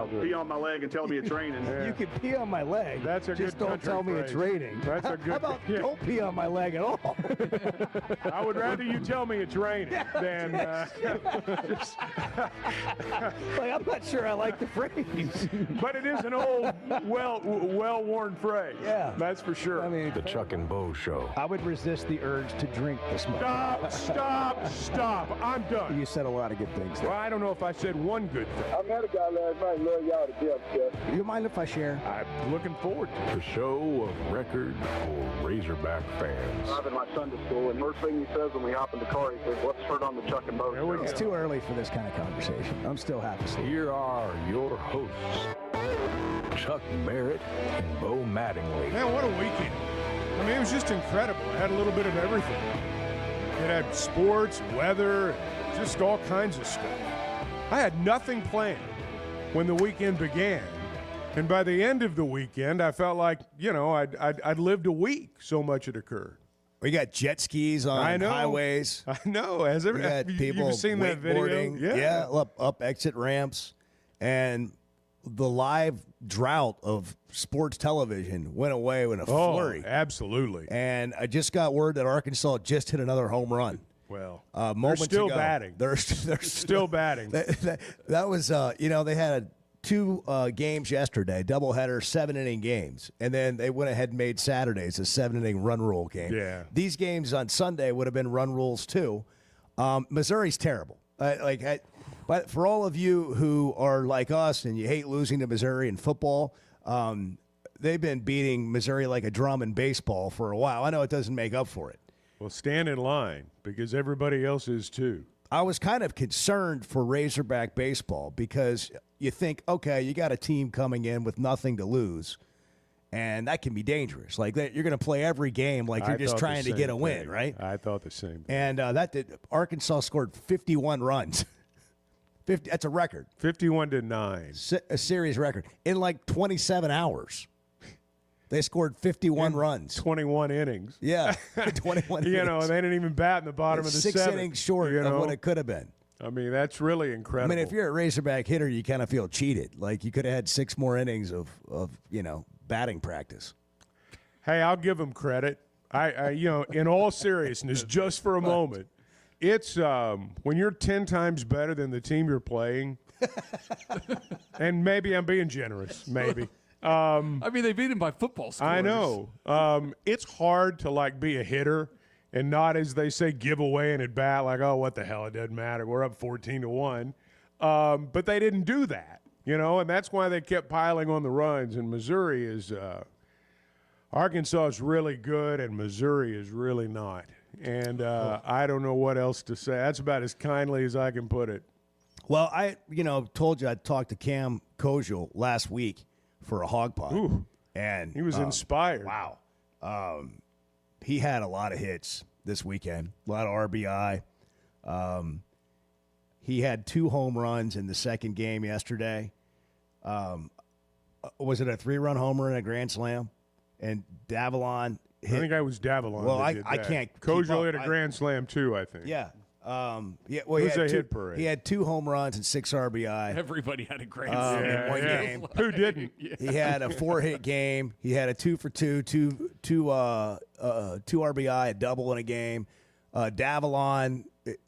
pee on my leg and tell me it's raining. Yeah. You can pee on my leg. That's a just good don't tell me phrase. it's raining. That's a good. How about don't pee on my leg at all? I would rather you tell me it's raining than. Like, I'm not sure I like the phrase. But it is an old, well-worn phrase. Yeah, that's for sure. I mean, The Chuck and Bo Show. I would resist the urge to drink this much. Stop! I'm done. You said a lot of good things there. Well, I don't know if I said one good thing. I met a guy last night. Love y'all to death, Jeff. Do you mind if I share? I'm looking forward to it. The show of record for Razorback fans. I'm in my Sunday school, and first thing he says when we hop in the car, he says, "Let's start on the Chuck and Bo show." It's too early for this kind of conversation. I'm still half asleep. Here are your hosts, Chuck Barrett and Bo Mattingly. Man, what a weekend. I mean, it was just incredible. It had a little bit of everything. It had sports, weather, just all kinds of stuff. I had nothing planned when the weekend began. And by the end of the weekend, I felt like, I'd lived a week, so much had occurred. We got jet skis on highways. I know. Have people you seen that video? Yeah, up exit ramps. And the live drought of sports television went away in a flurry. Absolutely. And I just got word that Arkansas just hit another home run. Well, moments they're still ago. batting. They're still batting. That was, they had two games yesterday, doubleheader, 7-inning games. And then they went ahead and made Saturdays a 7-inning run rule game. Yeah. These games on Sunday would have been run rules too. Missouri's terrible. But for all of you who are like us and you hate losing to Missouri in football, they've been beating Missouri like a drum in baseball for a while. I know it doesn't make up for it. Well, stand in line because everybody else is too. I was kind of concerned for Razorback baseball because you think, okay, you got a team coming in with nothing to lose, and that can be dangerous. Like you're going to play every game like you're just trying to get a win, right? I thought the same thing. And Arkansas scored 51 runs. 50. That's a record. 51-9. A series record in like 27 hours. They scored 51 runs. 21 innings. Yeah, 21 innings. They didn't even bat in the bottom of the 6 seventh. innings short of what it could have been. I mean, that's really incredible. I mean, if you're a Razorback hitter, you kind of feel cheated. Like you could have had 6 more innings of batting practice. Hey, I'll give them credit. I in all seriousness, just for a moment, it's when you're 10 times better than the team you're playing, and maybe I'm being generous, maybe. I mean, they beat him by football scores. I know. It's hard to be a hitter and not, as they say, give away an at bat. Like, oh, what the hell? It doesn't matter. We're up 14-1. But they didn't do that, and that's why they kept piling on the runs. And Missouri is, Arkansas is really good, and Missouri is really not. And I don't know what else to say. That's about as kindly as I can put it. Well, I told you I talked to Cam Koziel last week for a hog pod. Ooh, and he was inspired. Wow. He had a lot of hits this weekend, a lot of RBI. He had 2 home runs in the second game yesterday. Was it a 3-run homer and a grand slam? And Davalon hit. I think I was Davalon. Well, I can't. Koziel hit a grand slam too, I think. Yeah. Well, he had 2 home runs and 6 RBI. Everybody had a grand slam in one game. Who didn't? He had a 4-hit game. He had a 2-for-2, two RBI, a double in a game. Davalon,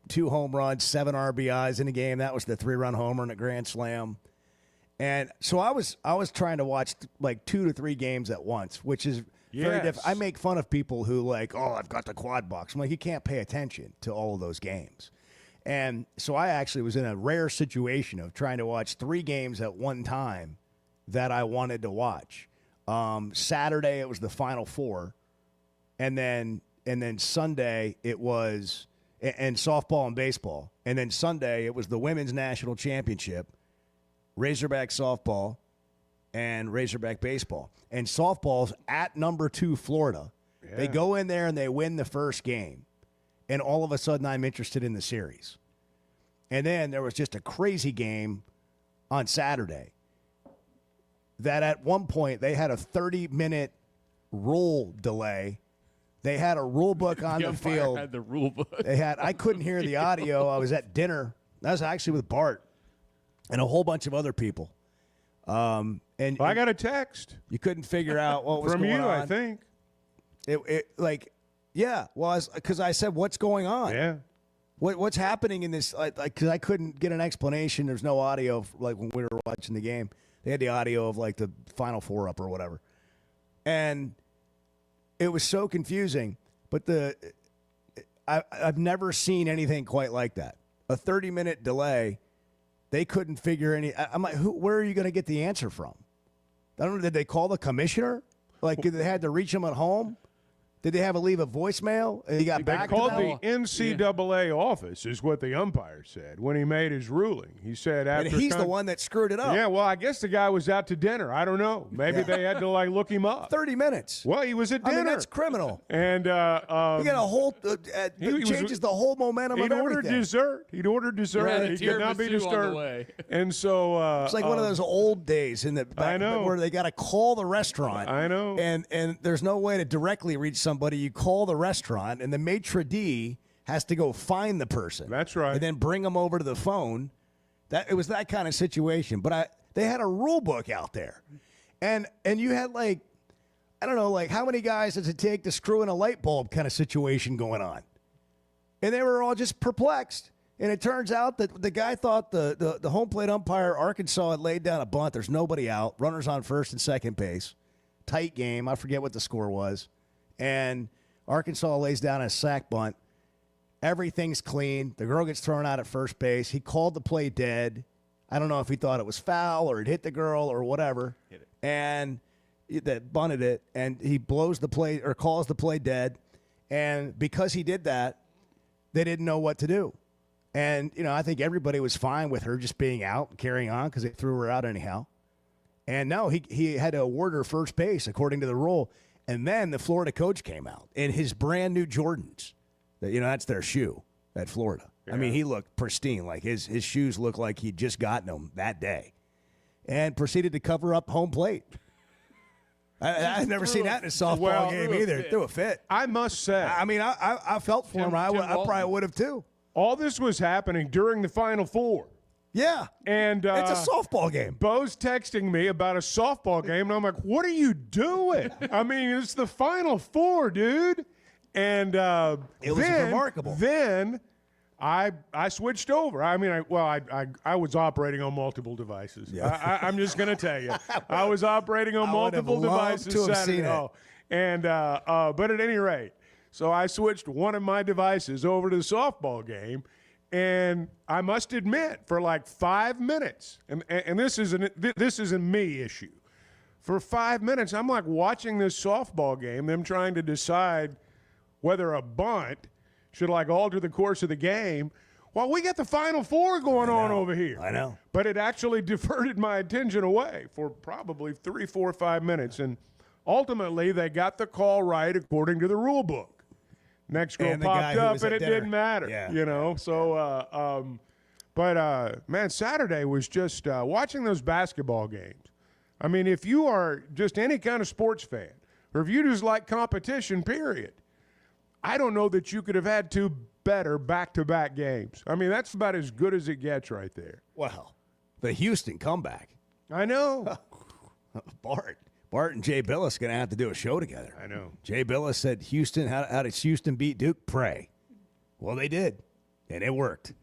2 home runs, 7 RBIs in a game. That was the 3-run homer and a grand slam. And so I was trying to watch like 2 to 3 games at once, which is very different. I make fun of people who I've got the quad box. I'm like, you can't pay attention to all of those games. And so I actually was in a rare situation of trying to watch 3 games at one time that I wanted to watch. Saturday it was the Final Four, and then Sunday it was and softball and baseball, and then Sunday it was the Women's National Championship, Razorback softball, and Razorback baseball. And softball's at number 2 Florida. Yeah. They go in there and they win the first game, and all of a sudden I'm interested in the series. And then there was just a crazy game on Saturday that at one point they had a 30-minute rule delay. They had a rule book on the field. Had the rule book. I couldn't hear the audio. I was at dinner. That was actually with Bart and a whole bunch of other people. And I got a text you couldn't figure out what was from going you, on. I think. Because I said, what's going on? Yeah. What's happening in this? Because I couldn't get an explanation. There's no audio like when we were watching the game. They had the audio of like the Final Four up or whatever, and it was so confusing. But I've never seen anything quite like that. A 30-minute delay. They couldn't figure any. I'm like, where are you going to get the answer from? I don't know. Did they call the commissioner? Like, did they had to reach him at home? Did they have to leave a voicemail? And he got back to called them? the NCAA office, is what the umpire said when he made his ruling. He said after And he's the one that screwed it up. Yeah, well, I guess the guy was out to dinner. I don't know. Maybe they had to like look him up. 30 minutes. Well, he was at dinner. I mean, that's criminal. And You got a whole changes the whole momentum of everything. He'd ordered dessert. He could not be disturbed. And so it's like one of those old days in the back I know. where they got to call the restaurant. I know. And there's no way to directly reach somebody. You call the restaurant, and the maitre d' has to go find the person. That's right. And then bring them over to the phone. It was that kind of situation. But they had a rule book out there, and you had like, I don't know, like how many guys does it take to screw in a light bulb kind of situation going on? And they were all just perplexed. And it turns out that the guy thought the home plate umpire, Arkansas, had laid down a bunt. There's nobody out. Runners on first and second base. Tight game. I forget what the score was. And Arkansas lays down a sack bunt. Everything's clean. The girl gets thrown out at first base. He called the play dead. I don't know if he thought it was foul or it hit the girl or whatever. Hit it. And that bunted it. And he blows the play or calls the play dead. And because he did that, they didn't know what to do. And, I think everybody was fine with her just being out and carrying on because they threw her out anyhow. And no, he had to award her first base according to the rule. And then the Florida coach came out in his brand new Jordans. That's their shoe at Florida. Yeah. I mean, he looked pristine. Like his shoes looked like he'd just gotten them that day. And proceeded to cover up home plate. I've never seen that in a softball game either. Threw a fit. I must say. I mean, I felt for him. I probably would have too. All this was happening during the Final Four. Yeah. And it's a softball game. Bo's texting me about a softball game, and I'm like, what are you doing? I mean, it's the Final Four, dude. And it was remarkable. Then I switched over. I mean, I was operating on multiple devices. Yeah. I'm just going to tell you. I was operating on multiple devices Saturday. But at any rate, so I switched one of my devices over to the softball game. And I must admit, for like 5 minutes, and this is a me issue. For 5 minutes, I'm like watching this softball game, them trying to decide whether a bunt should like alter the course of the game. Well, we got the Final Four going on over here. I know. But it actually diverted my attention away for probably 3, 4, 5 minutes. And ultimately, they got the call right according to the rule book. Next girl popped up, and it didn't matter, So, man, Saturday was just watching those basketball games. I mean, if you are just any kind of sports fan, or if you just like competition, period, I don't know that you could have had two better back-to-back games. I mean, that's about as good as it gets right there. Well, the Houston comeback. I know. Bart and Jay Billis going to have to do a show together. I know. Jay Billis said, Houston, how did Houston beat Duke? Pray. Well, they did, and it worked.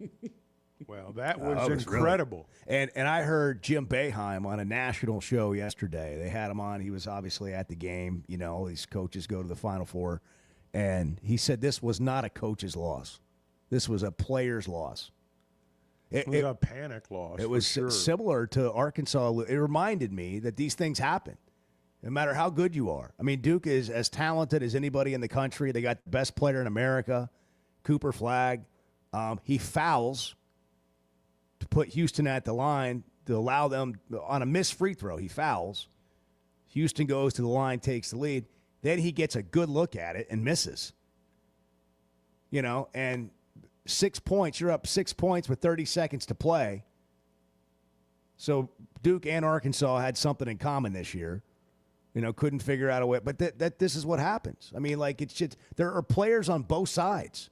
Well, that was incredible. Really, and I heard Jim Boeheim on a national show yesterday. They had him on. He was obviously at the game. All these coaches go to the Final Four. And he said this was not a coach's loss. This was a player's loss. It was a panic loss. It was similar to Arkansas. It reminded me that these things happen. No matter how good you are. I mean, Duke is as talented as anybody in the country. They got the best player in America, Cooper Flagg. He fouls to put Houston at the line to allow them on a missed free throw. He fouls. Houston goes to the line, takes the lead. Then he gets a good look at it and misses. And 6 points. You're up 6 points with 30 seconds to play. So Duke and Arkansas had something in common this year. Couldn't figure out a way. But this is what happens. I mean, like, it's just there are players on both sides.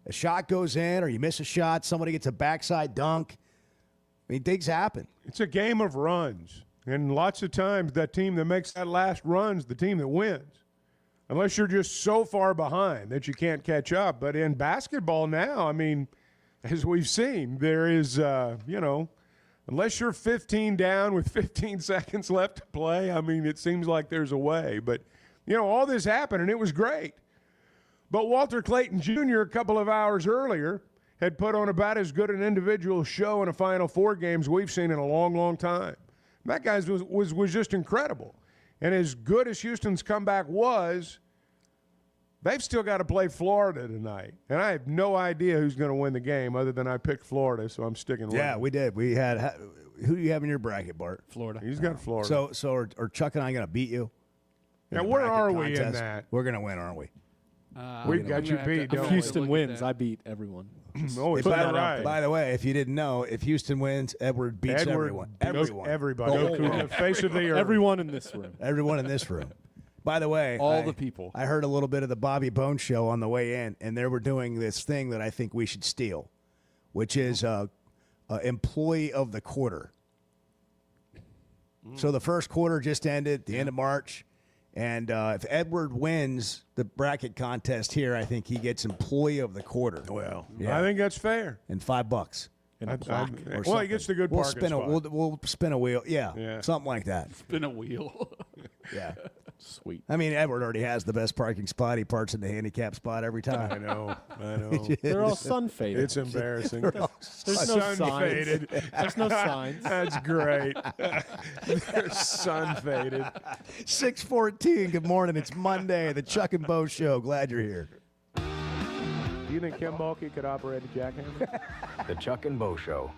A shot goes in or you miss a shot. Somebody gets a backside dunk. I mean, things happen. It's a game of runs. And lots of times that team that makes that last run's the team that wins. Unless you're just so far behind that you can't catch up. But in basketball now, I mean, as we've seen, there is, unless you're 15 down with 15 seconds left to play, I mean, it seems like there's a way. But, all this happened, and it was great. But Walter Clayton Jr. a couple of hours earlier had put on about as good an individual show in a Final Four games we've seen in a long, long time. That guy was just incredible. And as good as Houston's comeback was, they've still got to play Florida tonight. And I have no idea who's going to win the game other than I picked Florida, so I'm sticking with it. Yeah, we did. We had who do you have in your bracket, Bart? Florida. He's got Florida. So are Chuck and I going to beat you? Now, where are we in that? We're going to win, aren't we? We've got you beat, don't If we? Houston wins, I beat everyone. Oh, is that right? By the way, if you didn't know, if Houston wins, Edward beats everyone. Everybody. The face of the earth. Everyone in this room. Everyone in this room. By the way, All the people. I heard a little bit of the Bobby Bones show on the way in, and they were doing this thing that I think we should steal, which is employee of the quarter. So the first quarter just ended, the end of March. And if Edward wins the bracket contest here, I think he gets employee of the quarter. Well, Yeah. I think that's fair. And $5. Well, he gets the good We'll parking spin spot. we'll spin a wheel. Yeah, Yeah. something like that. Spin a wheel. Yeah. Sweet. I mean, Edward already has the best parking spot. He parks in the handicap spot every I time. know. They're all sun faded. It's embarrassing. There's no sun signs. faded. There's no signs. That's great. They're sun faded. 6:14. Good morning. It's Monday. The Chuck and Bo Show. Glad you're here. Do you think Kim Mulkey could operate a jackhammer? The Chuck and Bo Show.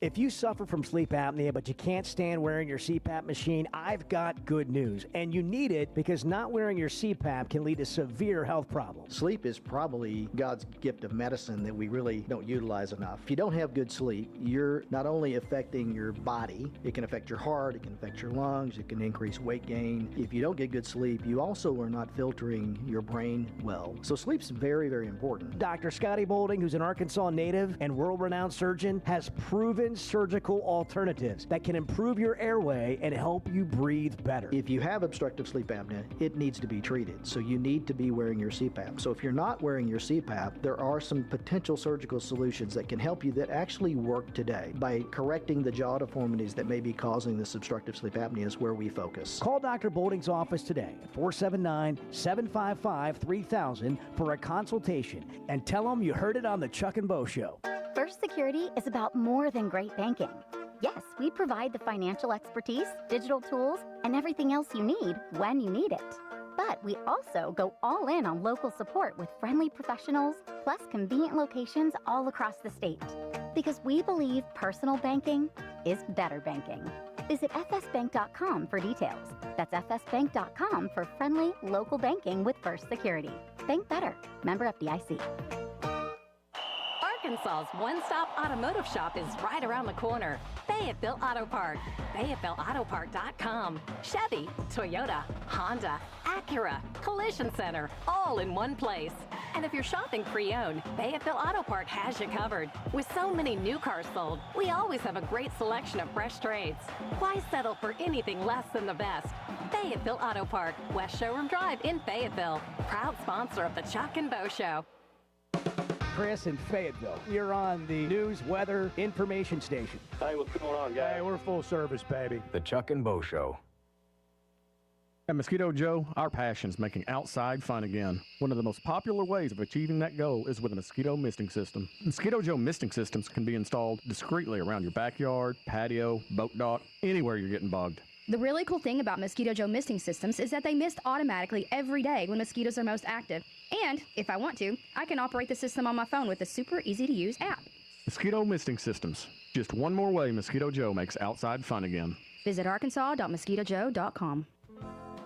If you suffer from sleep apnea but you can't stand wearing your CPAP machine, I've got good news. And you need it because not wearing your CPAP can lead to severe health problems. Sleep is probably God's gift of medicine that we really don't utilize enough. If you don't have good sleep, you're not only affecting your body, it can affect your heart, it can affect your lungs, it can increase weight gain. If you don't get good sleep, you also are not filtering your brain well. So sleep's very, very important. Dr. Scotty Boulding, who's an Arkansas native and world-renowned surgeon, has proven surgical alternatives that can improve your airway and help you breathe better. If you have obstructive sleep apnea, it needs to be treated. So you need to be wearing your CPAP. So if you're not wearing your CPAP, there are some potential surgical solutions that can help you that actually work today. By correcting the jaw deformities that may be causing this obstructive sleep apnea is where we focus. Call Dr. Boulding's office today at 479-755-3000 for a consultation and tell them you heard it on the Chuck and Bo Show. First Security is about more than great banking. Yes, we provide the financial expertise, digital tools, and everything else you need when you need it. But we also go all in on local support with friendly professionals, plus convenient locations all across the state. Because we believe personal banking is better banking. Visit fsbank.com for details. That's fsbank.com for friendly local banking with First Security. Bank better. Member FDIC. Arkansas's one-stop automotive shop is right around the corner. Fayetteville Auto Park. FayettevilleAutoPark.com. Chevy, Toyota, Honda, Acura, Collision Center, all in one place. And if you're shopping pre-owned, Fayetteville Auto Park has you covered. With so many new cars sold, we always have a great selection of fresh trades. Why settle for anything less than the best? Fayetteville Auto Park, West Showroom Drive in Fayetteville. Proud sponsor of the Chuck and Bo Show. Chris in Fayetteville, you're on the news, weather, information station. Hey, what's going on, guys? Hey, we're full service, baby. The Chuck and Bo Show. At Mosquito Joe, our passion is making outside fun again. One of the most popular ways of achieving that goal is with a mosquito misting system. Mosquito Joe misting systems can be installed discreetly around your backyard, patio, boat dock, anywhere you're getting bugged. The really cool thing about Mosquito Joe misting systems is that they mist automatically every day when mosquitoes are most active. And, if I want to, I can operate the system on my phone with a super easy-to-use app. Mosquito misting systems. Just one more way Mosquito Joe makes outside fun again. Visit arkansas.mosquitojoe.com.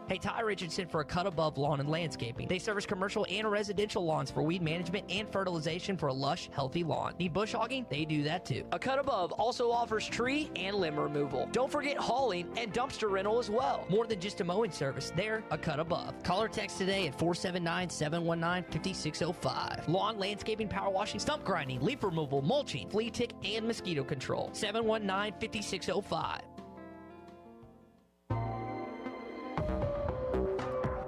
Hey, Ty Richardson for A Cut Above Lawn and Landscaping. They service commercial and residential lawns for weed management and fertilization for a lush, healthy lawn. Need bush hogging? They do that too. A Cut Above also offers tree and limb removal. Don't forget hauling and dumpster rental as well. More than just a mowing service, they're A Cut Above. Call or text today at 479-719-5605. Lawn, landscaping, power washing, stump grinding, leaf removal, mulching, flea tick, and mosquito control. 719-5605.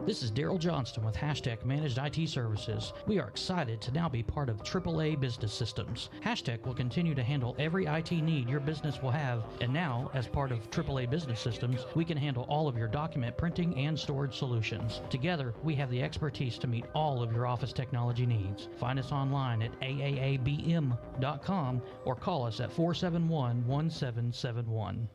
This is Daryl Johnston with Hashtag Managed IT Services. We are excited to now be part of AAA Business Systems. Hashtag will continue to handle every IT need your business will have, and now, as part of AAA Business Systems, we can handle all of your document printing and storage solutions. Together, we have the expertise to meet all of your office technology needs. Find us online at aaabm.com or call us at 471-1771.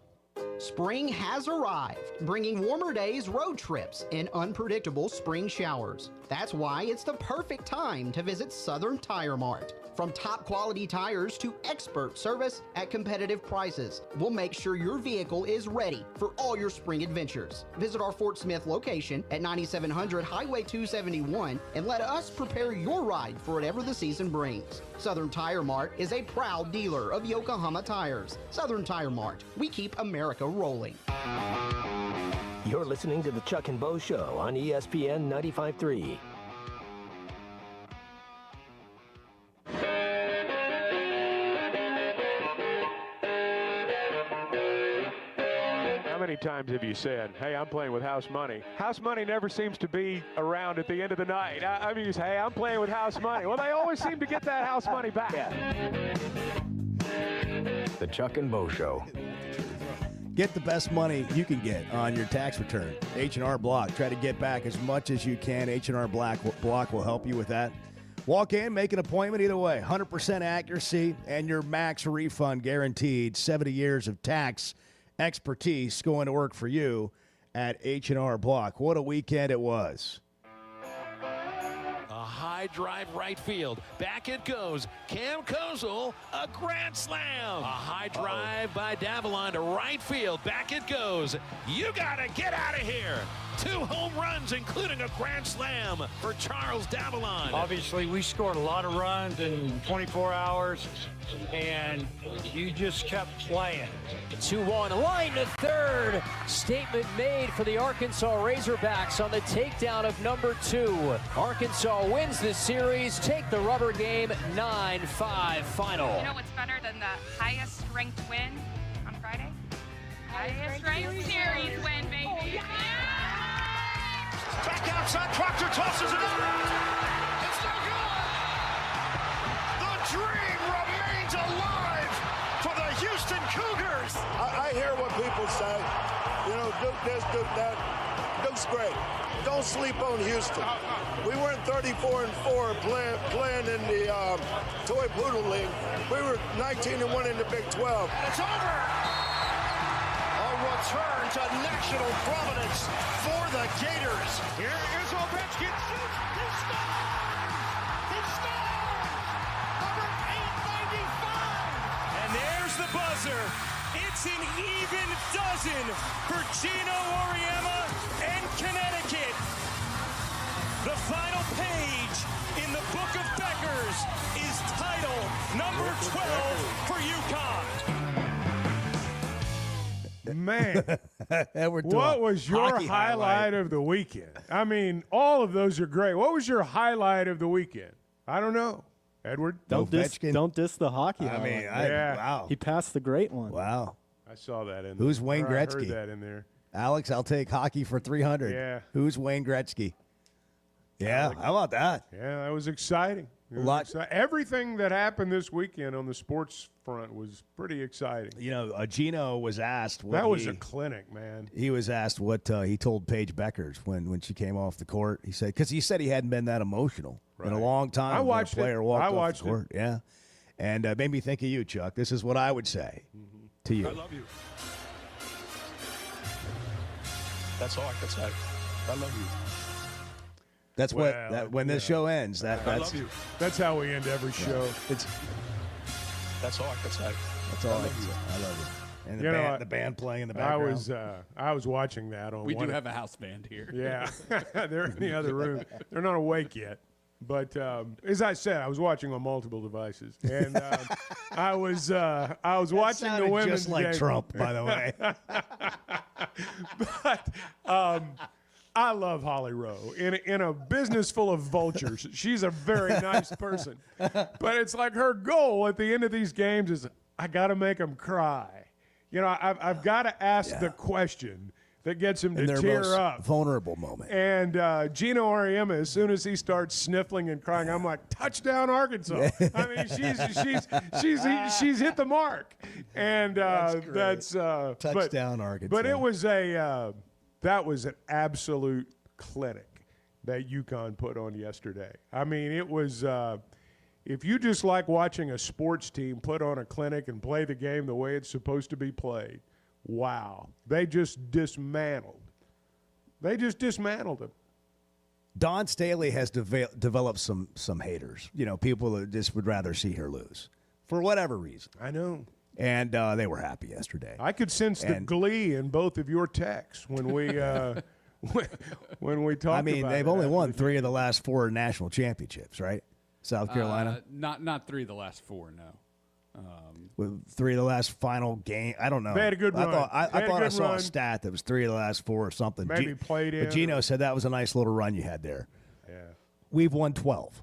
Spring has arrived, bringing warmer days, road trips, and unpredictable spring showers. That's why it's the perfect time to visit Southern Tire Mart. From top quality tires to expert service at competitive prices, we'll make sure your vehicle is ready for all your spring adventures. Visit our Fort Smith location at 9700 Highway 271 and let us prepare your ride for whatever the season brings. Southern Tire Mart is a proud dealer of Yokohama tires. Southern Tire Mart, we keep America rolling. You're listening to the Chuck and Bo Show on ESPN 95.3. How many times have you said, hey, I'm playing with house money? House money never seems to be around at the end of the night. I mean, hey, I'm playing with house money. Well, they always seem to get that house money back. The Chuck and Bo Show. Get the best money you can get on your tax return. H&R Block. Try to get back as much as you can. H&R Block will help you with that. Walk in, make an appointment either way. 100% accuracy and your max refund guaranteed. 70 years of tax expertise going to work for you at H&R Block. What a weekend it was. A high drive right field. Back it goes. Cam Kozel, a grand slam. A high drive by Davalon to right field. Back it goes. You got to get out of here. 2 home runs, including a grand slam for Charles Davalon. Obviously, we scored a lot of runs in 24 hours, and you just kept playing. 2-1, line to third. Statement made for the Arkansas Razorbacks on the takedown of number 2. Arkansas wins the series, take the rubber game, 9-5 final. You know what's better than the highest ranked win on Friday? Highest ranked series win, baby. Yeah! Back outside, Proctor tosses it out. It's no good. The dream remains alive for the Houston Cougars. I hear what people say. You know, Duke this, Duke that. Duke's great. Don't sleep on Houston. We weren't 34-4 playing in the Toy Poodle League. We were 19-1 in the Big 12. And it's over. Return to national prominence for the Gators. Here is Ovechkin. Shoots. He scores! He scores! Number 895. And there's the buzzer. It's an even dozen for Gino Auriemma and Connecticut. The final page in the Book of Beckers is title number 12 for UConn. Man, what was your highlight of the weekend? I mean, all of those are great. What was your highlight of the weekend? I don't know. Edward? Don't diss the hockey. Wow. He passed the great one. Wow. I saw that in there. Who's Wayne Gretzky? I heard that in there. Alex, I'll take hockey for 300. Yeah. Who's Wayne Gretzky? Yeah, how about that? Yeah, that was exciting. Everything that happened this weekend on the sports front was pretty exciting. You know, Gino was asked what that was a clinic, man. He was asked what he told Paige Beckers when she came off the court. He said, because he said he hadn't been that emotional in a long time. I watched a player it. Walked I off watched the court. it. Yeah, and made me think of you, Chuck. This is what I would say to you. I love you. That's all I can say. I love you. That's when this show ends. I love you. That's how we end every show. That's all I can say. That's all I can say. I love you. And You the band playing in the background. I was watching that on. We do have a house band here. Yeah, they're in the other room. They're not awake yet. But as I said, I was watching on multiple devices, and I was watching the women's just like game. Trump, by the way. But I love Holly Rowe. In a business full of vultures, she's a very nice person. But it's like her goal at the end of these games is, I got to make them cry. You know, I've got to ask the question that gets him In to their tear most up. vulnerable moment. And Gino Auriemma, as soon as he starts sniffling and crying, I'm like, touchdown Arkansas. I mean, she's hit the mark. And that's touchdown Arkansas. But it was that was an absolute clinic that UConn put on yesterday. I mean, it was if you just like watching a sports team put on a clinic and play the game the way it's supposed to be played. Wow. They just dismantled. Them. Dawn Staley has developed some haters. You know, people that just would rather see her lose for whatever reason. I know. And they were happy yesterday. I could sense the glee in both of your texts when we when we talked. I mean, they've only won 3 of the last 4 national championships, right? South Carolina. Not 3 of the last 4, no. With 3 of the last final game, I don't know. They had a good run. I thought I saw a stat that was 3 of the last 4 or something. Maybe played in. But Gino said that was a nice little run you had there. Yeah. We've won 12,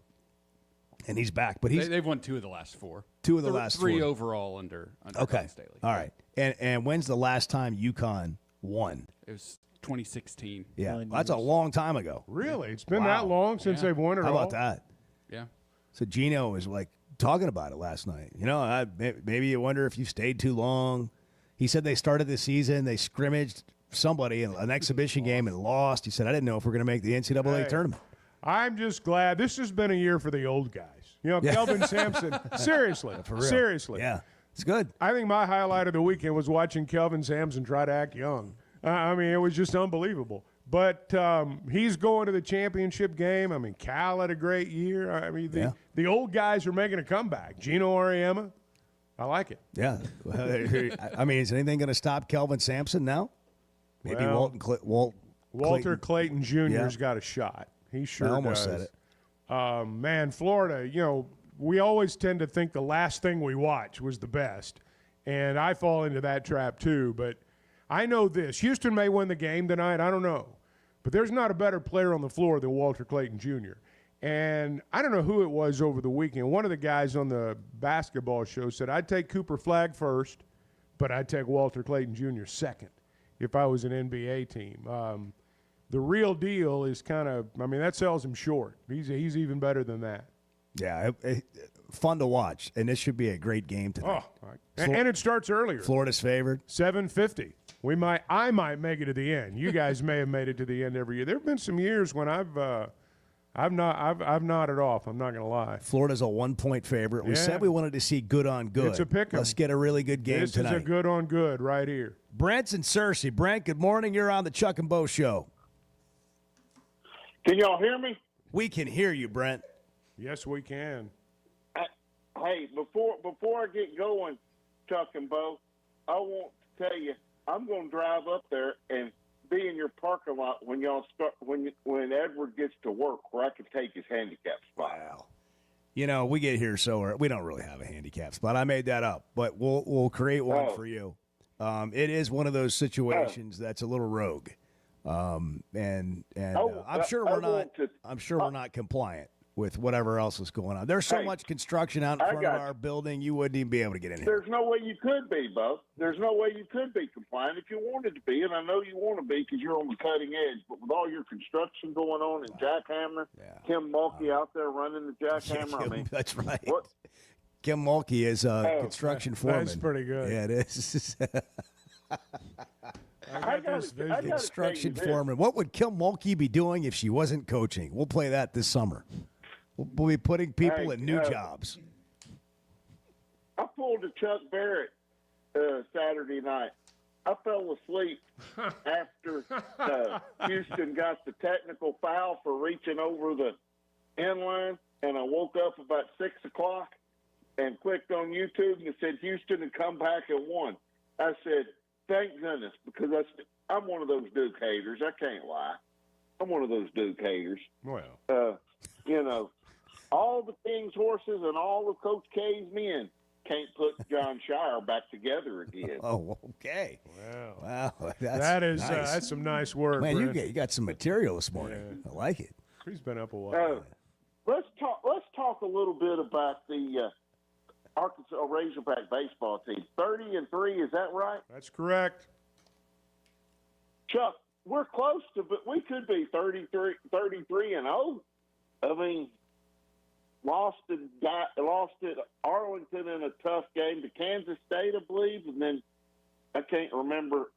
and he's back. But they've won 2 of the last 4. 2 of the last 3 4 overall under okay. Dawn Staley. All right. And when's the last time UConn won? It was 2016. Yeah, that's a long time ago. Really? It's been that long since they've won it How all? about that? Yeah. So Gino was like talking about it last night. You know, maybe you wonder if you stayed too long. He said they started the season, they scrimmaged somebody in an exhibition game and lost. He said, I didn't know if we're going to make the NCAA tournament. I'm just glad this has been a year for the old guys. You know, Kelvin Sampson. Seriously. For real. Seriously. Yeah. It's good. I think my highlight of the weekend was watching Kelvin Sampson try to act young. I mean, it was just unbelievable. But he's going to the championship game. I mean, Cal had a great year. I mean, the old guys are making a comeback. Gino Auriemma, I like it. Yeah. I mean, is anything going to stop Kelvin Sampson now? Maybe Well, Walter Clayton Jr.'s got a shot. He sure I almost does. said it. Man, Florida, you know, we always tend to think the last thing we watch was the best. And I fall into that trap too. But I know this. Houston may win the game tonight. I don't know. But there's not a better player on the floor than Walter Clayton Jr. And I don't know who it was over the weekend. One of the guys on the basketball show said, I'd take Cooper Flagg first, but I'd take Walter Clayton Jr. second if I was an NBA team. The real deal is kind of, I mean, that sells him short. He's even better than that. Yeah, fun to watch, and this should be a great game tonight. Oh, and it starts earlier. Florida's favored. 7:50. I might make it to the end. You guys may have made it to the end every year. There have been some years when I've nodded off. I'm not going to lie. Florida's a 1-point favorite. We said we wanted to see good on good. It's a pick 'em. Let's get a really good game tonight. This is a good on good right here. Brent's in Searcy. Brent, good morning. You're on the Chuck and Bo Show. Can y'all hear me? We can hear you, Brent. Yes, we can. Hey, before I get going, Chuck and Bo, I want to tell you, I'm going to drive up there and be in your parking lot when y'all start when Edward gets to work, where I can take his handicap spot. Wow. You know, we get here we don't really have a handicap spot. I made that up, but we'll create one for you. It is one of those situations that's a little rogue, I'm sure we're not compliant with whatever else is going on. There's so much construction out in front of our building, you wouldn't even be able to get in here. There's no way you could be, Bo. There's no way you could be compliant if you wanted to be, and I know you want to be because you're on the cutting edge. But with all your construction going on and jackhammer, Kim Mulkey out there running the jackhammer, that's right. What? Kim Mulkey is a construction foreman. That's pretty good. Yeah, it is. I got this vision. Construction foreman. What would Kim Mulkey be doing if she wasn't coaching? We'll play that this summer. We'll be putting people in new jobs. I pulled a Chuck Barrett Saturday night. I fell asleep after Houston got the technical foul for reaching over the end line, and I woke up about 6 o'clock and clicked on YouTube and it said Houston had come back and won. I said, thank goodness, because I'm one of those Duke haters. I can't lie. I'm one of those Duke haters. Well. You know, all the King's horses and all of Coach K's men can't put John Shire back together again. Oh, okay. Wow. Wow. That's nice. That's some nice work, Man, Brent. you got some material this morning. Yeah. I like it. He's been up a while. Let's talk a little bit about the Arkansas Razorback baseball team. 30-3, is that right? That's correct. Chuck, we're close to, but we could be 33-0. I mean, lost at Arlington in a tough game to Kansas State, I believe, and then I can't remember.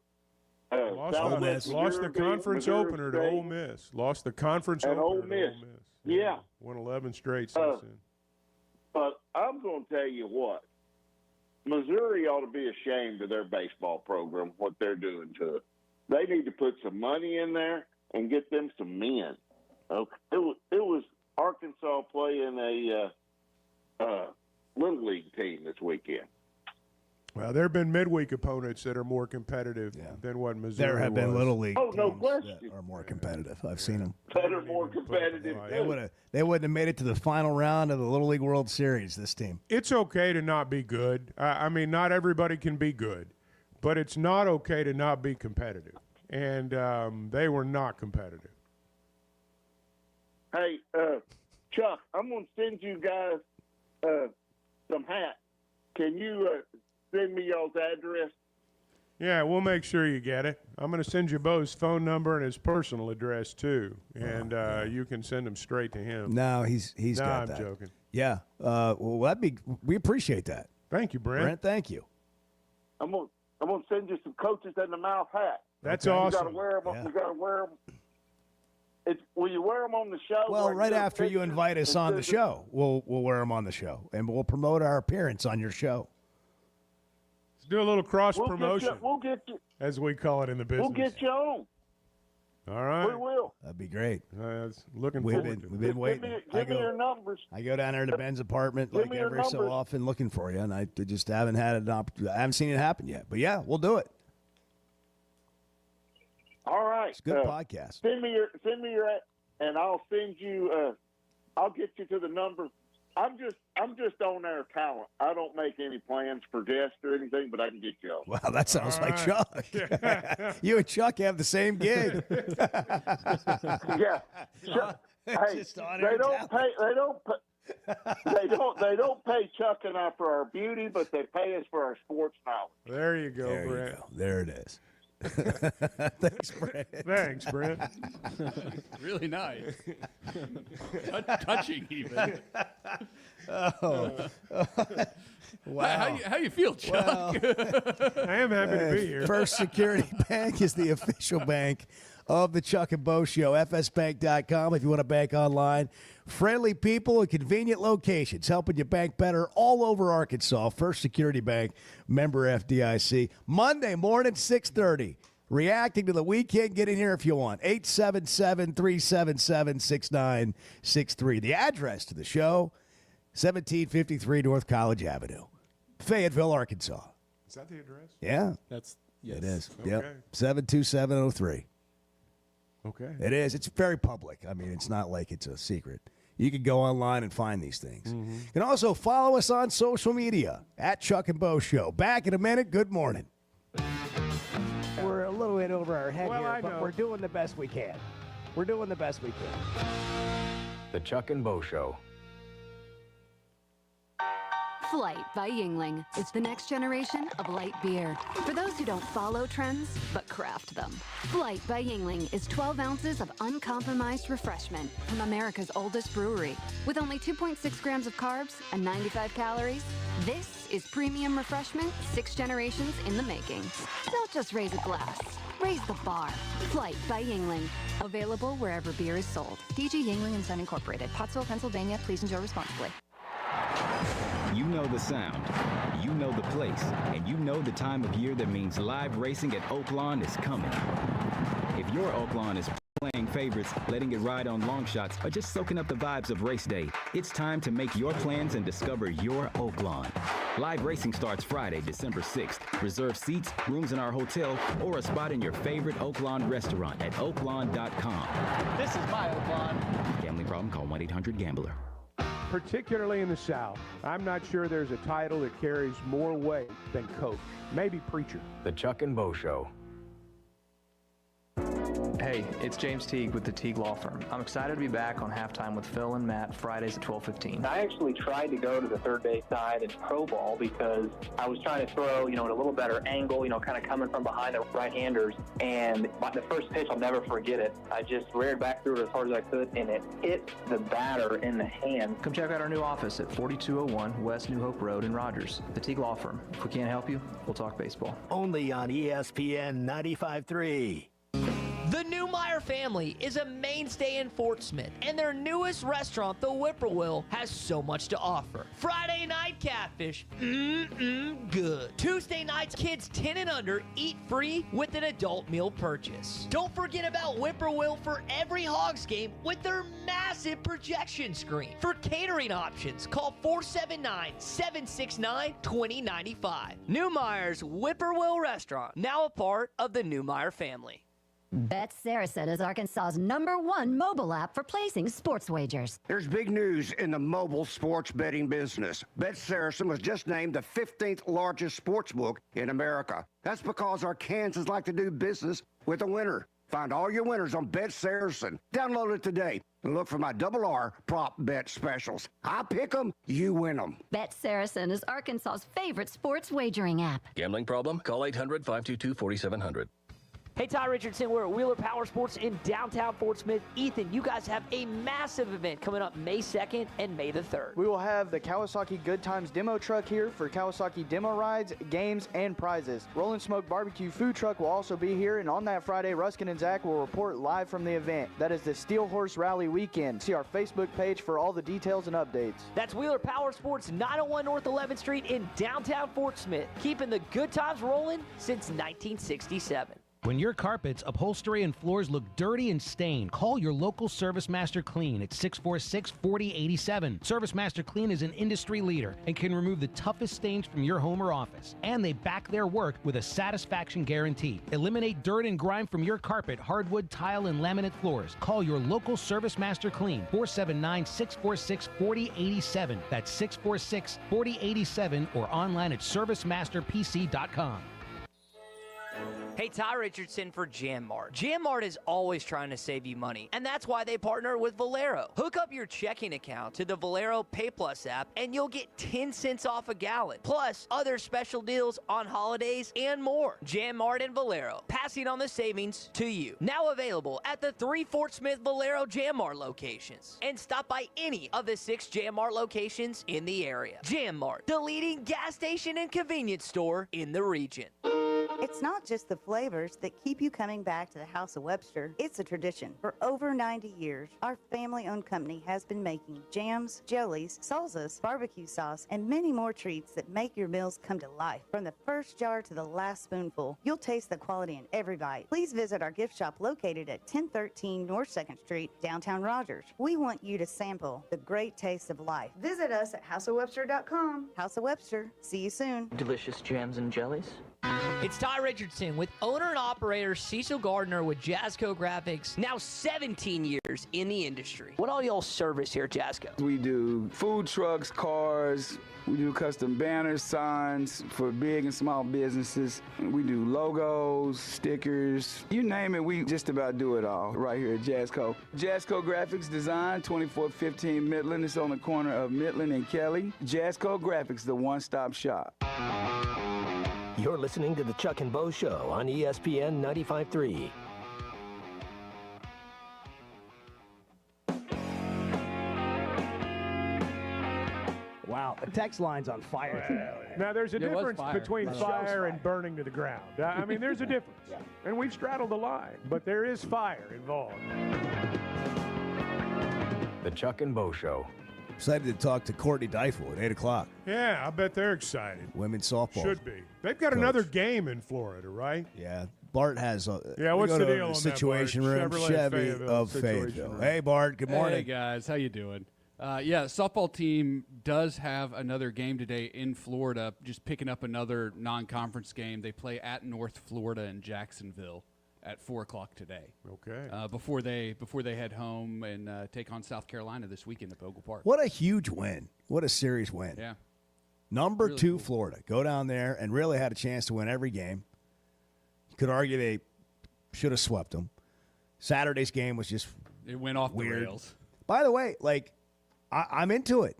Lost the conference opener to Ole Miss. Lost the conference opener to Ole Miss. Yeah. Won 11 straight since then. But I'm going to tell you what. Missouri ought to be ashamed of their baseball program, what they're doing to it. They need to put some money in there and get them some men. Okay. It was Arkansas playing a Little League team this weekend. Well, there have been midweek opponents that are more competitive than what Missouri There have been was. Little League Oh, no teams question. that are more competitive. I've seen them. That are more competitive. They wouldn't have made it to the final round of the Little League World Series, this team. It's okay to not be good. I mean, not everybody can be good, but it's not okay to not be competitive. And they were not competitive. Hey, Chuck, I'm going to send you guys some hats. Can you send me y'all's address? Yeah, we'll make sure you get it. I'm going to send you Bo's phone number and his personal address, too. And you can send them straight to him. No, he's got I'm that. joking. Yeah. Well, we appreciate that. Thank you, Brent. Brent, thank you. I'm going to send you some coaches in the mouth hat. That's awesome. You got to wear them. You got to wear them. Will you wear them on the show? Well, right after you invite us on the show, we'll wear them on the show, and we'll promote our appearance on your show. Let's do a little cross promotion, we'll get you, as we call it in the business. We'll get you on. All right. We will. That'd be great. Looking We've forward to it. been waiting. Give me your numbers. I go down there to Ben's apartment Give like me your every so numbers. often looking for you, and I just haven't had an opportunity. I haven't seen it happen yet. But yeah, we'll do it. All right. It's a good podcast. Send me your, and I'll send you. I'll get you to the number. I'm just on air talent. I don't make any plans for guests or anything, but I can get you on. Wow, that sounds like Chuck. You and Chuck have the same gig. Yeah. Sure. Hey, Just on they air don't talent. pay. They don't pay Chuck and I for our beauty, but they pay us for our sports knowledge. There you go, There Brent. you go. There it is. Thanks, Brent. Thanks, Brent. Really nice. Touching, even. Oh. Wow. How you feel, Chuck? I am happy to be here. First Security Bank is the official bank of the Chuck and Bo Show. FSBank.com if you want to bank online. Friendly people at convenient locations, helping you bank better all over Arkansas. First Security Bank, member FDIC. Monday morning, 6:30. Reacting to the weekend, get in here if you want. 877-377-6963. The address to the show, 1753 North College Avenue, Fayetteville, Arkansas. Is that the address? Yeah. It is. Yep. 72703. Okay. It is. It's very public. I mean, it's not like it's a secret. You can go online and find these things. Mm-hmm. You can also follow us on social media at Chuck and Bo Show. Back in a minute. Good morning. We're a little bit over our head Well, here, I but know. we're doing the best we can. We're doing the best we can. The Chuck and Bo Show. Flight by Yingling is the next generation of light beer. For those who don't follow trends, but craft them. Flight by Yingling is 12 ounces of uncompromised refreshment from America's oldest brewery. With only 2.6 grams of carbs and 95 calories, this is premium refreshment 6 generations in the making. Don't just raise a glass. Raise the bar. Flight by Yingling. Available wherever beer is sold. DG Yingling and Son Incorporated, Pottsville, Pennsylvania. Please enjoy responsibly. You know the sound, you know the place, and you know the time of year that means live racing at Oaklawn is coming. If your Oaklawn is playing favorites, letting it ride on long shots, or just soaking up the vibes of race day. It's time to make your plans and discover your Oaklawn. Live racing starts Friday, December 6th. Reserve seats, rooms in our hotel, or a spot in your favorite Oaklawn restaurant at oaklawn.com. This is my Oaklawn. Gambling problem? Call 1-800-GAMBLER. Particularly in the South, I'm not sure there's a title that carries more weight than coach. Maybe preacher. The Chuck and Bo Show. Hey, it's James Teague with the Teague Law Firm. I'm excited to be back on Halftime with Phil and Matt Fridays at 12:15. I actually tried to go to the third base side in pro ball because I was trying to throw, at a little better angle, kind of coming from behind the right-handers. And the first pitch, I'll never forget it. I just reared back through it as hard as I could, and it hit the batter in the hand. Come check out our new office at 4201 West New Hope Road in Rogers. The Teague Law Firm. If we can't help you, we'll talk baseball. Only on ESPN 95.3. The Neumeier family is a mainstay in Fort Smith, and their newest restaurant, the Whippoorwill, has so much to offer. Friday night catfish, good. Tuesday nights, kids 10 and under eat free with an adult meal purchase. Don't forget about Whippoorwill for every Hogs game with their massive projection screen. For catering options, call 479-769-2095. Neumeier's Whippoorwill Restaurant, now a part of the Neumeier family. Bet Saracen is Arkansas's #1 mobile app for placing sports wagers. There's big news in the mobile sports betting business. Bet Saracen was just named the 15th largest sports book in America. That's because Arkansans like to do business with a winner. Find all your winners on Bet Saracen. Download it today and look for my RR prop bet specials. I pick them, you win them. Bet Saracen is Arkansas's favorite sports wagering app. Gambling problem? Call 800-522-4700. Hey, Ty Richardson, we're at Wheeler Power Sports in downtown Fort Smith. Ethan, you guys have a massive event coming up May 2nd and May the 3rd. We will have the Kawasaki Good Times demo truck here for Kawasaki demo rides, games, and prizes. Rollin' Smoke Barbecue food truck will also be here, and on that Friday, Ruskin and Zach will report live from the event. That is the Steel Horse Rally weekend. See our Facebook page for all the details and updates. That's Wheeler Power Sports, 901 North 11th Street in downtown Fort Smith, keeping the good times rolling since 1967. When your carpets, upholstery, and floors look dirty and stained, call your local Service Master Clean at 646-4087. Service Master Clean is an industry leader and can remove the toughest stains from your home or office. And they back their work with a satisfaction guarantee. Eliminate dirt and grime from your carpet, hardwood, tile, and laminate floors. Call your local Service Master Clean, 479-646-4087. That's 646-4087 or online at servicemasterpc.com. Hey, Ty Richardson for Jam Mart. Jam Mart is always trying to save you money, and that's why they partner with Valero. Hook up your checking account to the Valero Pay Plus app, and you'll get 10 cents off a gallon, plus other special deals on holidays and more. Jam Mart and Valero, passing on the savings to you. Now available at the 3 Fort Smith Valero Jam Mart locations. And stop by any of the 6 Jam Mart locations in the area. Jam Mart, the leading gas station and convenience store in the region. It's not just the flavors that keep you coming back to the House of Webster. It's a tradition. For over 90 years, our family-owned company has been making jams, jellies, salsas, barbecue sauce, and many more treats that make your meals come to life. From the first jar to the last spoonful, you'll taste the quality in every bite. Please visit our gift shop located at 1013 North 2nd Street, downtown Rogers. We want you to sample the great taste of life. Visit us at houseofwebster.com. House of Webster. See you soon. Delicious jams and jellies. It's Ty Richardson with owner and operator Cecil Gardner with Jazzco Graphics, now 17 years in the industry. What all y'all service here at Jazzco? We do food trucks, cars, we do custom banners, signs for big and small businesses. We do logos, stickers, you name it, we just about do it all right here at Jazzco. Jazzco Graphics Design, 2415 Midland. It's on the corner of Midland and Kelly. Jazzco Graphics, the one-stop shop. You're listening to the Chuck and Bo Show on ESPN 95.3. Wow, the text line's on fire. Now, there's a difference between fire and burning to the ground. I mean, there's a difference. And we've straddled the line, but there is fire involved. The Chuck and Bo Show. Excited to talk to Courtney Deifel at 8 o'clock. Yeah, I bet they're excited. Women's softball. Should be. They've got another game in Florida, right? Yeah. Bart has a what's the deal on that, situation Bart? room, Chevrolet Chevy Fayetteville of situation Fayetteville. room. Hey, Bart. Good morning. Hey guys, how you doing? Softball team does have another game today in Florida. Just picking up another non-conference game. They play at North Florida in Jacksonville at 4:00 today. Okay. Before they head home and take on South Carolina this weekend at Bogle Park. What a huge win. What a series win. Yeah. Number Really 2 cool. Florida. Go down there and really had a chance to win every game. You could argue they should have swept them. Saturday's game was just It went off weird. the rails. By the way, I'm into it.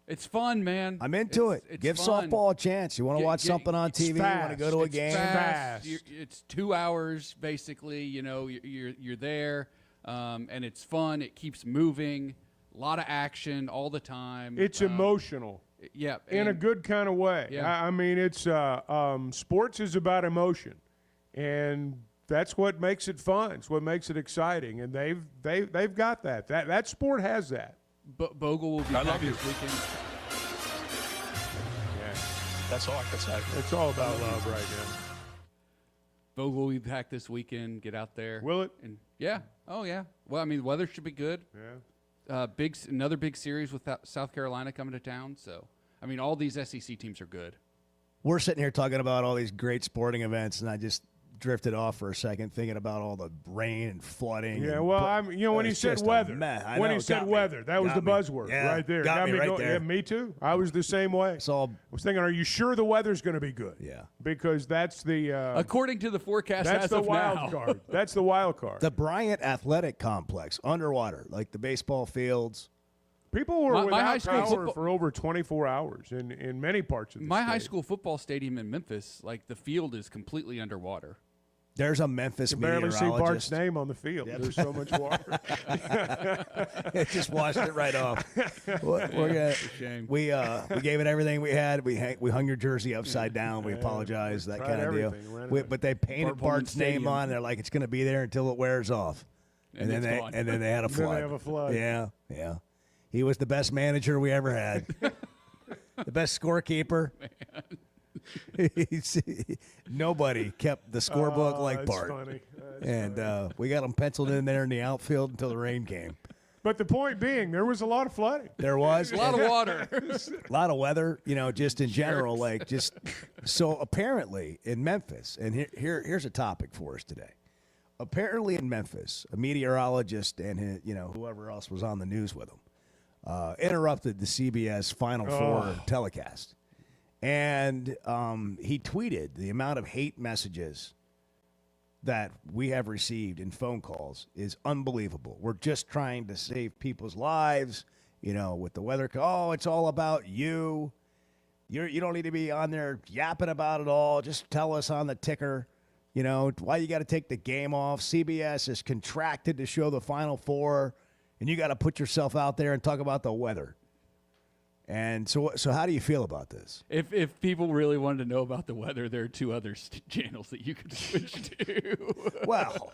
It's fun, man. I'm into it. It's Give fun. softball a chance. You want to watch something on TV? You want to go to a It's game? fast. It's 2 hours, basically. You know, you're there, and it's fun. It keeps moving. A lot of action all the time. It's emotional. Yeah. In a good kind of way. Yeah. I mean, it's sports is about emotion, and that's what makes it fun. It's what makes it exciting, and they've got that. That sport has that. Bogle will be back this weekend. Yeah. That's all I can say. It's all about love right now. Bogle will be back this weekend. Get out there. Will it? And yeah. Oh yeah. Well, I mean, the weather should be good. Yeah. Another big series with South Carolina coming to town. So, I mean, all these SEC teams are good. We're sitting here talking about all these great sporting events, and I just drifted off for a second thinking about all the rain and flooding. Yeah, and well, when he it's said just a weather, mess. I when know, he it said got me. weather, that was Got the me. buzzword Yeah, right there. got me right going. there. Yeah, me too. I was the same way. I was thinking, are you sure the weather's going to be good? Yeah, because that's the according to the forecast. That's as the of wild now. card. That's the wild card. The Bryant Athletic Complex, underwater, like the baseball fields. People were My without high school power football- for over 24 hours in many parts of the My state. high school football stadium in Memphis, like the field is completely underwater. There's a Memphis You can barely see Bart's meteorologist. name on the field. Yep. There's so much water. It just washed it right off. We're gonna, shame. we gave it everything we had. We hung your jersey upside down. We apologize, that tried kind of deal. everything. Ran But they painted Bart Pullman Bart's name Stadium. on. They're like, it's going to be there until it wears off. And then it's they gone. and then they had a Then they flood. have a flood. Yeah. He was the best manager we ever had. The best scorekeeper. Nobody kept the scorebook like that's Bart. funny. And we got him penciled in there in the outfield until the rain came. But the point being, there was a lot of flooding. There was A lot of water. a lot of weather, just in general, so apparently in Memphis, and here's a topic for us today. Apparently in Memphis, a meteorologist and whoever else was on the news with him interrupted the CBS Final Four telecast, and he tweeted the amount of hate messages that we have received in phone calls is unbelievable. We're just trying to save people's lives, with the weather. Oh, it's all about you. You don't need to be on there yapping about it all. Just tell us on the ticker, why you got to take the game off. CBS is contracted to show the Final Four, and you got to put yourself out there and talk about the weather. And so how do you feel about this? If people really wanted to know about the weather, there are two other channels that you could switch to. Well,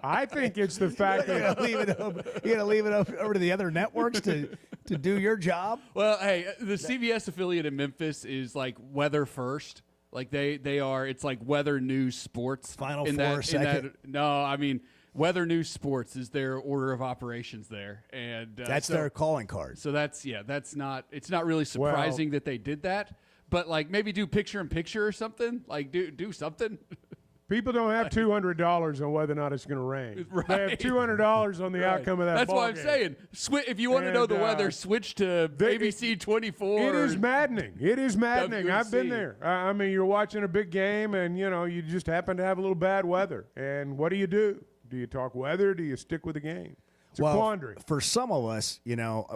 I think it's the fact you're that gonna leave it up over to the other networks to do your job. Well, hey, the CBS affiliate in Memphis is like weather first. Like they are. It's like weather, news, sports. Final in Four that, second. In that, no, I mean weather, news, sports is their order of operations there, and That's their calling card. So that's not. It's not really surprising that they did that, but like maybe do picture in picture or something. Like do something. people don't have $200 on whether or not it's going to rain. Right. They have $200 on the outcome of that That's ball why I'm game. saying, if you want to know the And, weather, switch to ABC 24. It is maddening. It is maddening. I've been WNC. there. I mean, you're watching a big game, and you just happen to have a little bad weather. And what do you do? Do you talk weather? Do you stick with the game? It's a quandary. For some of us,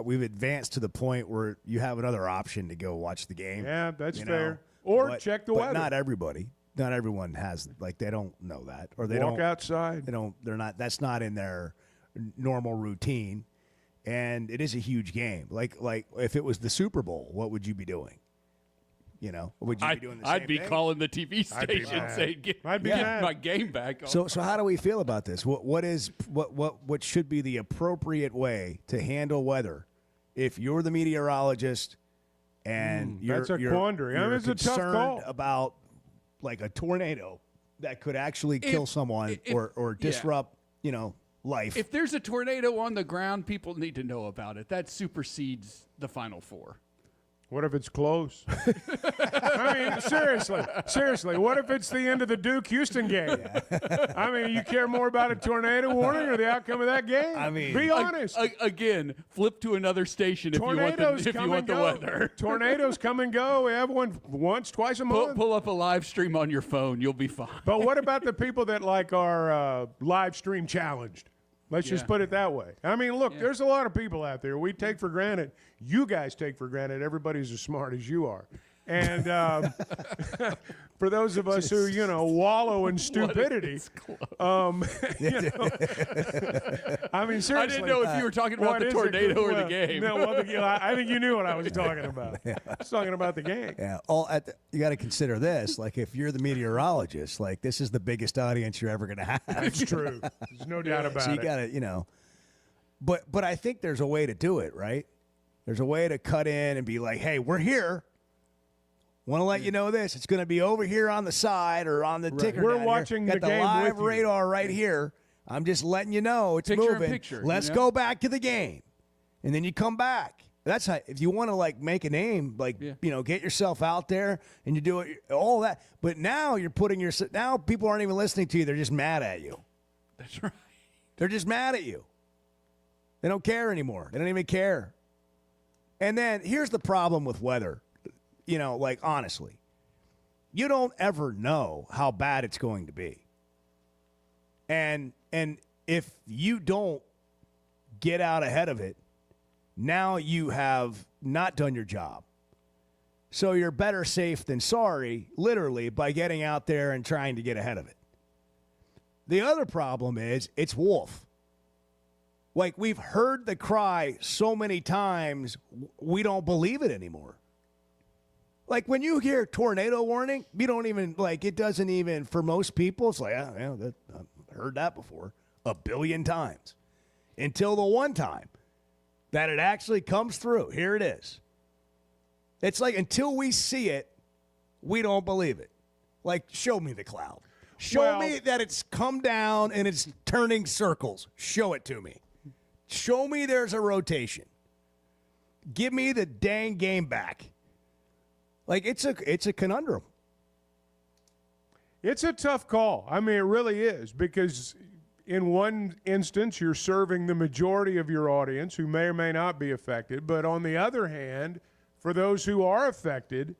we've advanced to the point where you have another option to go watch the game. Yeah, that's fair. Or check the weather. But not everybody. Not everyone has, they don't know that. Or they Walk don't. outside. That's not in their normal routine. And it is a huge game. Like if it was the Super Bowl, what would you be doing? Would you be doing the same I'd be thing? calling the TV station saying, "Get my game back on." So how do we feel about this? What should be the appropriate way to handle weather if you're the meteorologist and that's a quandary. I mean, you're it's a tough concerned call. about like a tornado that could actually kill someone or disrupt, life. If there's a tornado on the ground, people need to know about it. That supersedes the Final Four. What if it's close? I mean, seriously. What if it's the end of the Duke-Houston game? I mean, you care more about a tornado warning or the outcome of that game? I mean, be honest. Again, flip to another station if you want the weather. Tornadoes come and go. We have one once, twice a month. Pull up a live stream on your phone. You'll be fine. But what about the people that are live stream challenged? Let's just put it that way. I mean, look, there's a lot of people out there we take for granted. You guys take for granted everybody's as smart as you are. And for those of us who, wallow in stupidity, I mean, seriously. I didn't know if you were talking about the tornado or the game. No, I think you knew what I was talking about. I was talking about the game. Yeah, you got to consider this. Like, if you're the meteorologist, like, this is the biggest audience you're ever going to have. That's true. There's no doubt about it. So you got to, but I think there's a way to do it, right? There's a way to cut in and be like, hey, we're here. Want to let you know this. It's going to be over here on the side or on the ticker. We're watching the game Got the live with you. radar right here. I'm just letting you know it's Picture in moving. picture, Let's go back to the game. And then you come back. That's how, if you want to, like, make a name, like, get yourself out there and you do it, all that. But now you're now people aren't even listening to you. They're just mad at you. That's right. They're just mad at you. They don't care anymore. They don't even care. And then here's the problem with weather. Like, honestly, you don't ever know how bad it's going to be. And if you don't get out ahead of it, now you have not done your job. So you're better safe than sorry, literally, by getting out there and trying to get ahead of it. The other problem is it's wolf. Like, we've heard the cry so many times, we don't believe it anymore. Like, when you hear tornado warning, you don't even, it doesn't even, for most people, it's like, I've heard that before 1 billion times. Until the one time that it actually comes through. Here it is. It's like, until we see it, we don't believe it. Like, show me the cloud. Show me that it's come down and it's turning circles. Show it to me. Show me there's a rotation. Give me the dang game back. Like, it's a conundrum. It's a tough call. I mean, it really is, because in one instance, you're serving the majority of your audience who may or may not be affected. But on the other hand, for those who are affected,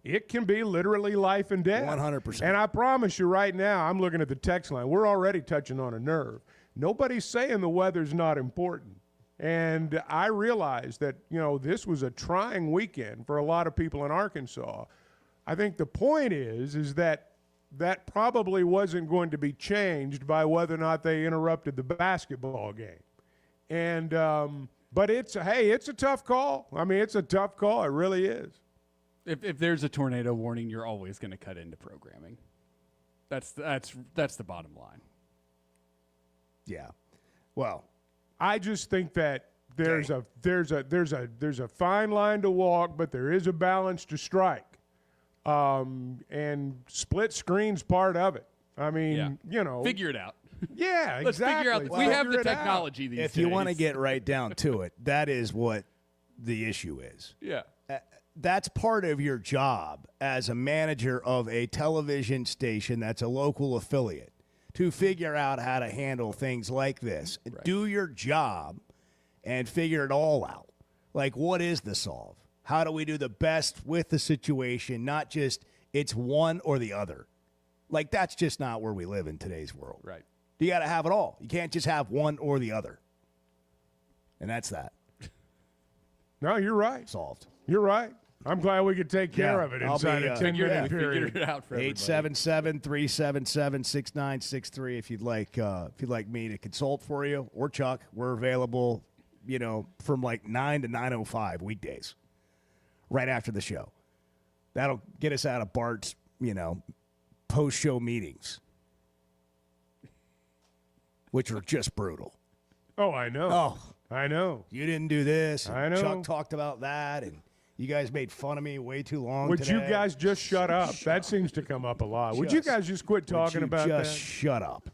it can be literally life and death. 100%. And I promise you right now, I'm looking at the text line. We're already touching on a nerve. Nobody's saying the weather's not important. And I realize that, this was a trying weekend for a lot of people in Arkansas. I think the point is that probably wasn't going to be changed by whether or not they interrupted the basketball game. And but it's a tough call. I mean, it's a tough call. It really is. If there's a tornado warning, you're always going to cut into programming. That's the bottom line. Yeah. Well, I just think that there's a fine line to walk, but there is a balance to strike. And split screen's part of it. I mean, figure it out. Yeah, Let's exactly. figure out. We have the technology these days. If you want to get right down to it, that is what the issue is. Yeah. That's part of your job as a manager of a television station that's a local affiliate, to figure out how to handle things like this. Right. Do your job and figure it all out. Like, what is the solve? How do we do the best with the situation, not just it's one or the other? Like, that's just not where we live in today's world. Right. You got to have it all. You can't just have one or the other. And that's that. No, you're right. Solved. You're right. I'm glad we could take care of it inside a 10-minute period. Figured it out for everybody. 877-377-6963 if you'd like me to consult for you, or Chuck. We're available, from like 9 to 9:05 weekdays, right after the show. That'll get us out of Bart's, post-show meetings, which are just brutal. Oh, I know. Oh, I know. You didn't do this. I know. Chuck talked about that, and You guys made fun of me way too long Would today. you guys just shut up? That seems to come up a lot. Would you guys just quit talking about that? Just shut up.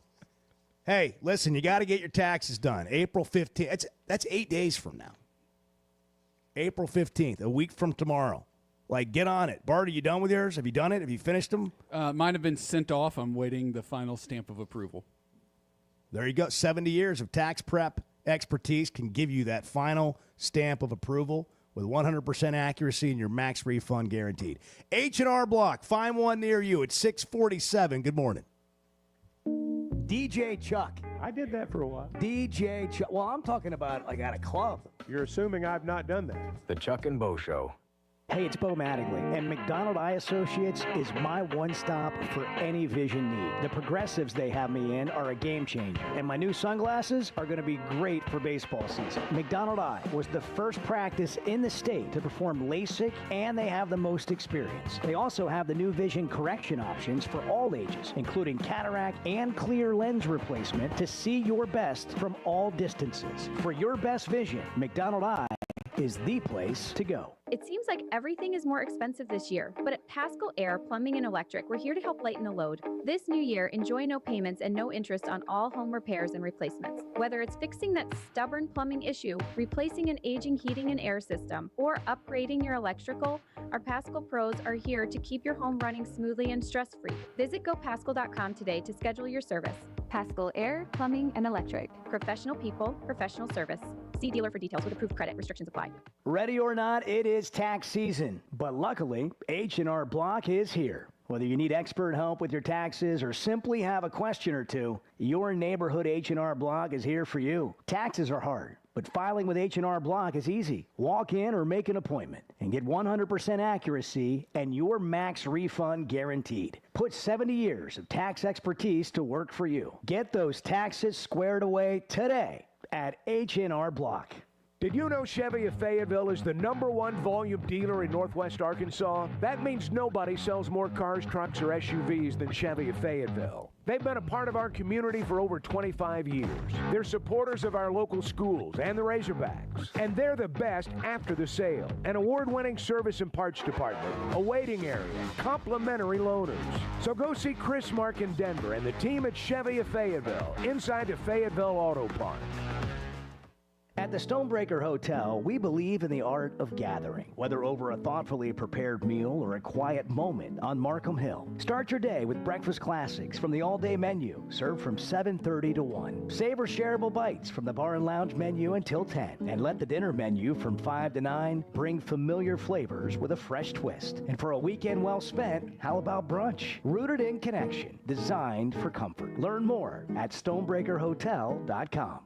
Hey, listen, you got to get your taxes done. April 15th. That's 8 days from now. April 15th, a week from tomorrow. Like, get on it. Bart, are you done with yours? Have you done it? Have you finished them? Mine have been sent off. I'm waiting the final stamp of approval. There you go. 70 years of tax prep expertise can give you that final stamp of approval with 100% accuracy and your max refund guaranteed. H&R Block. Find one near you at 647. Good morning. DJ Chuck. I did that for a while. DJ Chuck. Well, I'm talking about like at a club. You're assuming I've not done that. The Chuck and Bo Show. Hey, it's Bo Mattingly, and McDonald Eye Associates is my one-stop for any vision need. The progressives they have me in are a game changer, and my new sunglasses are going to be great for baseball season. McDonald Eye was the first practice in the state to perform LASIK, and they have the most experience. They also have the new vision correction options for all ages, including cataract and clear lens replacement to see your best from all distances. For your best vision, McDonald Eye is the place to go. It seems like everything is more expensive this year, but at Pascal Air Plumbing and Electric, we're here to help lighten the load. This new year, enjoy no payments and no interest on all home repairs and replacements. Whether it's fixing that stubborn plumbing issue, replacing an aging heating and air system, or upgrading your electrical, our Pascal pros are here to keep your home running smoothly and stress-free. Visit gopascal.com today to schedule your service. Pascal Air Plumbing and Electric. Professional people, professional service. See dealer for details with approved credit. Restrictions apply. Ready or not, it is tax season. But luckily, H&R Block is here. Whether you need expert help with your taxes or simply have a question or two, your neighborhood H&R Block is here for you. Taxes are hard, but filing with H&R Block is easy. Walk in or make an appointment and get 100% accuracy and your max refund guaranteed. Put 70 years of tax expertise to work for you. Get those taxes squared away today at H&R Block. Did you know Chevy of Fayetteville is the #1 volume dealer in Northwest Arkansas? That means nobody sells more cars, trucks, or SUVs than Chevy of Fayetteville. They've been a part of our community for over 25 years. They're supporters of our local schools and the Razorbacks. And they're the best after the sale. An award-winning service and parts department, a waiting area, complimentary loaners. So go see Chris Mark in Denver and the team at Chevy of Fayetteville, inside the Fayetteville Auto Park. At the Stonebreaker Hotel, we believe in the art of gathering, whether over a thoughtfully prepared meal or a quiet moment on Markham Hill. Start your day with breakfast classics from the all-day menu, served from 7:30 to 1. Savor shareable bites from the bar and lounge menu until 10. And let the dinner menu from 5 to 9 bring familiar flavors with a fresh twist. And for a weekend well spent, how about brunch? Rooted in connection, designed for comfort. Learn more at stonebreakerhotel.com.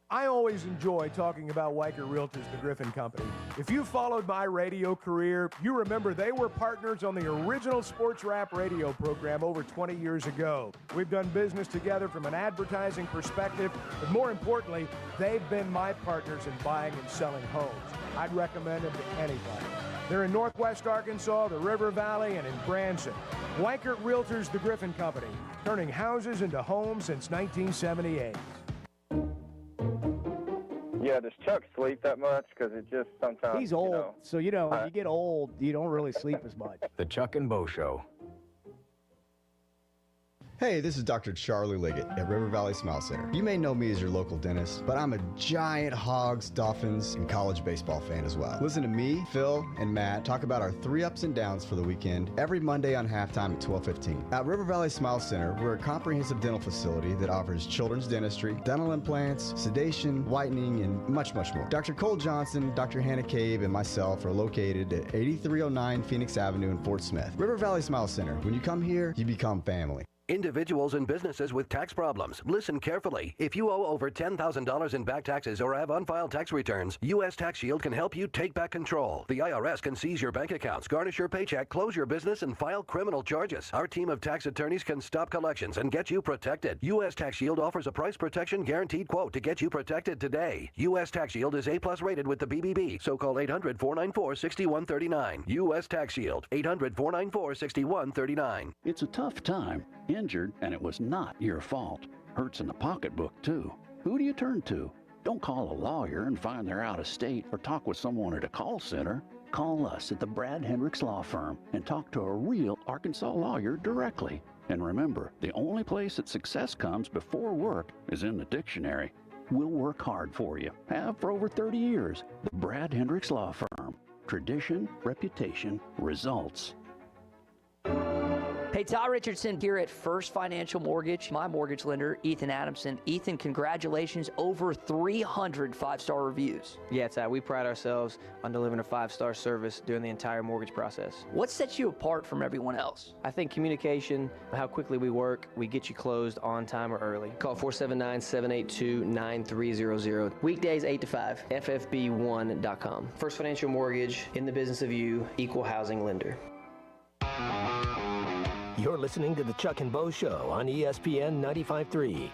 I always enjoy talking about Weicker Realtors, the Griffin Company. If you followed my radio career, you remember they were partners on the original sports rap radio program over 20 years ago. We've done business together from an advertising perspective, but more importantly, they've been my partners in buying and selling homes. I'd recommend them to anybody. They're in Northwest Arkansas, the River Valley, and in Branson. Weicker Realtors, the Griffin Company, turning houses into homes since 1978. Yeah, does Chuck sleep that much? Because it just sometimes, He's old, so when you get old, you don't really sleep as much. The Chuck and Bo Show. Hey, this is Dr. Charlie Liggett at River Valley Smile Center. You may know me as your local dentist, but I'm a giant Hogs, Dolphins, and college baseball fan as well. Listen to me, Phil, and Matt talk about our 3 ups and downs for the weekend every Monday on halftime at 12:15. At River Valley Smile Center, we're a comprehensive dental facility that offers children's dentistry, dental implants, sedation, whitening, and much, much more. Dr. Cole Johnson, Dr. Hannah Cave, and myself are located at 8309 Phoenix Avenue in Fort Smith. River Valley Smile Center. When you come here, you become family. Individuals and businesses with tax problems, listen carefully. If you owe over $10,000 in back taxes or have unfiled tax returns, U.S. Tax Shield can help you take back control. The IRS can seize your bank accounts, garnish your paycheck, close your business, and file criminal charges. Our team of tax attorneys can stop collections and get you protected. U.S. Tax Shield offers a price protection guaranteed quote to get you protected today. U.S. Tax Shield is A+ rated with the BBB, so call 800-494-6139. U.S. Tax Shield, 800-494-6139. It's a tough time. Injured, and it was not your fault. Hurts in the pocketbook, too. Who do you turn to? Don't call a lawyer and find they're out of state or talk with someone at a call center. Call us at the Brad Hendricks Law Firm and talk to a real Arkansas lawyer directly. And remember, the only place that success comes before work is in the dictionary. We'll work hard for you. Have for over 30 years. The Brad Hendricks Law Firm. Tradition, reputation, results. Hey, Todd Richardson here at First Financial Mortgage. My mortgage lender, Ethan Adamson. Ethan, congratulations. Over 300 five-star reviews. Yeah, Todd, we pride ourselves on delivering a 5-star service during the entire mortgage process. What sets you apart from everyone else? I think communication, how quickly we work, we get you closed on time or early. Call 479-782-9300. Weekdays 8 to 5, ffb1.com. First Financial Mortgage, in the business of you, equal housing lender. You're listening to the Chuck and Bo Show on ESPN 95.3.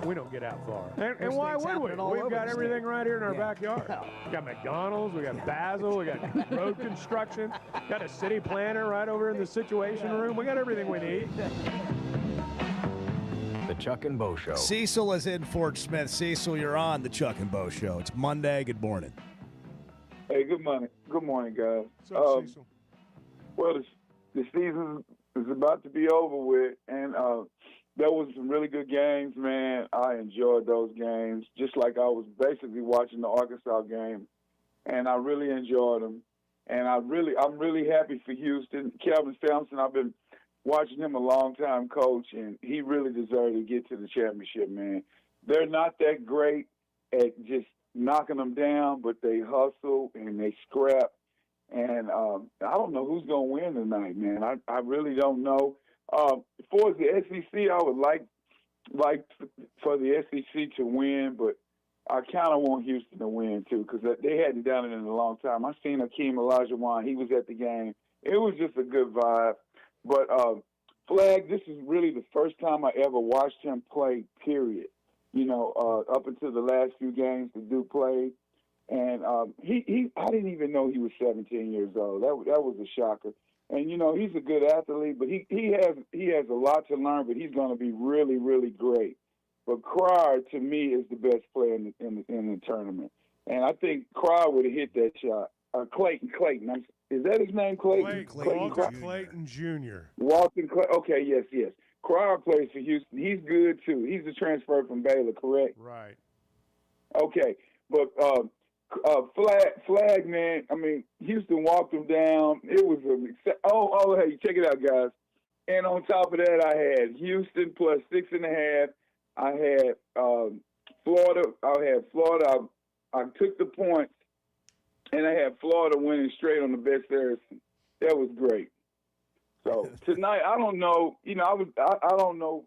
We don't get out far. And why would we? We've got everything right here in our backyard. We got McDonald's, we got Basil, we got road construction, got a city planner right over in the situation room. We got everything we need. The Chuck and Bo Show. Cecil is in Fort Smith. Cecil, you're on the Chuck and Bo Show. It's Monday. Good morning. Hey, good morning. Good morning, guys. What's up, Cecil? Well, the season is about to be over with, and there was some really good games, man. I enjoyed those games, just like I was basically watching the Arkansas game, and I really enjoyed them. And I'm really happy for Houston. Kelvin Sampson, I've been watching him a long time coach, and he really deserved to get to the championship, man. They're not that great at just knocking them down, but they hustle and they scrap. And I don't know who's going to win tonight, man. I really don't know. For the SEC, I would like for the SEC to win, but I kind of want Houston to win, too, because they hadn't done it in a long time. I seen Hakeem Olajuwon. He was at the game. It was just a good vibe. But Flag, this is really the first time I ever watched him play, period. You know, up until the last few games the Duke played. And I didn't even know he was 17 years old. That was a shocker. And, you know, he's a good athlete, but he has a lot to learn, but he's going to be really, really great. But Cryer, to me, is the best player in the tournament. And I think Cryer would have hit that shot. Clayton. Is that his name, Clayton? Clayton Jr. Walton Clayton. Okay, yes. Cryer plays for Houston. He's good, too. He's a transfer from Baylor, correct? Right. Okay. But Flag, man, I mean, Houston walked him down. It was hey, check it out, guys. And on top of that, I had Houston plus 6.5. I had Florida. I took the points, and I had Florida winning straight on the best Harrison. That was great. So tonight, I don't know. You know, I don't know.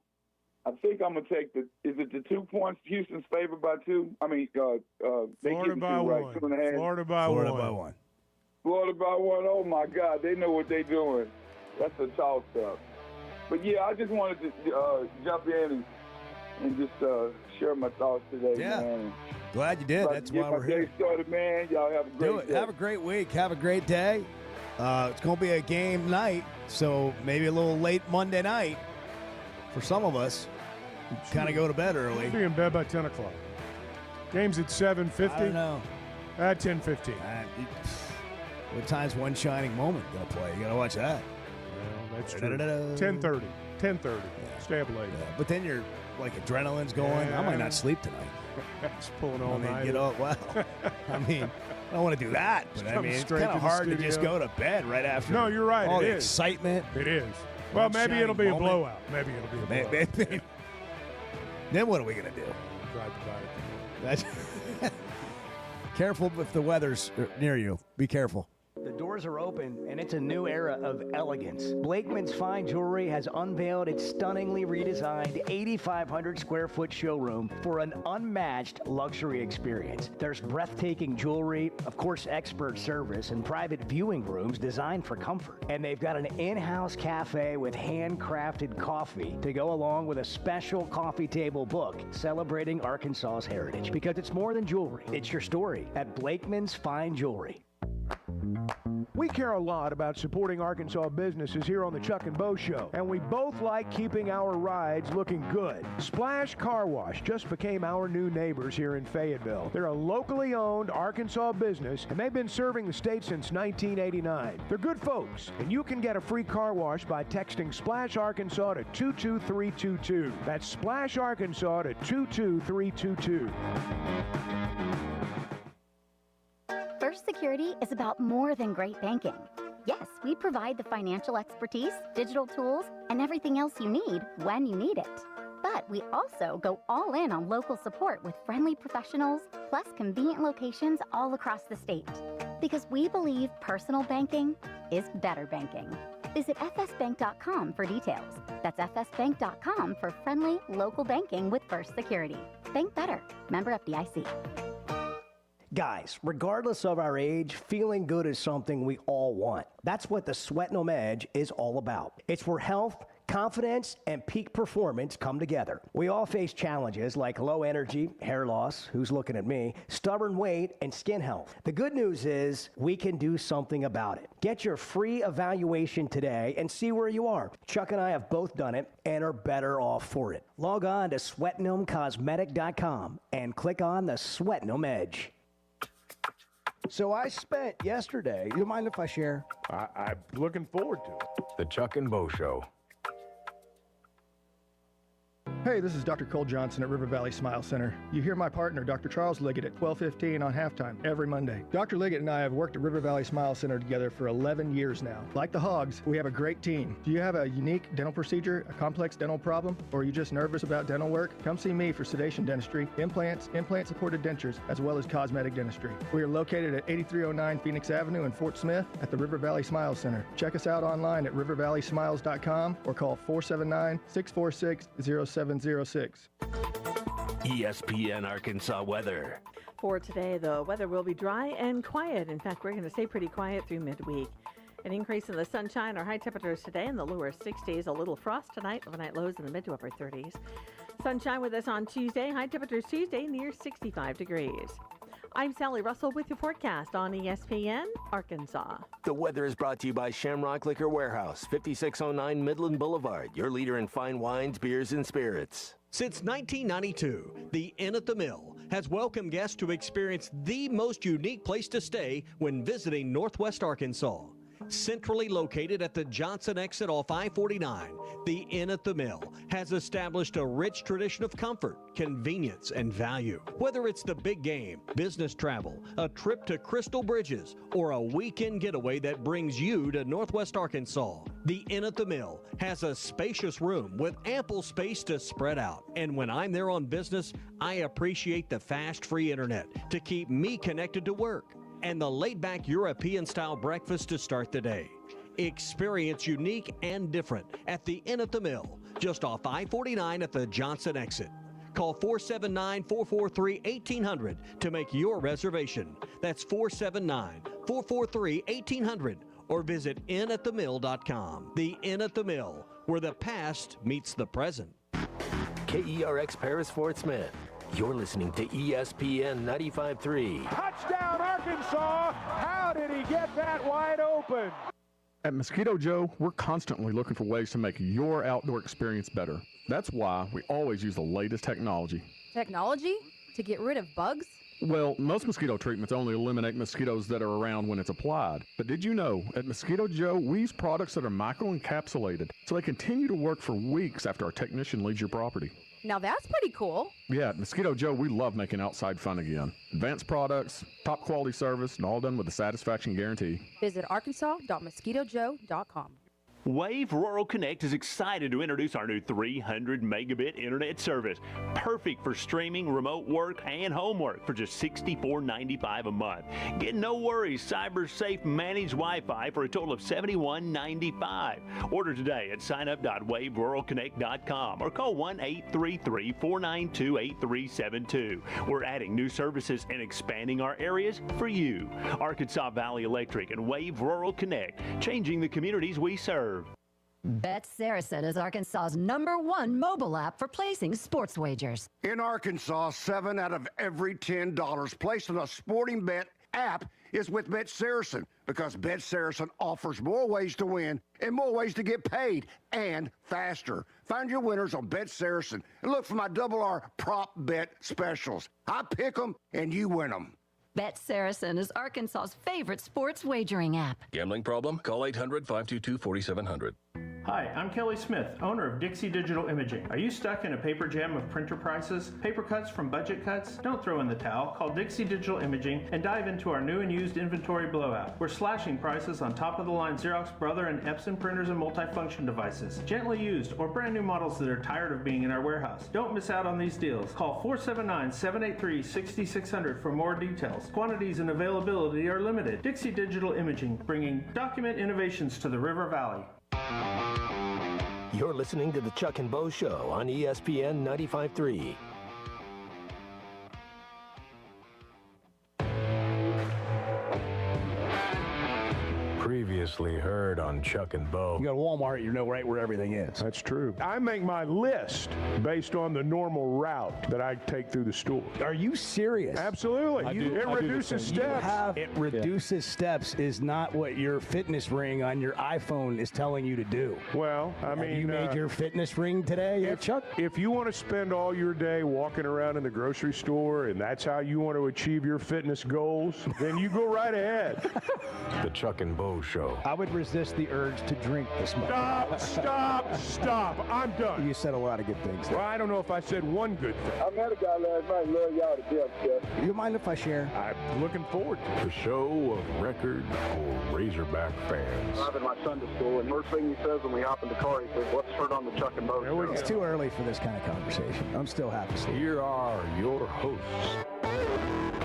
I think I'm gonna take is it the 2 points? Houston's favored by 2. I mean, they Florida by 2, right? 1. 2.5. Florida by 1. Florida by 1. Oh my God, they know what they're doing. That's a toss up. But yeah, I just wanted to jump in and just share my thoughts today, man. Glad you did. That's why we're here. Started, man. Y'all have a great day. Have a great week. Have a great day. It's going to be a game night, so maybe a little late Monday night for some of us. Kind of go to bed early. We'll be in bed by 10 o'clock. Game's at 7:50. I don't know. At 10:15. What time's One Shining Moment going to play? You got to watch that. Well, that's true. 10:30. 10:30. Stay up late. Yeah, but then you're like adrenaline's going. I might not sleep tonight. It's pulling all night. Get up. Well, I mean, I don't want to do that, but I mean, it's kind of hard to just go to bed right after. No, you're right. All it the is. excitement. It is. Well, maybe it'll be a blowout. Maybe it'll be a blowout. Then what are we going to do? Drive by it. That's careful if the weather's near you. Be careful. The doors are open, and it's a new era of elegance. Blakeman's Fine Jewelry has unveiled its stunningly redesigned 8,500 square foot showroom for an unmatched luxury experience. There's breathtaking jewelry, of course, expert service, and private viewing rooms designed for comfort. And they've got an in-house cafe with handcrafted coffee to go along with a special coffee table book celebrating Arkansas's heritage. Because it's more than jewelry. It's your story at Blakeman's Fine Jewelry. We care a lot about supporting Arkansas businesses here on the Chuck and Bo Show, and we both like keeping our rides looking good. Splash Car Wash just became our new neighbors here in Fayetteville. They're a locally owned Arkansas business, and they've been serving the state since 1989. They're good folks, and you can get a free car wash by texting Splash Arkansas to 22322. That's Splash Arkansas to 22322. First Security is about more than great banking. Yes, we provide the financial expertise, digital tools, and everything else you need when you need it. But we also go all in on local support with friendly professionals, plus convenient locations all across the state. Because we believe personal banking is better banking. Visit fsbank.com for details. That's fsbank.com for friendly, local banking with First Security. Bank better. Member FDIC. Guys, regardless of our age, feeling good is something we all want. That's what the Sweat No Edge is all about. It's where health, confidence, and peak performance come together. We all face challenges like low energy, hair loss, who's looking at me, stubborn weight, and skin health. The good news is we can do something about it. Get your free evaluation today and see where you are. Chuck and I have both done it and are better off for it. Log on to sweatnomcosmetic.com and click on the Sweat No Edge. So I spent yesterday, you mind if I share? I'm looking forward to it. The Chuck and Bo Show. Hey, this is Dr. Cole Johnson at River Valley Smile Center. You hear my partner, Dr. Charles Liggett, at 12:15 on halftime every Monday. Dr. Liggett and I have worked at River Valley Smile Center together for 11 years now. Like the Hogs, we have a great team. Do you have a unique dental procedure, a complex dental problem, or are you just nervous about dental work? Come see me for sedation dentistry, implants, implant-supported dentures, as well as cosmetic dentistry. We are located at 8309 Phoenix Avenue in Fort Smith at the River Valley Smile Center. Check us out online at rivervalleysmiles.com or call 479-646-0706. ESPN Arkansas weather. For today, the weather will be dry and quiet. In fact, we're going to stay pretty quiet through midweek. An increase in the sunshine. Our high temperatures today in the lower 60s. A little frost tonight. Overnight lows in the mid to upper 30s. Sunshine with us on Tuesday. High temperatures Tuesday near 65 degrees. I'm Sally Russell with your forecast on ESPN Arkansas. The weather is brought to you by Shamrock Liquor Warehouse, 5609 Midland Boulevard, your leader in fine wines, beers, and spirits. Since 1992, the Inn at the Mill has welcomed guests to experience the most unique place to stay when visiting Northwest Arkansas. Centrally located at the Johnson exit off I-49, the Inn at the Mill has established a rich tradition of comfort, convenience, and value. Whether it's the big game, business travel, a trip to Crystal Bridges, or a weekend getaway that brings you to Northwest Arkansas, the Inn at the Mill has a spacious room with ample space to spread out. And when I'm there on business, I appreciate the fast free internet to keep me connected to work, and the laid-back European-style breakfast to start the day. Experience unique and different at the Inn at the Mill, just off I-49 at the Johnson exit. Call 479-443-1800 to make your reservation. That's 479-443-1800, or visit innatthemill.com. The Inn at the Mill, where the past meets the present. KERX Paris Fort Smith. You're listening to ESPN 95.3. Touchdown, Arkansas! How did he get that wide open? At Mosquito Joe, we're constantly looking for ways to make your outdoor experience better. That's why we always use the latest technology. Technology? To get rid of bugs? Well, most mosquito treatments only eliminate mosquitoes that are around when it's applied. But did you know, at Mosquito Joe, we use products that are microencapsulated, so they continue to work for weeks after our technician leaves your property. Now that's pretty cool. Yeah, at Mosquito Joe, we love making outside fun again. Advanced products, top quality service, and all done with a satisfaction guarantee. Visit arkansas.mosquitojoe.com. Wave Rural Connect is excited to introduce our new 300 megabit internet service. Perfect for streaming, remote work, and homework for just $64.95 a month. Get no worries, cyber safe managed Wi-Fi for a total of $71.95. Order today at signup.waveruralconnect.com or call 1-833-492-8372. We're adding new services and expanding our areas for you. Arkansas Valley Electric and Wave Rural Connect, changing the communities we serve. Bet Saracen is Arkansas's #1 mobile app for placing sports wagers. In Arkansas, 7 out of every $10 placed on a sporting bet app is with Bet Saracen, because Bet Saracen offers more ways to win and more ways to get paid, and faster. Find your winners on Bet Saracen and look for my Double R prop bet specials. I pick them and you win them. Bet Saracen is Arkansas's favorite sports wagering app. Gambling problem? Call 800-522-4700. Hi, I'm Kelly Smith, owner of Dixie Digital Imaging. Are you stuck in a paper jam of printer prices, paper cuts from budget cuts? Don't throw in the towel. Call Dixie Digital Imaging and dive into our new and used inventory blowout. We're slashing prices on top-of-the-line Xerox, Brother, and Epson printers and multifunction devices, gently used or brand new models that are tired of being in our warehouse. Don't miss out on these deals. Call 479-783-6600 for more details. Quantities and availability are limited. Dixie Digital Imaging, bringing document innovations to the River Valley. You're listening to the Chuck and Bo Show on ESPN 95.3. Previously heard on Chuck and Bo. You go to Walmart, you know right where everything is. That's true. I make my list based on the normal route that I take through the store. Are you serious? Absolutely. It reduces steps. It reduces steps is not what your fitness ring on your iPhone is telling you to do. Well, I mean, you made your fitness ring today, Chuck? If you want to spend all your day walking around in the grocery store and that's how you want to achieve your fitness goals, then you go right ahead. The Chuck and Bo Show. I would resist the urge to drink this much. Stop. I'm done. You said a lot of good things there. Well, I don't know if I said one good thing. I met a guy last night, love y'all to death, Jeff. You mind if I share? I'm looking forward to it. The show of record for Razorback fans. I'm in my Sunday school, and first thing he says when we hop in the car, he says, "What's heard on the Chuck and Bo Show?" It's too early for this kind of conversation. I'm still half asleep. Here are your hosts,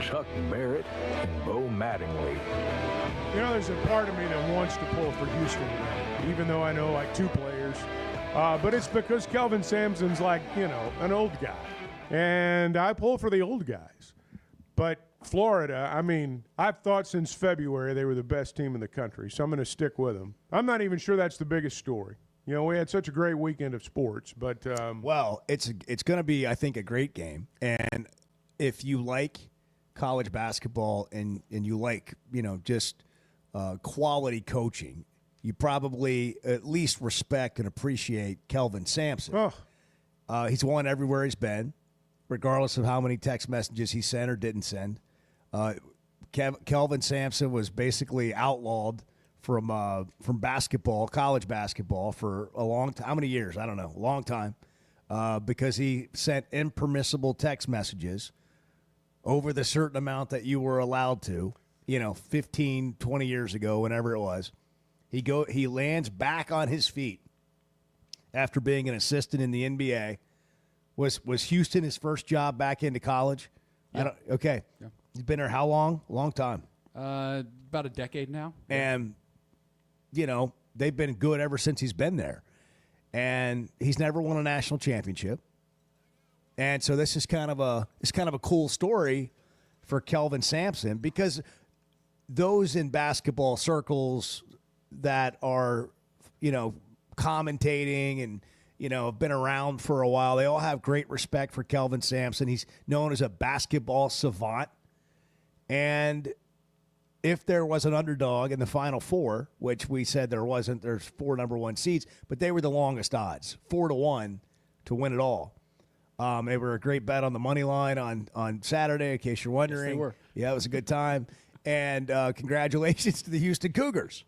Chuck Merritt and Bo Mattingly. You know, there's a part of me that wants to pull for Houston today, even though I know like two players. But it's because Kelvin Sampson's like, an old guy. And I pull for the old guys. But Florida, I mean, I've thought since February they were the best team in the country, so I'm going to stick with them. I'm not even sure that's the biggest story. We had such a great weekend of sports, but well, it's going to be, I think, a great game. And if you like college basketball and you like, just quality coaching, you probably at least respect and appreciate Kelvin Sampson. He's won everywhere he's been, regardless of how many text messages he sent or didn't send. Kelvin Sampson was basically outlawed from basketball, college basketball, for a long time. How many years? I don't know. A long time. Because he sent impermissible text messages over the certain amount that you were allowed to, 15, 20 years ago, whenever it was. He lands back on his feet after being an assistant in the NBA. Was Houston his first job back into college? Yeah. Okay. Yeah. He's been there how long? Long time. About a decade now. And, they've been good ever since he's been there. And he's never won a national championship. And so this is kind of a cool story for Kelvin Sampson, because those in basketball circles that are, commentating and, have been around for a while, they all have great respect for Kelvin Sampson. He's known as a basketball savant. And if there was an underdog in the Final Four, which we said there wasn't, there's 4 number 1 seeds, but they were the longest odds, 4-1 to win it all. They were a great bet on the money line on Saturday, in case you're wondering. Yes, they were. Yeah, it was a good time. And congratulations to the Houston Cougars.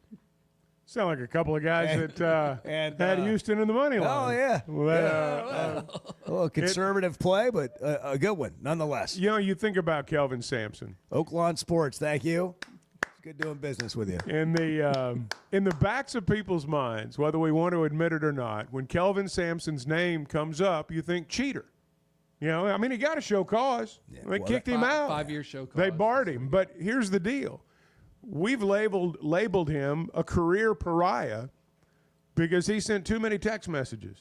Sound like a couple of guys that had Houston in the money line. Oh, yeah. Well, a little conservative play, but a good one nonetheless. You think about Kelvin Sampson. Oaklawn Sports, thank you. It's good doing business with you. In the backs of people's minds, whether we want to admit it or not, when Kelvin Sampson's name comes up, you think cheater. He got a show cause. Yeah, they kicked him out. 5-year show cause. They barred him. But here's the deal. We've labeled him a career pariah because he sent too many text messages.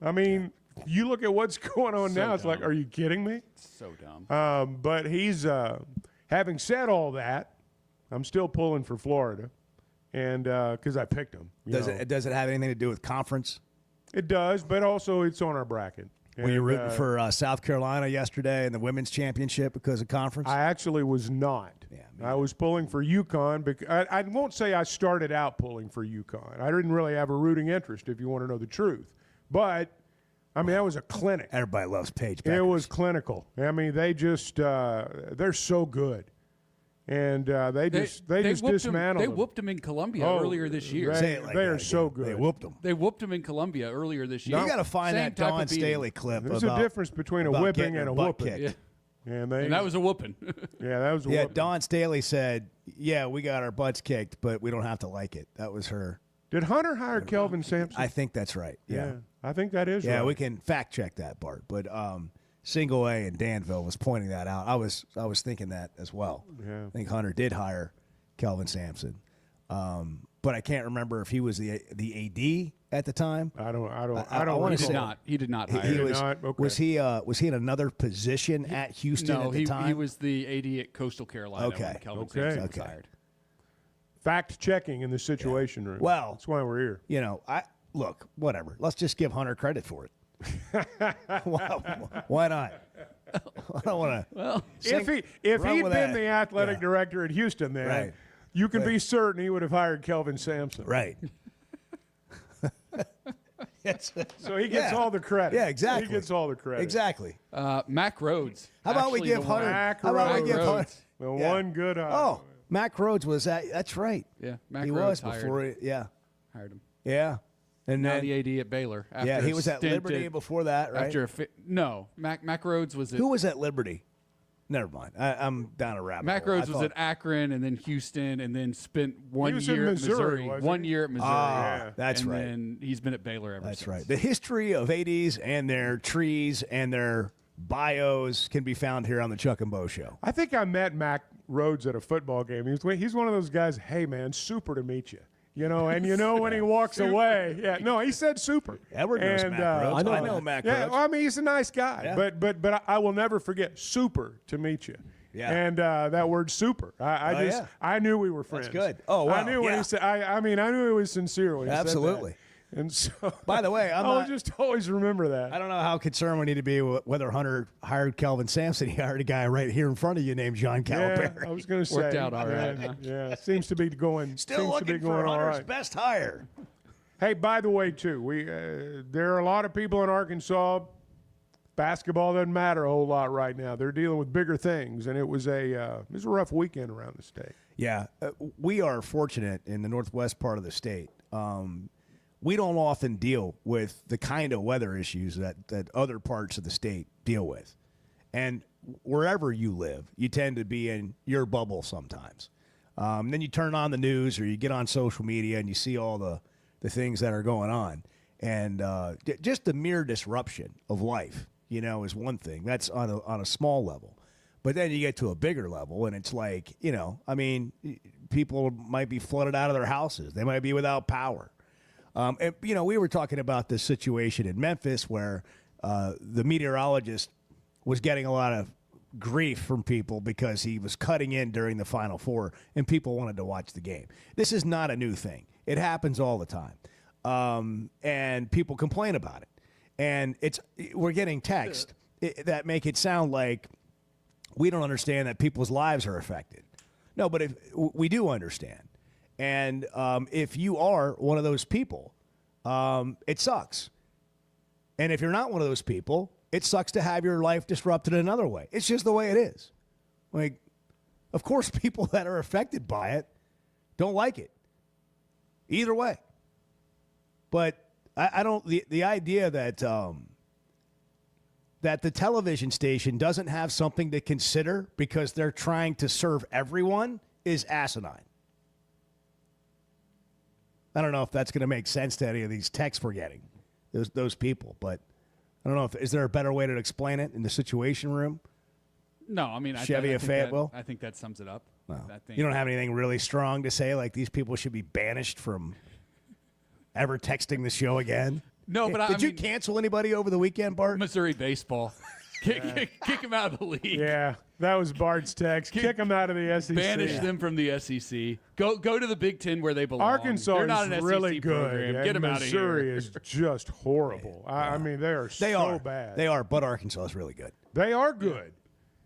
I mean, you look at what's going on now, it's like, are you kidding me? So dumb. But he's, having said all that, I'm still pulling for Florida, and because I picked him. Does it have anything to do with conference? It does, but also it's on our bracket. Were you rooting for South Carolina yesterday in the women's championship because of conference? I actually was not. I was pulling for UConn. Because I won't say I started out pulling for UConn. I didn't really have a rooting interest, if you want to know the truth. But, I mean, that was a clinic. Everybody loves Paige It Beckers. was clinical. I mean, they just they're so good. And they just dismantled They them. whooped them in Columbia earlier this year. They are so good. They whooped them. They whooped them in Columbia earlier this year. You got to find Same that type Dawn of beating. Staley clip. There's a difference between a about whipping getting and a her butt whooping. kicked. And that was a whooping. Yeah, that was a Yeah, whooping. Dawn Staley said, "Yeah, we got our butts kicked, but we don't have to like it." That was her. Did Hunter hire Kelvin Sampson? I think that's right. Yeah, I think that is right. Yeah, we can fact check that, Bart. But Single A in Danville was pointing that out. I was thinking that as well. Yeah. I think Hunter did hire Kelvin Sampson, but I can't remember if he was the AD at the time. I don't. He did not. He did not hire. He him. was. Was he? Was he in another position at Houston No, at the time? he was the AD at Coastal Carolina when Kelvin Sampson was hired. Fact checking in the Situation Room. Well, that's why we're here. You know, look, whatever. Let's just give Hunter credit for it. Why not? I don't want to. Well, if he'd been the athletic director at Houston, then Right. you can be certain he would have hired Kelvin Sampson. Right. So he gets all the credit. Yeah, exactly. He gets all the credit. Exactly. Mac Rhodes. How about we actually give the one- Hunter? How about we give Hunter? The one good. Oh, Mac Rhodes was that? That's right. Yeah, Mac he Rhodes was before. hired him. Yeah. And now then the AD at Baylor. After yeah, he a was at stint Liberty before that, right? No, Mac Rhodes was at Who was at Liberty? Never mind. I'm down a rabbit Mac hole. Rhodes I was thought- at Akron and then Houston and then spent one was in year at Missouri, Missouri. wasn't 1 he? year at Missouri. Ah, that's and right. And he's been at Baylor ever That's since. right. The history of 80s and their trees and their bios can be found here on the Chuck and Bo Show. I think I met Mac Rhodes at a football game. He's one of those guys. Hey man, super to meet you. You know, and when he walks away, he said super. Edward knows Mac Rhodes. I know Mac Yeah, Rhodes. well, I mean, he's a nice guy, Yeah. but I will never forget super to meet you. Yeah. And that word super, I knew we were friends. good. Oh, wow. I knew when Yeah. he said. I knew he was sincere when he Absolutely. said that. And so, By the way, I'll just always remember that. I don't know how concerned we need to be whether Hunter hired Kelvin Sampson. He hired a guy right here in front of you named John Calipari. Yeah, I was going to say. Worked out all right, huh? Yeah, seems to be going. Still seems to be looking going for all Hunter's right. best hire. Hey, by the way, too, there are a lot of people in Arkansas. Basketball doesn't matter a whole lot right now. They're dealing with bigger things, and it was a rough weekend around the state. Yeah, we are fortunate in the northwest part of the state. We don't often deal with the kind of weather issues that other parts of the state deal with. And wherever you live, you tend to be in your bubble sometimes. Then you turn on the news or you get on social media and you see all the things that are going on. And just the mere disruption of life, is one thing. That's on a small level. But then you get to a bigger level and it's like, people might be flooded out of their houses. They might be without power. And we were talking about this situation in Memphis where the meteorologist was getting a lot of grief from people because he was cutting in during the Final Four and people wanted to watch the game. This is not a new thing. It happens all the time. And people complain about it. And we're getting texts that make it sound like we don't understand that people's lives are affected. No, but we do understand. And if you are one of those people, it sucks. And if you're not one of those people, it sucks to have your life disrupted in another way. It's just the way it is. Like, of course, people that are affected by it don't like it. Either way. But I don't, the idea that that the television station doesn't have something to consider because they're trying to serve everyone is asinine. I don't know if that's going to make sense to any of these texts we're getting, those people. But I don't know is there a better way to explain it in the Situation Room? No, I mean, Chevy of Fayetteville? I think that sums it up. No. That thing. You don't have anything really strong to say, like these people should be banished from ever texting the show again? No, but Did you cancel anybody over the weekend, Bart? Missouri baseball. Kick him out of the league. Yeah, that was Bart's text. Kick him out of the SEC. Banish them from the SEC. Go to the Big Ten where they belong. Arkansas They're not is an really SEC good. program. Get them out of here. Missouri is just horrible. I mean, they are so bad. They are, but Arkansas is really good. They are good.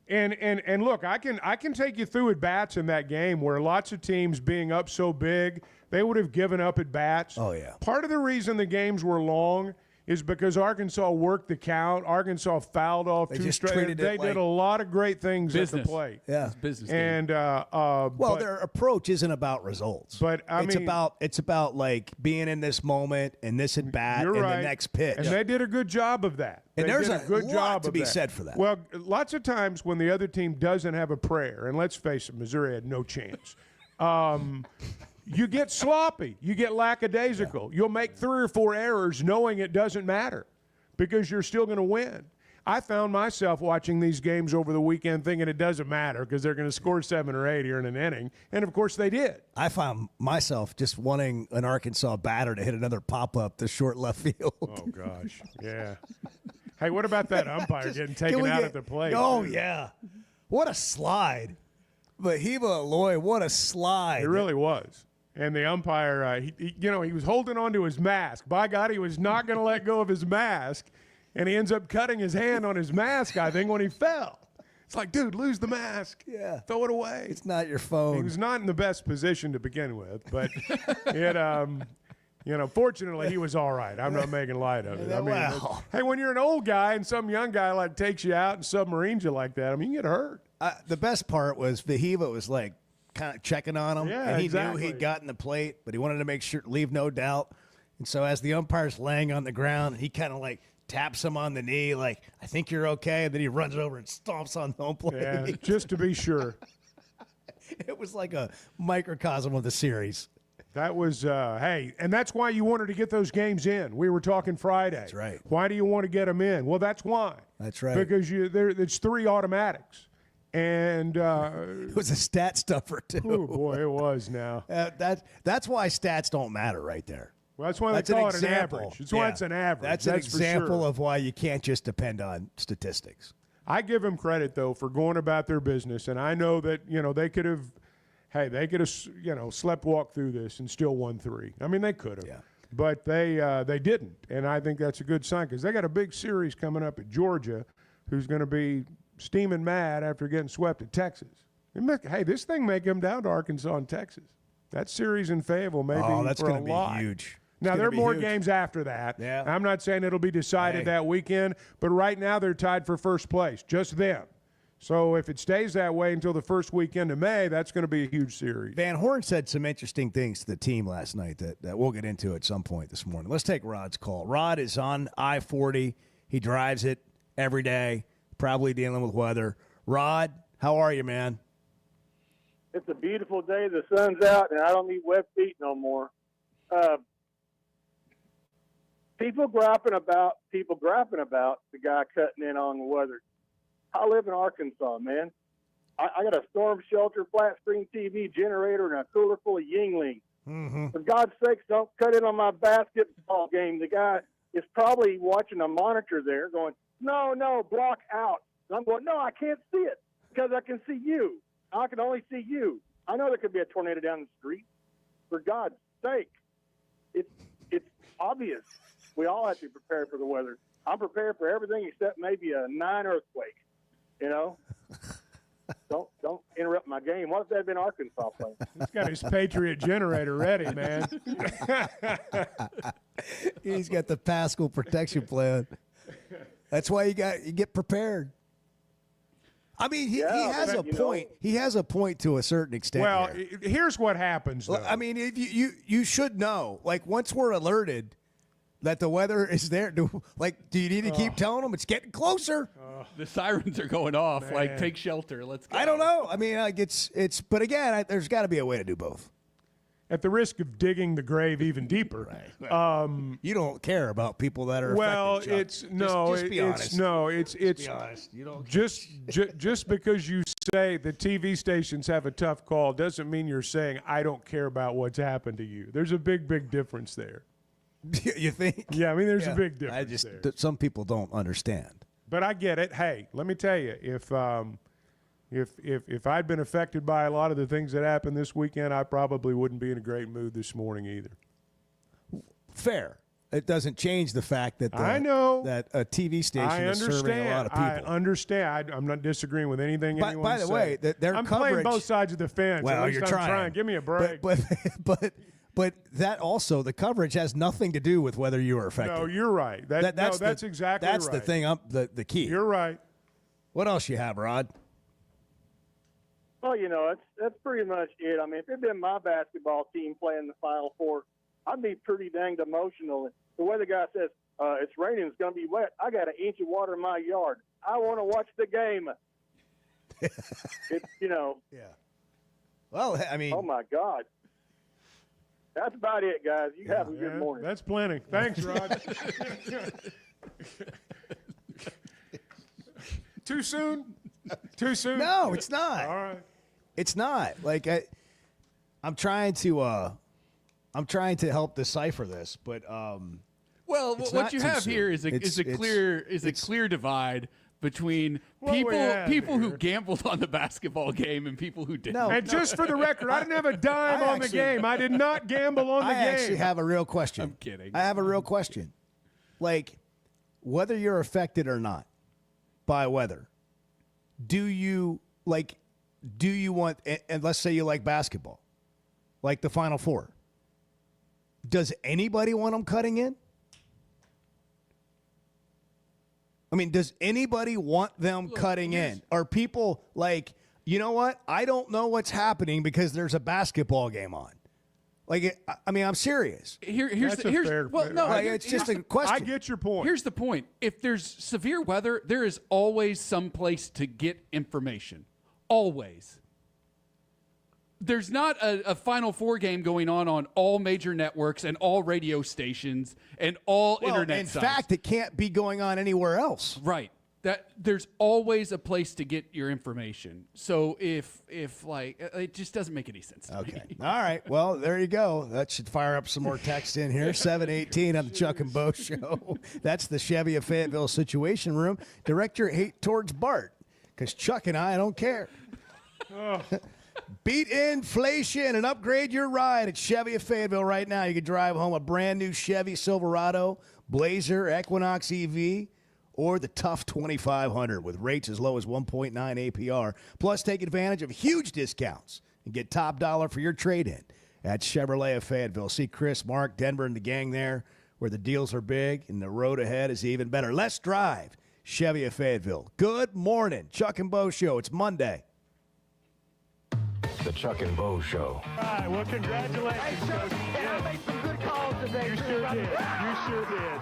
And look, I can take you through at bats in that game where lots of teams being up so big, they would have given up at bats. Oh, yeah. Part of the reason the games were long is because Arkansas worked the count. Arkansas fouled off They two just straight. treated it They like did a lot of great things at the plate. Yeah, it's business. And well, their approach isn't about results. But it's about like being in this moment and this at bat and right. the next pitch. And they did a good job of that. And They there's did a good lot job to of be that. said for that. Well, lots of times when the other team doesn't have a prayer, and let's face it, Missouri had no chance. You get sloppy. You get lackadaisical. You'll make 3 or 4 errors knowing it doesn't matter because you're still going to win. I found myself watching these games over the weekend thinking it doesn't matter because they're going to score 7 or 8 here in an inning. And, of course, they did. I found myself just wanting an Arkansas batter to hit another pop-up to short left field. Oh, gosh. Yeah. Hey, what about that umpire getting taken out at the plate? Oh, yeah. What a slide. Mahiba Aloy, what a slide. It really was. And the umpire, he was holding on to his mask. By God, he was not going to let go of his mask. And he ends up cutting his hand on his mask, I think, when he fell. It's like, dude, lose the mask. Yeah. Throw it away. It's not your phone. He was not in the best position to begin with. But, fortunately, he was all right. I'm not making light of it. I mean, Wow. hey, when you're an old guy and some young guy, like, takes you out and submarines you like that, I mean, you get hurt. The best part was Vahiva was like kind of checking on him. Yeah, and he exactly. knew he'd gotten the plate, but he wanted to make sure, leave no doubt. And so as the umpire's laying on the ground, he kind of like taps him on the knee, like, I think you're okay. And then he runs over and stomps on the home plate. Yeah, just to be sure. It was like a microcosm of the series. That was, and that's why you wanted to get those games in. We were talking Friday. That's right. Why do you want to get them in? Well, that's why. That's right. Because it's 3 automatics. And it was a stat stuffer, too. Oh, boy, it was now. That's why stats don't matter right there. Well, that's why they call it an average. That's why it's an average. That's an example for sure. of why you can't just depend on statistics. I give them credit, though, for going about their business. And I know that, they could have, sleptwalk through this and still won 3. I mean, they could have. Yeah. But they didn't. And I think that's a good sign because they got a big series coming up at Georgia who's going to be steaming mad after getting swept at Texas. Hey, this thing may come down to Arkansas and Texas. That series in Fayetteville may be that's for a going to be lot. huge. Now, there are more games after that. Yeah. I'm not saying it'll be decided that weekend, but right now they're tied for first place, just them. So if it stays that way until the first weekend of May, that's going to be a huge series. Van Horn said some interesting things to the team last night that we'll get into at some point this morning. Let's take Rod's call. Rod is on I-40. He drives it every day, probably dealing with weather. Rod, how are you, man? It's a beautiful day. The sun's out, and I don't need wet feet no more. People griping about the guy cutting in on the weather. I live in Arkansas, man. I got a storm shelter, flat screen TV, generator, and a cooler full of Yingling. Mm-hmm. For God's sakes, don't cut in on my basketball game. The guy is probably watching a monitor there going, no, block out. And I'm going, no, I can't see it because I can see you. I can only see you. I know there could be a tornado down the street. For God's sake, it's obvious. We all have to be prepared for the weather. I'm prepared for everything except maybe a 9 earthquake. Don't interrupt my game. What if that had been Arkansas playing? He's got his Patriot generator ready, man. He's got the Pascal protection plan. That's why you get prepared. I mean, he has a point. He has a point to a certain extent. Well, here. Here's what happens, though. I mean, if you should know. Like, once we're alerted that the weather is there, do you need to keep telling them it's getting closer? The sirens are going off. Man. Like, take shelter. Let's go. I don't know. I mean, it's. But again, there's got to be a way to do both. At the risk of digging the grave even deeper, you don't care about people that are. Well, affected, Chuck. Just be honest. It's be honest. You don't just because you say the TV stations have a tough call doesn't mean you're saying I don't care about what's happened to you. There's a big difference there. You think? Yeah, I mean, there's a big difference there. Some people don't understand. But I get it. Hey, let me tell you, if I'd been affected by a lot of the things that happened this weekend, I probably wouldn't be in a great mood this morning either. Fair. It doesn't change the fact that I know that a TV station is serving a lot of people. I understand. I'm not disagreeing with anything anyone By the way, their I'm coverage, playing both sides of the fence. Well, At least you're I'm trying. Give me a break. But that also, the coverage has nothing to do with whether you are affected. No, you're right. That's exactly right. That's the thing. The key. You're right. What else you have, Rod? Well, that's pretty much it. I mean, if it had been my basketball team playing the Final Four, I'd be pretty dang emotional. The weather guy says, it's raining, it's going to be wet. I got an inch of water in my yard. I want to watch the game. Yeah. Well, I mean. Oh, my God. That's about it, guys. You have a good morning. That's plenty. Thanks, Rod. Too soon? Too soon? No, it's not. All right. It's not. Like I'm trying to help decipher this, but well, what you have here is a clear divide between people who gambled on the basketball game and people who didn't. No, and just for the record, I didn't have a dime on the game. I did not gamble on the game. I actually have a real question. I'm kidding. I have a real question. Like, whether you're affected or not by weather, do you want, and let's say you like basketball, like the Final Four, does anybody want them cutting in? I mean, does anybody want them cutting in? Are people like, you know what? I don't know what's happening because there's a basketball game on. Like, I mean, I'm serious. It's just a question. I get your point. Here's the point. If there's severe weather, there is always some place to get information. Always. There's not a Final Four game going on all major networks and all radio stations and all internet sites. In fact, it can't be going on anywhere else. Right. That there's always a place to get your information. So if it just doesn't make any sense to me. All right. Well, there you go. That should fire up some more text in here. 718 on the Chuck and Bo Show. That's the Chevy of Fayetteville Situation Room. Direct your hate towards Bart, because Chuck and I don't care. Beat inflation and upgrade your ride at Chevy of Fayetteville right now. You can drive home a brand new Chevy Silverado, Blazer, Equinox EV, or the Tough 2500 with rates as low as 1.9 APR. Plus, take advantage of huge discounts and get top dollar for your trade-in at Chevrolet of Fayetteville. See Chris, Mark, Denver, and the gang there where the deals are big and the road ahead is even better. Let's drive Chevy of Fayetteville. Good morning. Chuck and Bo Show. It's Monday. The Chuck and Bo Show. All right, well, congratulations, Coach. Yeah, I made some good calls today. You sure did. You sure did.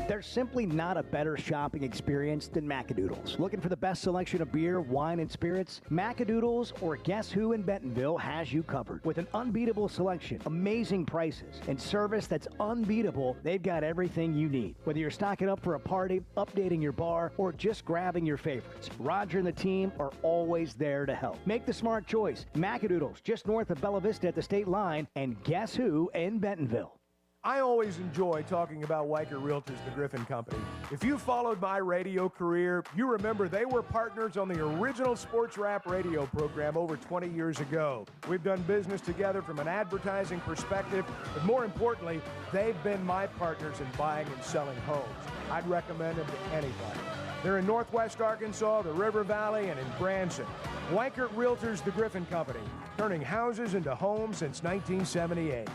There's simply not a better shopping experience than Macadoodles. Looking for the best selection of beer, wine, and spirits? Macadoodles or Guess Who in Bentonville has you covered. With an unbeatable selection, amazing prices, and service that's unbeatable, they've got everything you need. Whether you're stocking up for a party, updating your bar, or just grabbing your favorites, Roger and the team are always there to help. Make the smart choice. Macadoodles, just north of Bella Vista at the state line, and Guess Who in Bentonville. I always enjoy talking about Weicker Realtors, the Griffin Company. If you followed my radio career, you remember they were partners on the original sports rap radio program over 20 years ago. We've done business together from an advertising perspective, but more importantly, they've been my partners in buying and selling homes. I'd recommend them to anybody. They're in Northwest Arkansas, the River Valley, and in Branson. Weicker Realtors, the Griffin Company, turning houses into homes since 1978.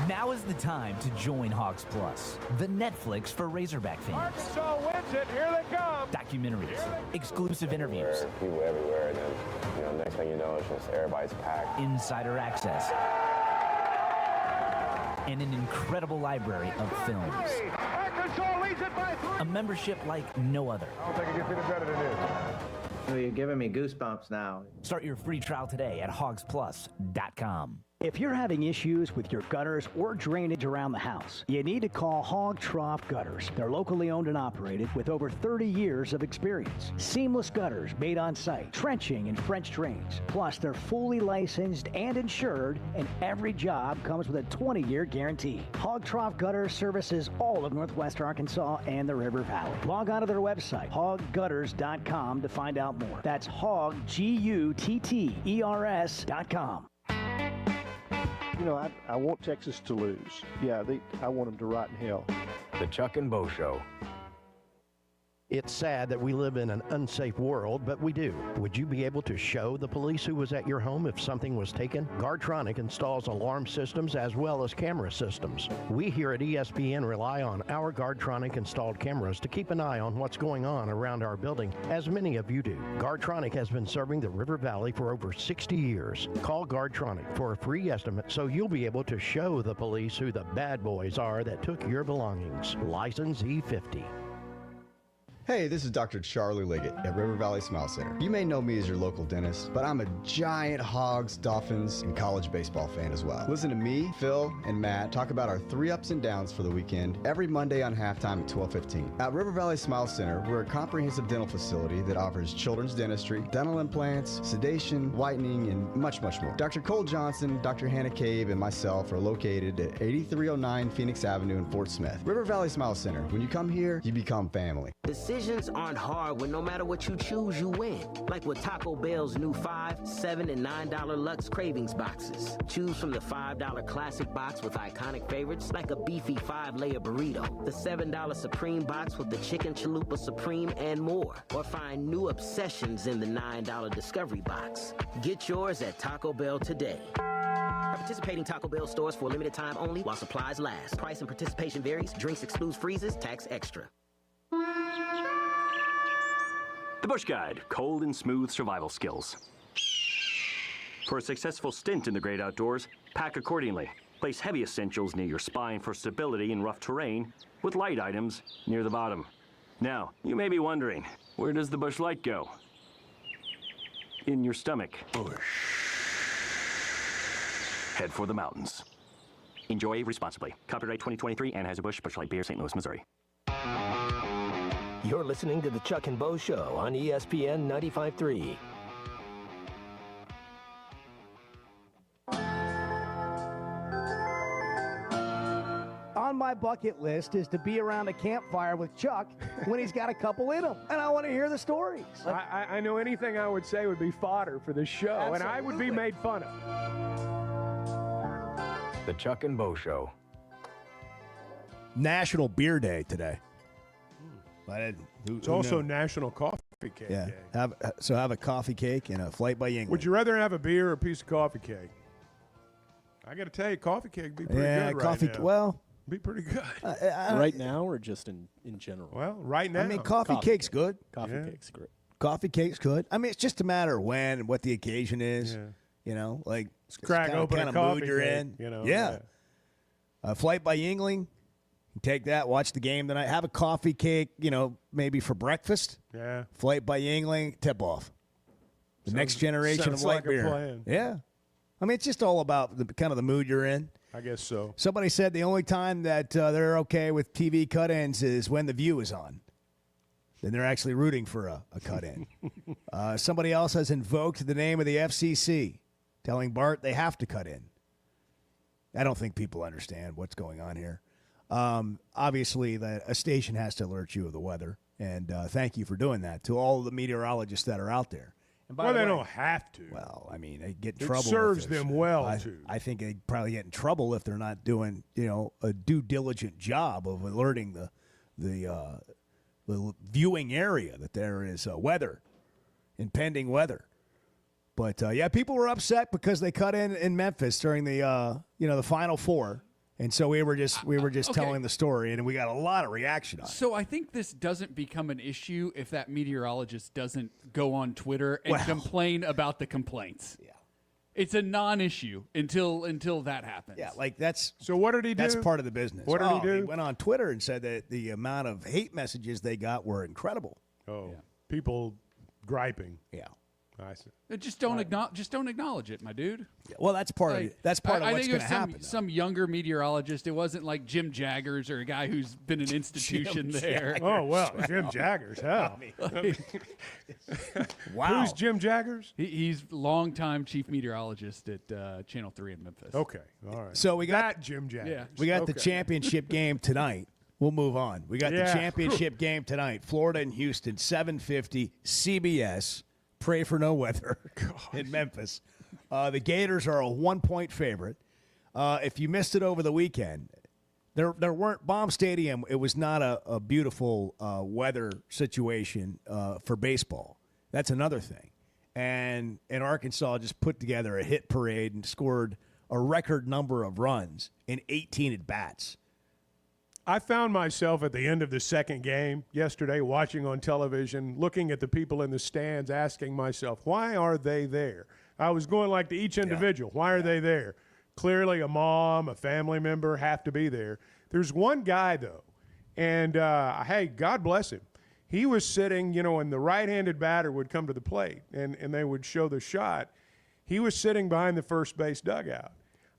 Now is the time to join Hogs Plus, the Netflix for Razorback fans. Arkansas wins it. Here they come. Documentaries, exclusive interviews, people everywhere, and then next thing you know, it's just everybody's packed. Insider access, and an incredible library of films. Arkansas leads it by 3. A membership like no other. I don't think it gets any better than this. Oh, you're giving me goosebumps now. Start your free trial today at hogsplus.com. If you're having issues with your gutters or drainage around the house, you need to call Hog Trough Gutters. They're locally owned and operated with over 30 years of experience. Seamless gutters made on site, trenching and French drains. Plus, they're fully licensed and insured, and every job comes with a 20-year guarantee. Hog Trough Gutters services all of Northwest Arkansas and the River Valley. Log on to their website, hoggutters.com, to find out more. That's hog, Gutters.com. You know, I want Texas to lose. Yeah, I want them to rot in hell. The Chuck and Bo Show. It's sad that we live in an unsafe world, but we do. Would you be able to show the police who was at your home if something was taken? Guardtronic installs alarm systems as well as camera systems. We here at ESPN rely on our Guardtronic installed cameras to keep an eye on what's going on around our building, as many of you do. Guardtronic has been serving the River Valley for over 60 years. Call Guardtronic for a free estimate so you'll be able to show the police who the bad boys are that took your belongings. License E50. Hey, this is Dr. Charlie Liggett at River Valley Smile Center. You may know me as your local dentist, but I'm a giant Hogs, Dolphins, and college baseball fan as well. Listen to me, Phil, and Matt talk about our 3 ups and downs for the weekend every Monday on halftime at 12:15. At River Valley Smile Center, we're a comprehensive dental facility that offers children's dentistry, dental implants, sedation, whitening, and much, much more. Dr. Cole Johnson, Dr. Hannah Cave, and myself are located at 8309 Phoenix Avenue in Fort Smith. River Valley Smile Center. When you come here, you become family. Decisions aren't hard when no matter what you choose, you win. Like with Taco Bell's new $5, $7, and $9 Lux Cravings boxes. Choose from the $5 Classic box with iconic favorites like a beefy 5-layer burrito, the $7 Supreme box with the Chicken Chalupa Supreme, and more. Or find new obsessions in the $9 Discovery box. Get yours at Taco Bell today. Participating Taco Bell stores for a limited time only while supplies last. Price and participation varies. Drinks excludes freezes. Tax extra. The Bush Guide, cold and smooth survival skills. For a successful stint in the great outdoors, pack accordingly. Place heavy essentials near your spine for stability in rough terrain, with light items near the bottom. Now, you may be wondering, where does the Bush Light go? In your stomach. Head for the mountains. Enjoy responsibly. Copyright 2023, Anheuser-Busch, Bush Light Beer, St. Louis, Missouri. You're listening to the Chuck and Bo Show on ESPN 95.3. On my bucket list is to be around a campfire with Chuck when he's got a couple in him, and I want to hear the stories. I know anything I would say would be fodder for this show, and I would be made fun of. The Chuck and Bo Show. National Beer Day today. It's also National Coffee Cake Day. Have a coffee cake and a flight by England. Would you rather have a beer or a piece of coffee cake? I got to tell you, coffee cake would be pretty good coffee. right now. Well, be pretty good. Right now or just in general? Well, right now. I mean, coffee cake's good. Coffee cake's great. Coffee cake's good. I mean, it's just a matter of when and what the occasion is. Yeah. You know, like crack open a coffee mood you're cake, in. You know, yeah. Flight by Yingling. Take that, watch the game tonight. Have a coffee cake, maybe for breakfast. Yeah. Flight by Yingling, tip off. The next generation of light beer. Plan. Yeah. I mean, it's just all about the kind of the mood you're in. I guess so. Somebody said the only time that they're okay with TV cut-ins is when The View is on. Then they're actually rooting for a cut-in. Somebody else has invoked the name of the FCC, telling Bart they have to cut in. I don't think people understand what's going on here. Obviously, a station has to alert you of the weather, and thank you for doing that to all the meteorologists that are out there. And well, they don't have to. Well, I mean, they get in trouble. It serves them well, too. I think they'd probably get in trouble if they're not doing, a due diligent job of alerting the viewing area that there is weather, impending weather. But, people were upset because they cut in Memphis during the Final Four. And so we were just telling the story, and we got a lot of reaction on it. So I think this doesn't become an issue if that meteorologist doesn't go on Twitter and complain about the complaints. Yeah, it's a non-issue until that happens. Yeah, like that's. So what did he do? That's part of the business. What did he do? He went on Twitter and said that the amount of hate messages they got were incredible. Oh, people griping. Yeah. I see. Just don't acknowledge it, my dude. Well, that's part of it. That's part of I what's think going it to was happen. some younger meteorologist. It wasn't like Jim Jaggers or a guy who's been an institution there. Oh, well, Jim Jaggers, hell. Wow. Who's Jim Jaggers? He's longtime chief meteorologist at Channel 3 in Memphis. Okay, all right. So we got that Jim Jaggers. Yeah. We got the Okay. championship game tonight. We'll move on. We got the Yeah. championship game tonight. Florida and Houston, 7:50, CBS. Pray for no weather in Memphis. The Gators are a 1-point favorite. If you missed it over the weekend, there weren't Baum Stadium. It was not a beautiful weather situation for baseball. That's another thing. And Arkansas just put together a hit parade and scored a record number of runs in 18 at-bats. I found myself at the end of the second game yesterday watching on television, looking at the people in the stands, asking myself, why are they there? I was going like to each individual. Why are they there? Clearly a mom, a family member have to be there. There's one guy, though, and, hey, God bless him. He was sitting, and the right-handed batter would come to the plate, and they would show the shot. He was sitting behind the first base dugout.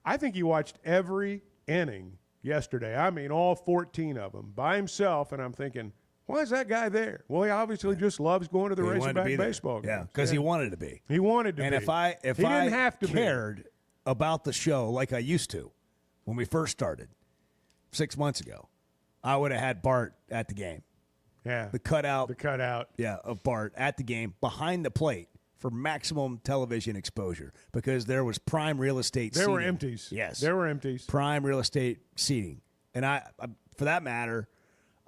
I think he watched every inning yesterday. I mean, all 14 of them by himself, and I'm thinking, why is that guy there? Well, he obviously just loves going to the Razorback baseball game. Yeah, because he wanted to be. He wanted to be. And if I didn't have to cared about the show like I used to when we first started 6 months ago, I would have had Bart at the game. Yeah. The cutout. Yeah, of Bart at the game behind the plate for maximum television exposure because there was prime real estate There seating. were empties. Yes. There were empties. Prime real estate seating. And I for that matter,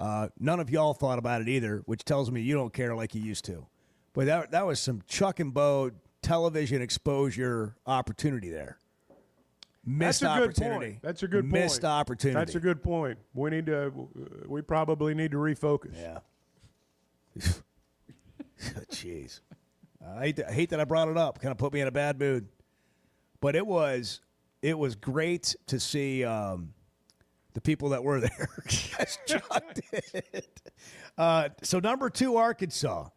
none of y'all thought about it either, which tells me you don't care like you used to. But that was some Chuck and Bo television exposure opportunity there. Missed That's a good opportunity. point. That's a good point. Missed opportunity. That's a good point. We probably need to refocus. Yeah. Jeez. I hate that I brought it up. Kind of put me in a bad mood. But it was great to see the people that were there. As Chuck did. So number 2, Arkansas.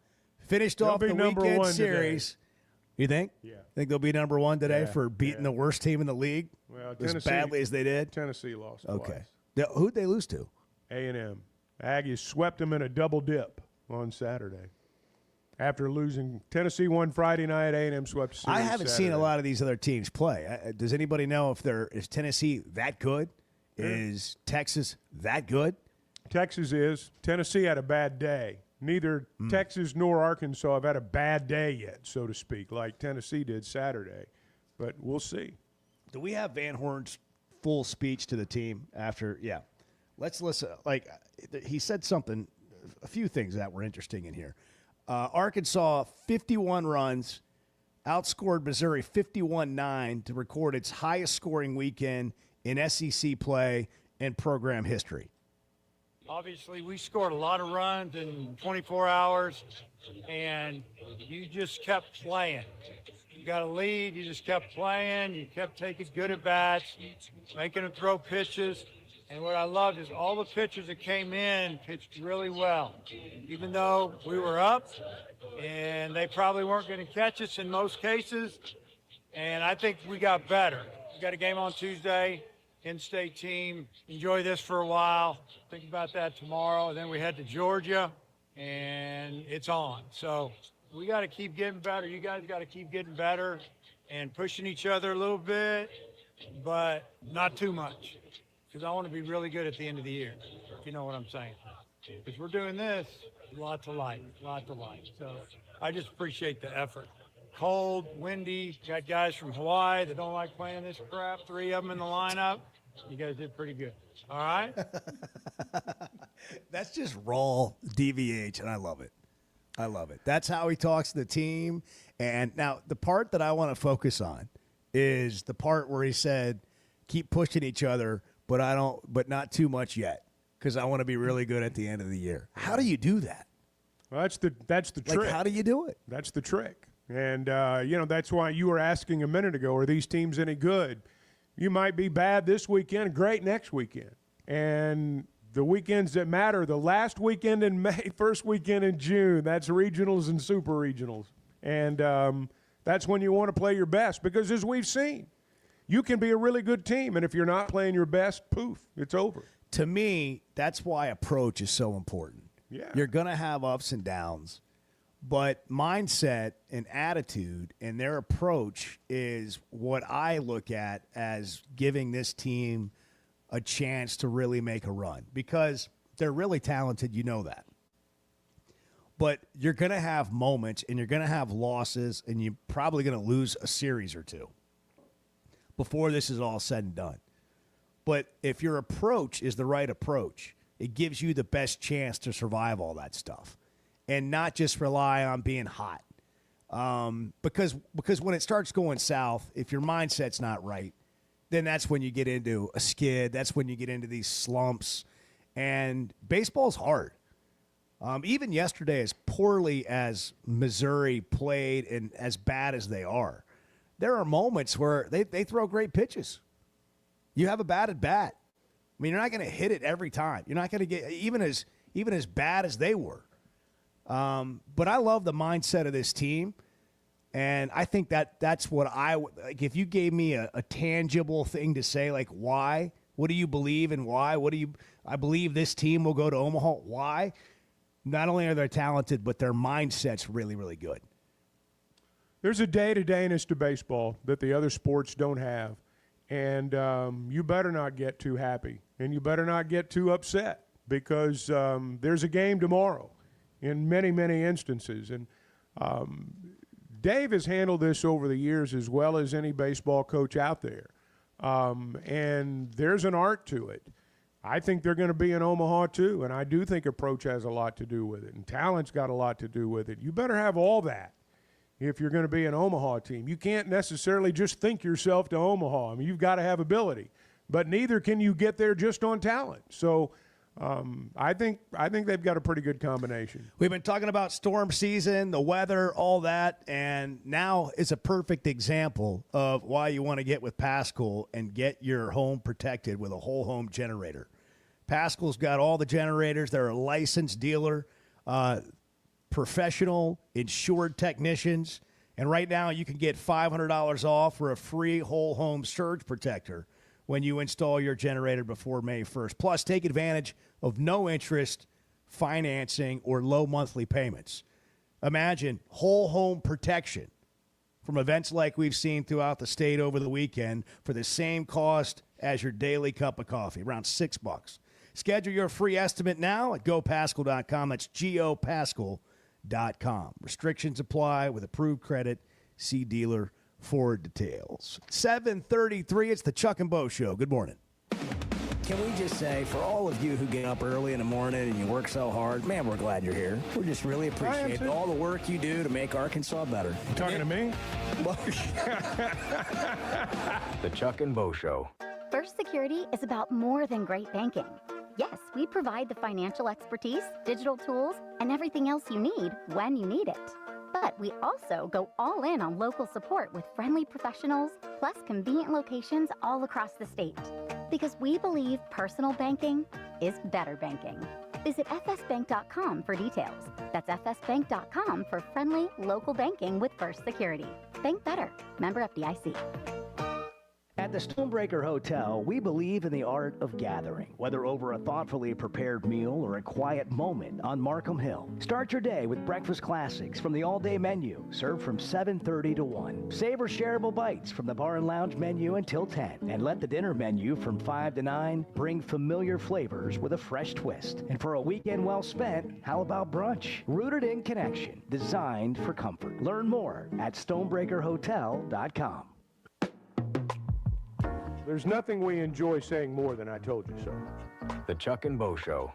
Finished They'll off be the number weekend 1 series. today. You think? Yeah. Think they'll be number 1 today Yeah, for beating the worst team in the league? Well, as badly as they did? Tennessee lost Okay. twice. Who'd they lose to? A&M. Aggies swept them in a double dip on Saturday. After losing, Tennessee won Friday night, A&M swept series I haven't Saturday. seen a lot of these other teams play. Does anybody know if is Tennessee that good? Is Texas that good? Texas is. Tennessee had a bad day. Neither Texas nor Arkansas have had a bad day yet, so to speak, like Tennessee did Saturday. But we'll see. Do we have Van Horn's full speech to the team after? Yeah. Let's listen. Like, he said something, a few things that were interesting in here. Arkansas, 51 runs, outscored Missouri 51-9 to record its highest scoring weekend in SEC play and program history. Obviously, we scored a lot of runs in 24 hours, and you just kept playing. You got a lead, you just kept playing, you kept taking good at-bats, making them throw pitches. And what I loved is all the pitchers that came in pitched really well. Even though we were up, and they probably weren't going to catch us in most cases, and I think we got better. We got a game on Tuesday. In-state team, enjoy this for a while. Think about that tomorrow. And then we head to Georgia, and it's on. So we got to keep getting better. You guys got to keep getting better and pushing each other a little bit, but not too much, because I want to be really good at the end of the year, if you know what I'm saying. Because we're doing this, lots of light. So I just appreciate the effort. Cold, windy, got guys from Hawaii that don't like playing this crap, 3 of them in the lineup. You guys did pretty good. All right? That's just raw DVH, and I love it. That's how he talks to the team. And now the part that I want to focus on is the part where he said, keep pushing each other, but not too much yet, because I want to be really good at the end of the year. How do you do that? Well, that's the trick. Like, how do you do it? That's the trick. And, that's why you were asking a minute ago, are these teams any good? You might be bad this weekend, great next weekend. And the weekends that matter, the last weekend in May, first weekend in June, that's regionals and super regionals. And that's when you want to play your best because, as we've seen, you can be a really good team, and if you're not playing your best, poof, it's over. To me, that's why approach is so important. Yeah. You're going to have ups and downs, but mindset and attitude and their approach is what I look at as giving this team a chance to really make a run because they're really talented, you know that. But you're going to have moments and you're going to have losses and you're probably going to lose a series or two before this is all said and done. But if your approach is the right approach, it gives you the best chance to survive all that stuff and not just rely on being hot. Because when it starts going south, if your mindset's not right, then that's when you get into a skid. That's when you get into these slumps. And baseball's hard. Even yesterday, as poorly as Missouri played and as bad as they are, there are moments where they throw great pitches. You have a batted bat. I mean, you're not going to hit it every time. You're not going to get even as bad as they were. But I love the mindset of this team, and I think that's what I would like. If you gave me a tangible thing to say, like why, what do you believe and why? I believe this team will go to Omaha. Why? Not only are they talented, but their mindset's really, really good. There's a day-to-dayness to baseball that the other sports don't have. And you better not get too happy, and you better not get too upset because there's a game tomorrow in many, many instances. And Dave has handled this over the years as well as any baseball coach out there. And there's an art to it. I think they're going to be in Omaha too, and I do think approach has a lot to do with it, and talent's got a lot to do with it. You better have all that if you're going to be an Omaha team. You can't necessarily just think yourself to Omaha. I mean, you've got to have ability, but neither can you get there just on talent. So I think they've got a pretty good combination. We've been talking about storm season, the weather, all that, and now is a perfect example of why you want to get with Pascal and get your home protected with a whole home generator. Pascal's got all the generators. They're a licensed dealer, professional, insured technicians, and right now you can get $500 off for a free whole home surge protector when you install your generator before May 1st. Plus, take advantage of no interest financing or low monthly payments. Imagine whole home protection from events like we've seen throughout the state over the weekend for the same cost as your daily cup of coffee, around $6. Schedule your free estimate now at gopascal.com. That's gopascal.com. Restrictions apply with approved credit. See dealer for details. 7:33, it's the Chuck and Bo Show. Good morning. Can we just say, for all of you who get up early in the morning and you work so hard, man, we're glad you're here. We just really appreciate all the work you do to make Arkansas better. You talking to me? The Chuck and Bo Show. First Security is about more than great banking. Yes, we provide the financial expertise, digital tools, and everything else you need when you need it. But we also go all in on local support with friendly professionals, plus convenient locations all across the state. Because we believe personal banking is better banking. Visit fsbank.com for details. That's fsbank.com for friendly local banking with First Security. Bank better. Member FDIC. At the Stonebreaker Hotel, we believe in the art of gathering, whether over a thoughtfully prepared meal or a quiet moment on Markham Hill. Start your day with breakfast classics from the all-day menu, served from 7:30 to 1. Savor shareable bites from the bar and lounge menu until 10. And let the dinner menu from 5 to 9 bring familiar flavors with a fresh twist. And for a weekend well spent, how about brunch? Rooted in connection, designed for comfort. Learn more at stonebreakerhotel.com. There's nothing we enjoy saying more than I told you so. The Chuck and Bo Show.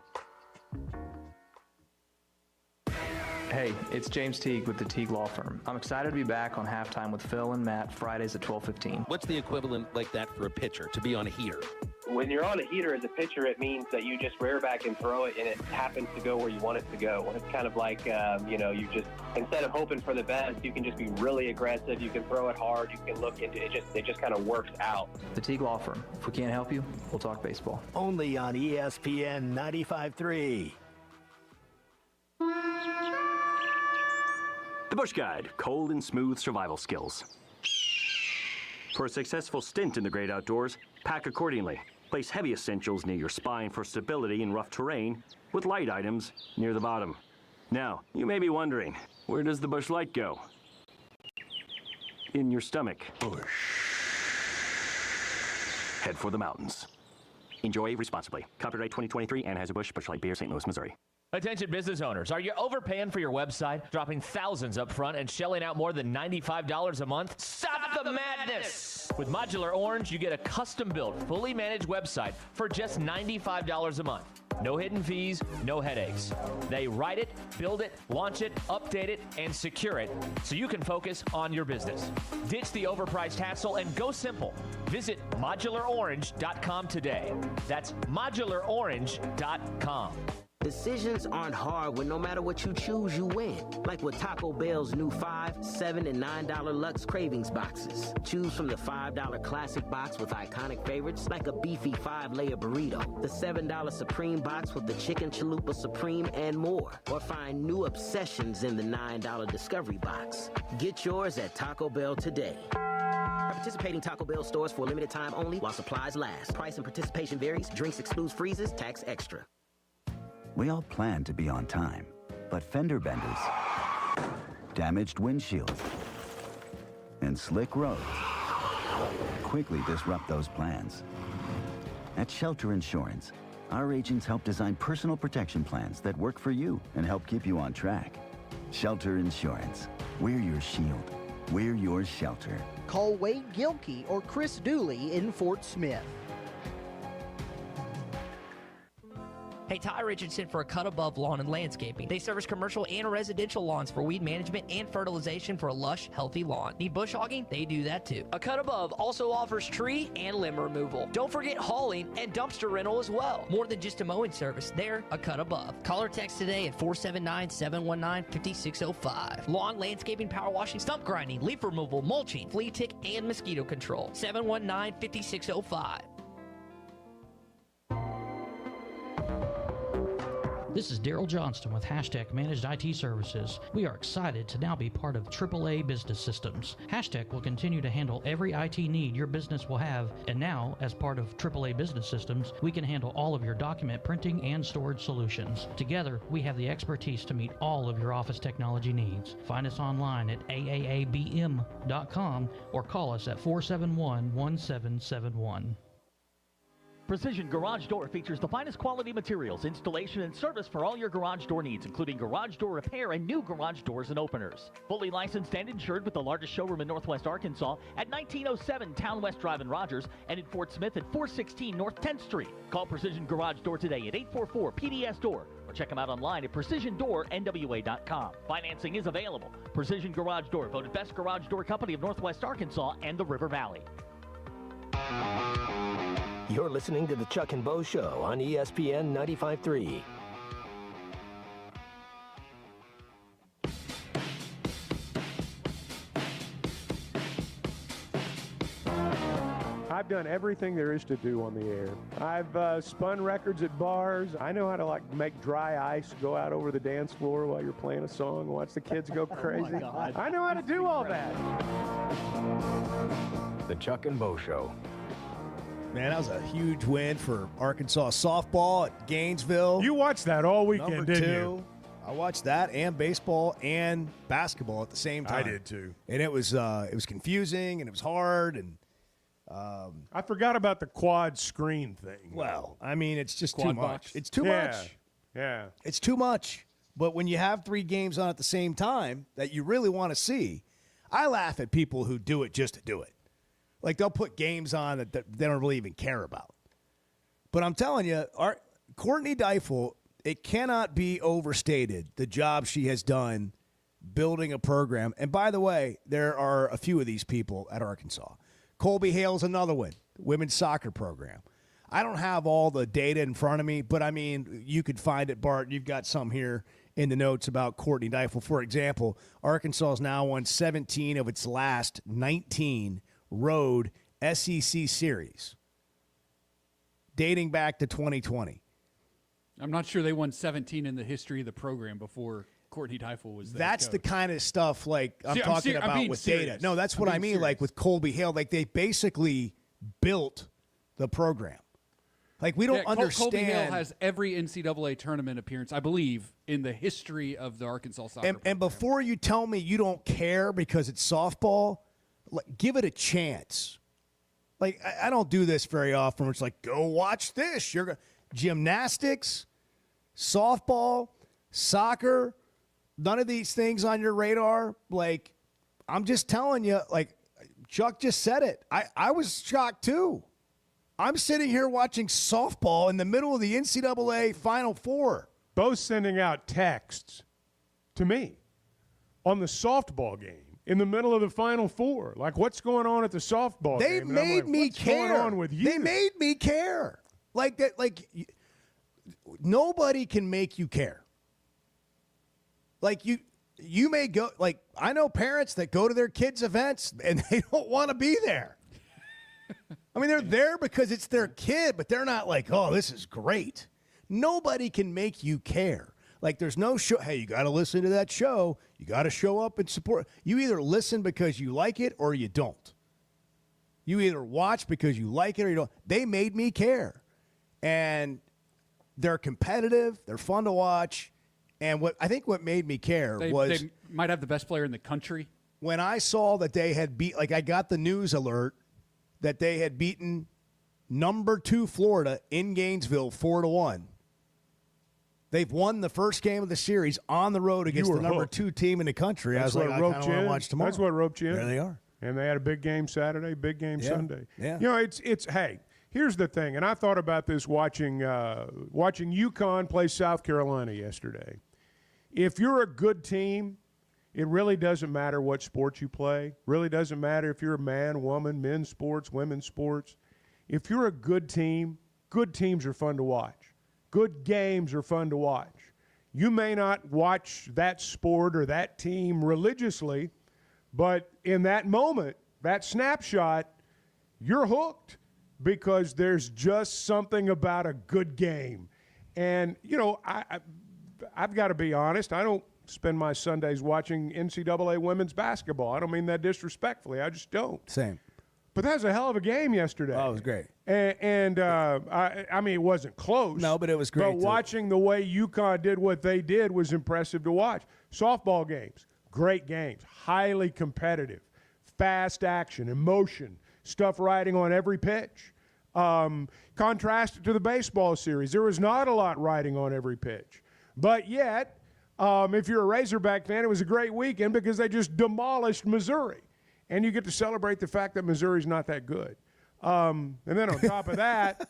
Hey, it's James Teague with the Teague Law Firm. I'm excited to be back on Halftime with Phil and Matt Fridays at 12:15. What's the equivalent like that for a pitcher to be on a heater? When you're on a heater as a pitcher, it means that you just rear back and throw it, and it happens to go where you want it to go. It's kind of like, you just, instead of hoping for the best, you can just be really aggressive. You can throw it hard. You can look into it. It just kind of works out. The Teague Law Firm. If we can't help you, we'll talk baseball. Only on ESPN 95.3. The Bush Guide, cold and smooth survival skills. For a successful stint in the great outdoors, pack accordingly. Place heavy essentials near your spine for stability in rough terrain, with light items near the bottom. Now, you may be wondering, where does the Bush Light go? In your stomach. Head for the mountains. Enjoy responsibly. Copyright 2023, Anheuser-Busch, Bush Light Beer, St. Louis, Missouri. Attention business owners, are you overpaying for your website, dropping thousands up front and shelling out more than $95 a month? Stop the madness! With Modular Orange, you get a custom-built, fully managed website for just $95 a month. No hidden fees, no headaches. They write it, build it, launch it, update it, and secure it so you can focus on your business. Ditch the overpriced hassle and go simple. Visit modularorange.com today. That's modularorange.com. Decisions aren't hard when no matter what you choose, you win. Like with Taco Bell's new $5, $7, and $9 Lux Cravings boxes. Choose from the $5 Classic box with iconic favorites like a beefy 5-layer burrito, the $7 Supreme box with the Chicken Chalupa Supreme, and more. Or find new obsessions in the $9 Discovery box. Get yours at Taco Bell today. Participating Taco Bell stores for a limited time only while supplies last. Price and participation varies. Drinks excludes freezes. Tax extra. We all plan to be on time, but fender benders, damaged windshields, and slick roads quickly disrupt those plans. At Shelter Insurance, our agents help design personal protection plans that work for you and help keep you on track. Shelter Insurance. We're your shield. We're your shelter. Call Wade Gilkey or Chris Dooley in Fort Smith. Hey, Ty Richardson for A Cut Above Lawn and Landscaping. They service commercial and residential lawns for weed management and fertilization for a lush, healthy lawn. Need bush hogging? They do that too. A Cut Above also offers tree and limb removal. Don't forget hauling and dumpster rental as well. More than just a mowing service, they're A Cut Above. Call or text today at 479-719-5605. Lawn, landscaping, power washing, stump grinding, leaf removal, mulching, flea tick, and mosquito control. 719-5605. This is Daryl Johnston with Hashtag Managed IT Services. We are excited to now be part of AAA Business Systems. Hashtag will continue to handle every IT need your business will have, and now, as part of AAA Business Systems, we can handle all of your document printing and storage solutions. Together, we have the expertise to meet all of your office technology needs. Find us online at aaabm.com or call us at 471-1771. Precision Garage Door features the finest quality materials, installation, and service for all your garage door needs, including garage door repair and new garage doors and openers. Fully licensed and insured with the largest showroom in Northwest Arkansas at 1907 Town West Drive in Rogers and in Fort Smith at 416 North 10th Street. Call Precision Garage Door today at 844-PDS-DOOR or check them out online at PrecisionDoorNWA.com. Financing is available. Precision Garage Door, voted best garage door company of Northwest Arkansas and the River Valley. You're listening to the Chuck and Bo Show on ESPN 95.3. I've done everything there is to do on the air. I've spun records at bars. I know how to make dry ice go out over the dance floor while you're playing a song and watch the kids go crazy. I know how to do all that. The Chuck and Bo Show. Man, that was a huge win for Arkansas softball at Gainesville. You watched that all weekend, Number didn't 2. you? I watched that and baseball and basketball at the same time. I did too. And it was confusing and it was hard and I forgot about the quad screen thing. Well, I mean, it's just Quad too box. much. It's too Yeah. much. Yeah. It's too much. But when you have 3 games on at the same time that you really want to see, I laugh at people who do it just to do it. Like, they'll put games on that they don't really even care about. But I'm telling you, Courtney Deifel, it cannot be overstated the job she has done building a program. And by the way, there are a few of these people at Arkansas. Colby Hale's another one, women's soccer program. I don't have all the data in front of me, but, I mean, you could find it, Bart. You've got some here in the notes about Courtney Deifel. For example, Arkansas has now won 17 of its last 19 road SEC series dating back to 2020. I'm not sure they won 17 in the history of the program before Courtney Deifel was the That's head the coach. kind of stuff like I'm See, talking I'm about being with serious. data. No, that's I'm what I being mean. serious. Like with Colby Hale, like they basically built the program. Like we don't understand. Colby Hale has every NCAA tournament appearance, I believe, in the history of the Arkansas soccer. And before you tell me you don't care because it's softball, like, give it a chance. Like I don't do this very often. Where it's like, go watch this. Gymnastics, softball, soccer. None of these things on your radar. Like I'm just telling you. Like Chuck just said it. I was shocked too. I'm sitting here watching softball in the middle of the NCAA Final Four. Both sending out texts to me on the softball game in the middle of the Final Four. Like, what's going on at the softball They game? And I'm made like, me what's care. going on with you? They made me care. Like that. Like nobody can make you care. Like you may go. Like I know parents that go to their kids' events and they don't want to be there. I mean, they're there because it's their kid, but they're not like, oh, this is great. Nobody can make you care. Like, there's no show. Hey, you got to listen to that show. You got to show up and support. You either listen because you like it or you don't. You either watch because you like it or you don't. They made me care. And they're competitive. They're fun to watch. And what made me care was they might have the best player in the country. When I saw that they had beat, like I got the news alert that they had beaten number 2 Florida in Gainesville 4-1. They've won the first game of the series on the road against the number 2 team in the country. That's I was like, I kind of want to watch tomorrow. That's what roped you in. There they are. And they had a big game Saturday, big game Sunday. Yeah. You know, it's hey, here's the thing, and I thought about this watching UConn play South Carolina yesterday. If you're a good team, it really doesn't matter what sport you play. Really doesn't matter if you're a man, woman, men's sports, women's sports. If you're a good team, good teams are fun to watch. Good games are fun to watch. You may not watch that sport or that team religiously, but in that moment, that snapshot, you're hooked because there's just something about a good game. And, you know, I've got to be honest. I don't spend my Sundays watching NCAA women's basketball. I don't mean that disrespectfully. I just don't. Same. But that was a hell of a game yesterday. Oh, it was great. And I mean, it wasn't close. No, but it was great. But watching the way UConn did what they did was impressive to watch. Softball games, great games, highly competitive, fast action, emotion, stuff riding on every pitch. Contrasted to the baseball series, there was not a lot riding on every pitch. But yet, if you're a Razorback fan, it was a great weekend because they just demolished Missouri. And you get to celebrate the fact that Missouri's not that good. And then on top of that,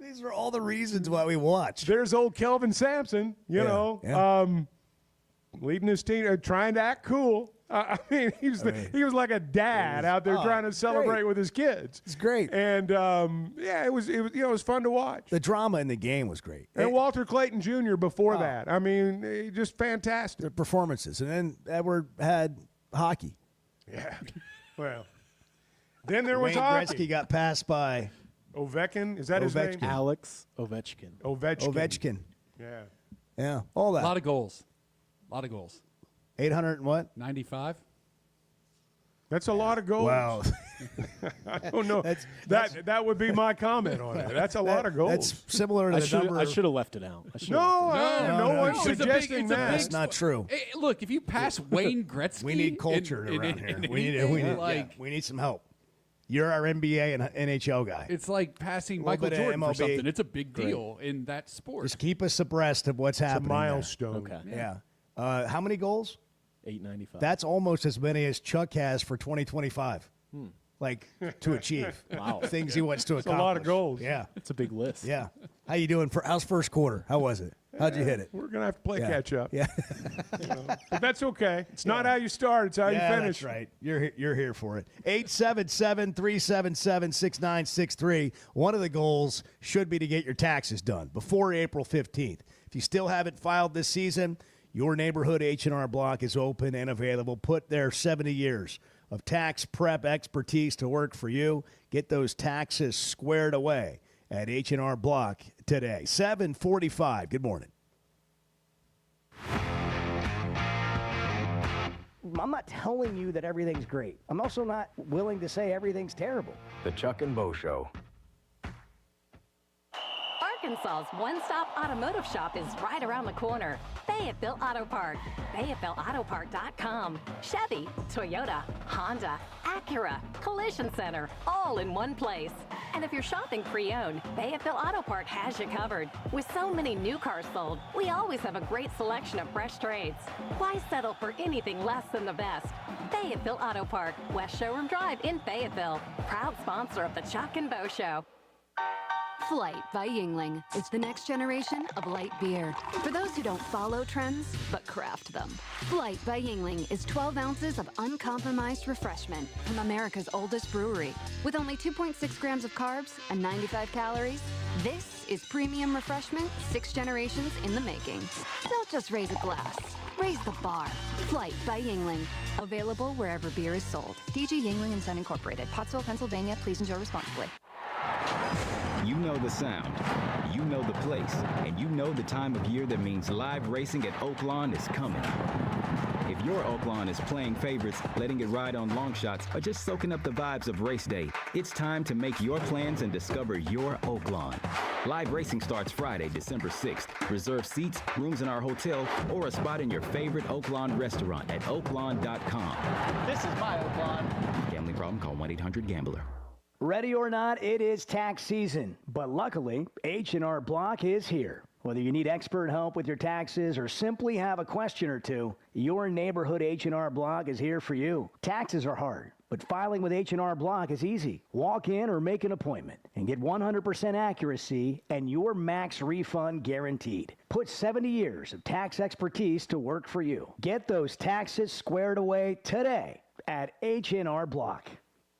these are all the reasons why we watch. There's old Kelvin Sampson, you know, leading his team, trying to act cool. I mean, he was like a dad out there trying to celebrate with his kids. It's great. And it was fun to watch. The drama in the game was great. And Walter Clayton Jr. before that. I mean, just fantastic. The performances. And then Edward had hockey. Yeah. Well, then there was Wayne hockey. Gretzky got passed by Ovechkin. Is that his name? Alex Ovechkin. Ovechkin. Yeah. Yeah. All that. A lot of goals. 800 and what? 95. That's a lot of goals. Wow. I don't know. That would be my comment on it. That's a lot of goals. That's similar to the number. I should have left it out. No one's suggesting that. That's not true. Hey, look, if you pass Wayne Gretzky, We need culture around here. We need some help. You're our NBA and NHL guy. It's like passing A little Michael bit of Jordan for MLB. something. It's a big deal in that sport. Just keep us abreast of what's happening. It's a milestone. Okay. Yeah. How many goals? 895. That's almost as many as Chuck has for 2025. Like to achieve. Wow. Things he wants to It's accomplish. a lot of goals. Yeah. It's a big list. Yeah. How you doing how's first quarter? How was it? How'd you hit it? We're gonna have to play catch up. Yeah. You know? But that's okay. It's not how you start; it's how you finish. That's right. You're here for it. 877-377-6963. One of the goals should be to get your taxes done before April 15th. If you still haven't filed this season, your neighborhood H&R Block is open and available. Put their 70 years of tax prep expertise to work for you. Get those taxes squared away at H&R Block today. 745. Good morning. I'm not telling you that everything's great. I'm also not willing to say everything's terrible. The Chuck and Bo Show. Arkansas's one-stop automotive shop is right around the corner. Fayetteville Auto Park. FayettevilleAutoPark.com. Chevy, Toyota, Honda, Acura, Collision Center, all in one place. And if you're shopping pre-owned, Fayetteville Auto Park has you covered. With so many new cars sold, we always have a great selection of fresh trades. Why settle for anything less than the best? Fayetteville Auto Park, West Showroom Drive in Fayetteville. Proud sponsor of the Chuck and Bo Show. Flight by Yingling is the next generation of light beer. For those who don't follow trends, but craft them. Flight by Yingling is 12 ounces of uncompromised refreshment from America's oldest brewery. With only 2.6 grams of carbs and 95 calories, this is premium refreshment 6 generations in the making. Don't just raise a glass. Raise the bar. Flight by Yingling. Available wherever beer is sold. DG Yingling & Son Incorporated. Pottsville, Pennsylvania. Please enjoy responsibly. You know the sound, you know the place, and you know the time of year that means live racing at Oaklawn is coming. If your Oaklawn is playing favorites, letting it ride on long shots, or just soaking up the vibes of race day, it's time to make your plans and discover your Oaklawn. Live racing starts Friday, December 6th. Reserve seats, rooms in our hotel, or a spot in your favorite Oaklawn restaurant at oaklawn.com. This is my Oaklawn. Gambling problem? Call 1-800-GAMBLER. Ready or not, it is tax season. But luckily, H&R Block is here. Whether you need expert help with your taxes or simply have a question or two, your neighborhood H&R Block is here for you. Taxes are hard, but filing with H&R Block is easy. Walk in or make an appointment and get 100% accuracy and your max refund guaranteed. Put 70 years of tax expertise to work for you. Get those taxes squared away today at H&R Block.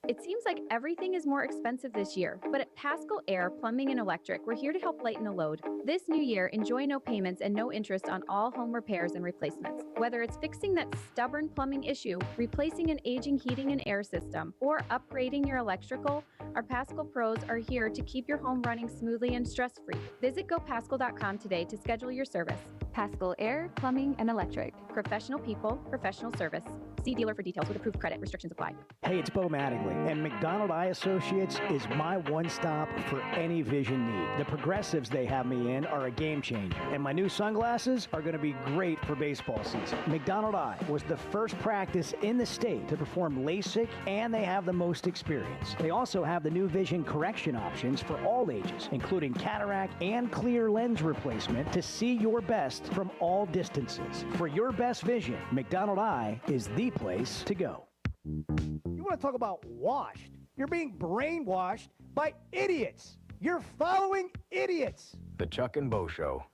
It seems like everything is more expensive this year, but at Paschal Air Plumbing and Electric, we're here to help lighten the load. This new year, enjoy no payments and no interest on all home repairs and replacements. Whether it's fixing that stubborn plumbing issue, replacing an aging heating and air system, or upgrading your electrical, our Paschal pros are here to keep your home running smoothly and stress-free. Visit GoPaschal.com today to schedule your service. Paschal Air Plumbing and Electric. Professional people, professional service. See dealer for details with approved credit. Restrictions apply. Hey, it's Bo Mattingly, and McDonald Eye Associates is my one-stop for any vision need. The progressives they have me in are a game changer, and my new sunglasses are going to be great for baseball season. McDonald Eye was the first practice in the state to perform LASIK, and they have the most experience. They also have the new vision correction options for all ages, including cataract and clear lens replacement to see your best from all distances. For your best vision, McDonald Eye is the place to go. You want to talk about washed? You're being brainwashed by idiots. You're following idiots. The Chuck and Bo Show.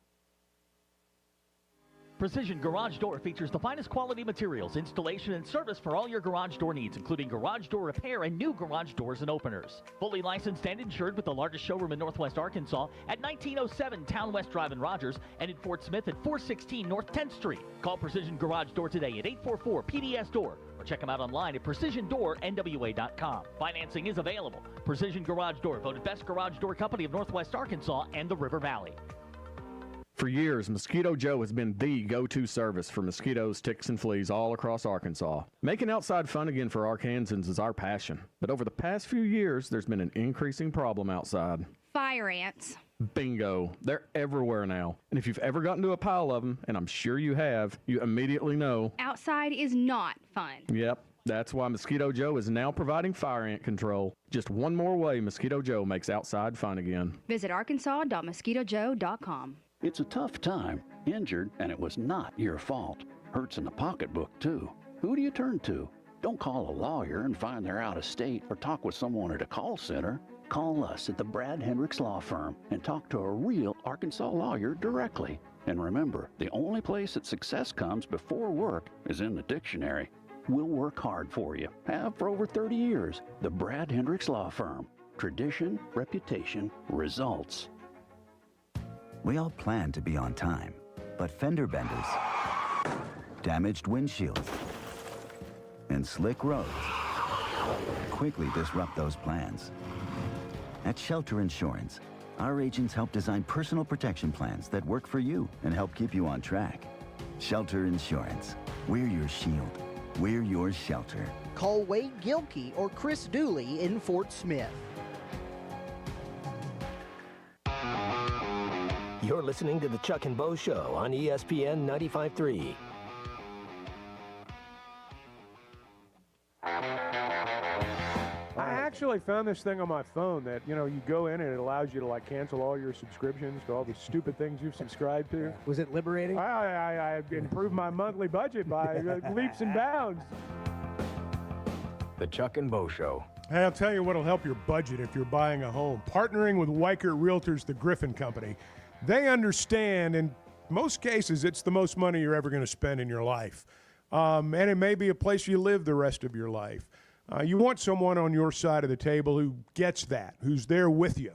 Precision Garage Door features the finest quality materials, installation, and service for all your garage door needs, including garage door repair and new garage doors and openers. Fully licensed and insured with the largest showroom in Northwest Arkansas at 1907 Town West Drive in Rogers and in Fort Smith at 416 North 10th Street. Call Precision Garage Door today at 844-PDS-DOOR or check them out online at PrecisionDoorNWA.com. Financing is available. Precision Garage Door, voted best garage door company of Northwest Arkansas and the River Valley. For years, Mosquito Joe has been the go-to service for mosquitoes, ticks, and fleas all across Arkansas. Making outside fun again for Arkansans is our passion. But over the past few years, there's been an increasing problem outside. Fire ants. Bingo. They're everywhere now. And if you've ever gotten to a pile of them, and I'm sure you have, you immediately know. Outside is not fun. Yep. That's why Mosquito Joe is now providing fire ant control. Just one more way Mosquito Joe makes outside fun again. Visit arkansas.mosquitojoe.com. It's a tough time. Injured, and it was not your fault. Hurts in the pocketbook, too. Who do you turn to? Don't call a lawyer and find they're out of state or talk with someone at a call center. Call us at the Brad Hendricks Law Firm and talk to a real Arkansas lawyer directly. And remember, the only place that success comes before work is in the dictionary. We'll work hard for you. Have for over 30 years. The Brad Hendricks Law Firm. Tradition, reputation, results. We all plan to be on time, but fender benders, damaged windshields, and slick roads quickly disrupt those plans. At Shelter Insurance, our agents help design personal protection plans that work for you and help keep you on track. Shelter Insurance, we're your shield. We're your shelter. Call Wade Gilkey or Chris Dooley in Fort Smith. You're listening to the Chuck and Bo Show on ESPN 95.3. I actually found this thing on my phone that, you go in and it allows you to cancel all your subscriptions to all the stupid things you've subscribed to. Was it liberating? I improved my monthly budget by leaps and bounds. The Chuck and Bo Show. Hey, I'll tell you what'll help your budget if you're buying a home. Partnering with Weichert Realtors, the Griffin Company. They understand, in most cases, it's the most money you're ever going to spend in your life. And it may be a place you live the rest of your life. You want someone on your side of the table who gets that, who's there with you.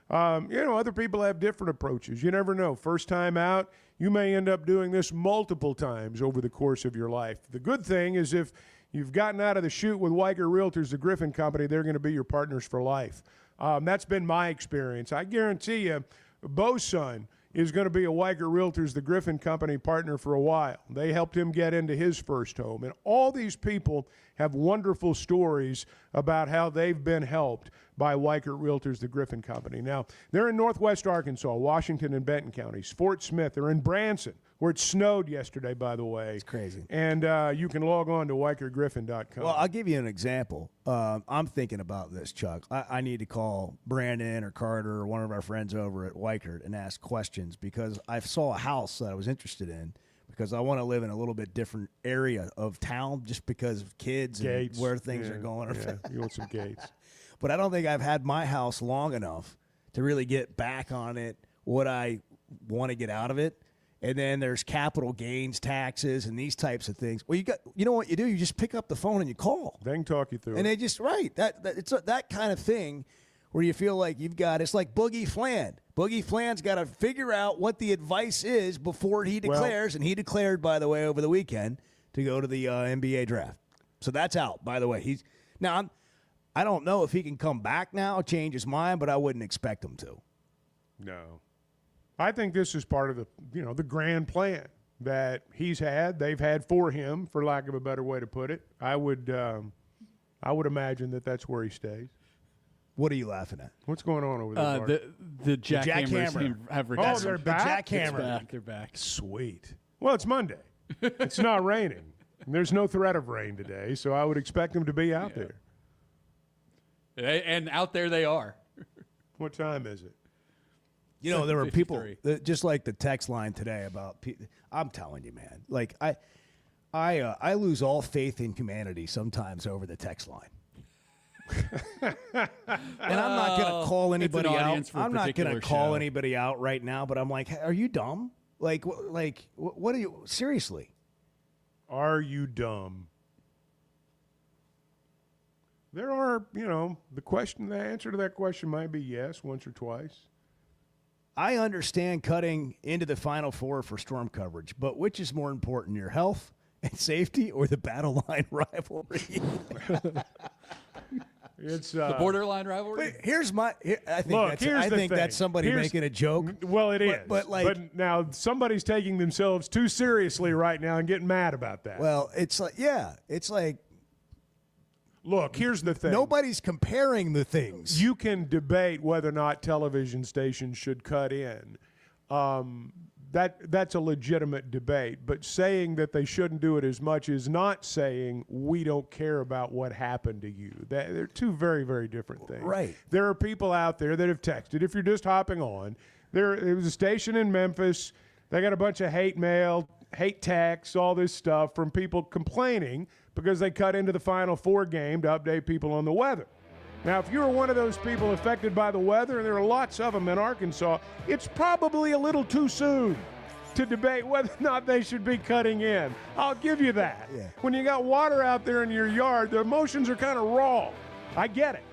Other people have different approaches. You never know. First time out, you may end up doing this multiple times over the course of your life. The good thing is if you've gotten out of the chute with Weichert Realtors, the Griffin Company, they're going to be your partners for life. That's been my experience. I guarantee you, Bo's son is going to be a Weichert Realtors, the Griffin Company partner for a while. They helped him get into his first home. And all these people have wonderful stories about how they've been helped by Weichert Realtors, the Griffin Company. Now, they're in Northwest Arkansas, Washington and Benton counties, Fort Smith. They're in Branson, where it snowed yesterday, by the way. It's crazy. And you can log on to WeichertGriffin.com. Well, I'll give you an example. I'm thinking about this, Chuck. I need to call Brandon or Carter or one of our friends over at Weichert and ask questions because I saw a house that I was interested in because I want to live in a little bit different area of town just because of kids Gates. and where things are going. Yeah, you want some gates. But I don't think I've had my house long enough to really get back on it, what I want to get out of it. And then there's capital gains taxes and these types of things. Well, you know what you do? You just pick up the phone and you call. They can talk you through it. And they just, it's that kind of thing where you feel like it's like Boogie Flan. Boogie Flan's got to figure out what the advice is before he declares. And he declared, by the way, over the weekend to go to the NBA draft. So that's out, by the way. I don't know if he can come back now, change his mind, but I wouldn't expect him to. No. I think this is part of the grand plan that they've had for him, for lack of a better way to put it. I would imagine that that's where he stays. What are you laughing at? What's going on over there, Bart? The jackhammers have returned. Oh, they're back? They're back. Sweet. Well, it's Monday. It's not raining. There's no threat of rain today, so I would expect them to be out there. And out there they are. What time is it? There were people just like the text line today about. I'm telling you, man. Like I lose all faith in humanity sometimes over the text line. And I'm not going to call anybody out. I'm not going to call anybody out right now. But I'm like, hey, are you dumb? Like, what are you? Seriously? Are you dumb? There are, the answer to that question might be yes, once or twice. I understand cutting into the Final Four for storm coverage, but which is more important, your health and safety or the battle line rivalry? It's the borderline rivalry. I think that's somebody making a joke. Well, it is. But now somebody's taking themselves too seriously right now and getting mad about that. Well, it's like. Look, here's the thing. Nobody's comparing the things. You can debate whether or not television stations should cut in. That's a legitimate debate. But saying that they shouldn't do it as much is not saying we don't care about what happened to you. They're two very, very different things. Right. There are people out there that have texted. If you're just hopping on, there was a station in Memphis. They got a bunch of hate mail, hate texts, all this stuff from people complaining because they cut into the Final Four game to update people on the weather. Now, if you're one of those people affected by the weather, and there are lots of them in Arkansas, it's probably a little too soon to debate whether or not they should be cutting in. I'll give you that. Yeah. When you got water out there in your yard, the emotions are kind of raw. I get it.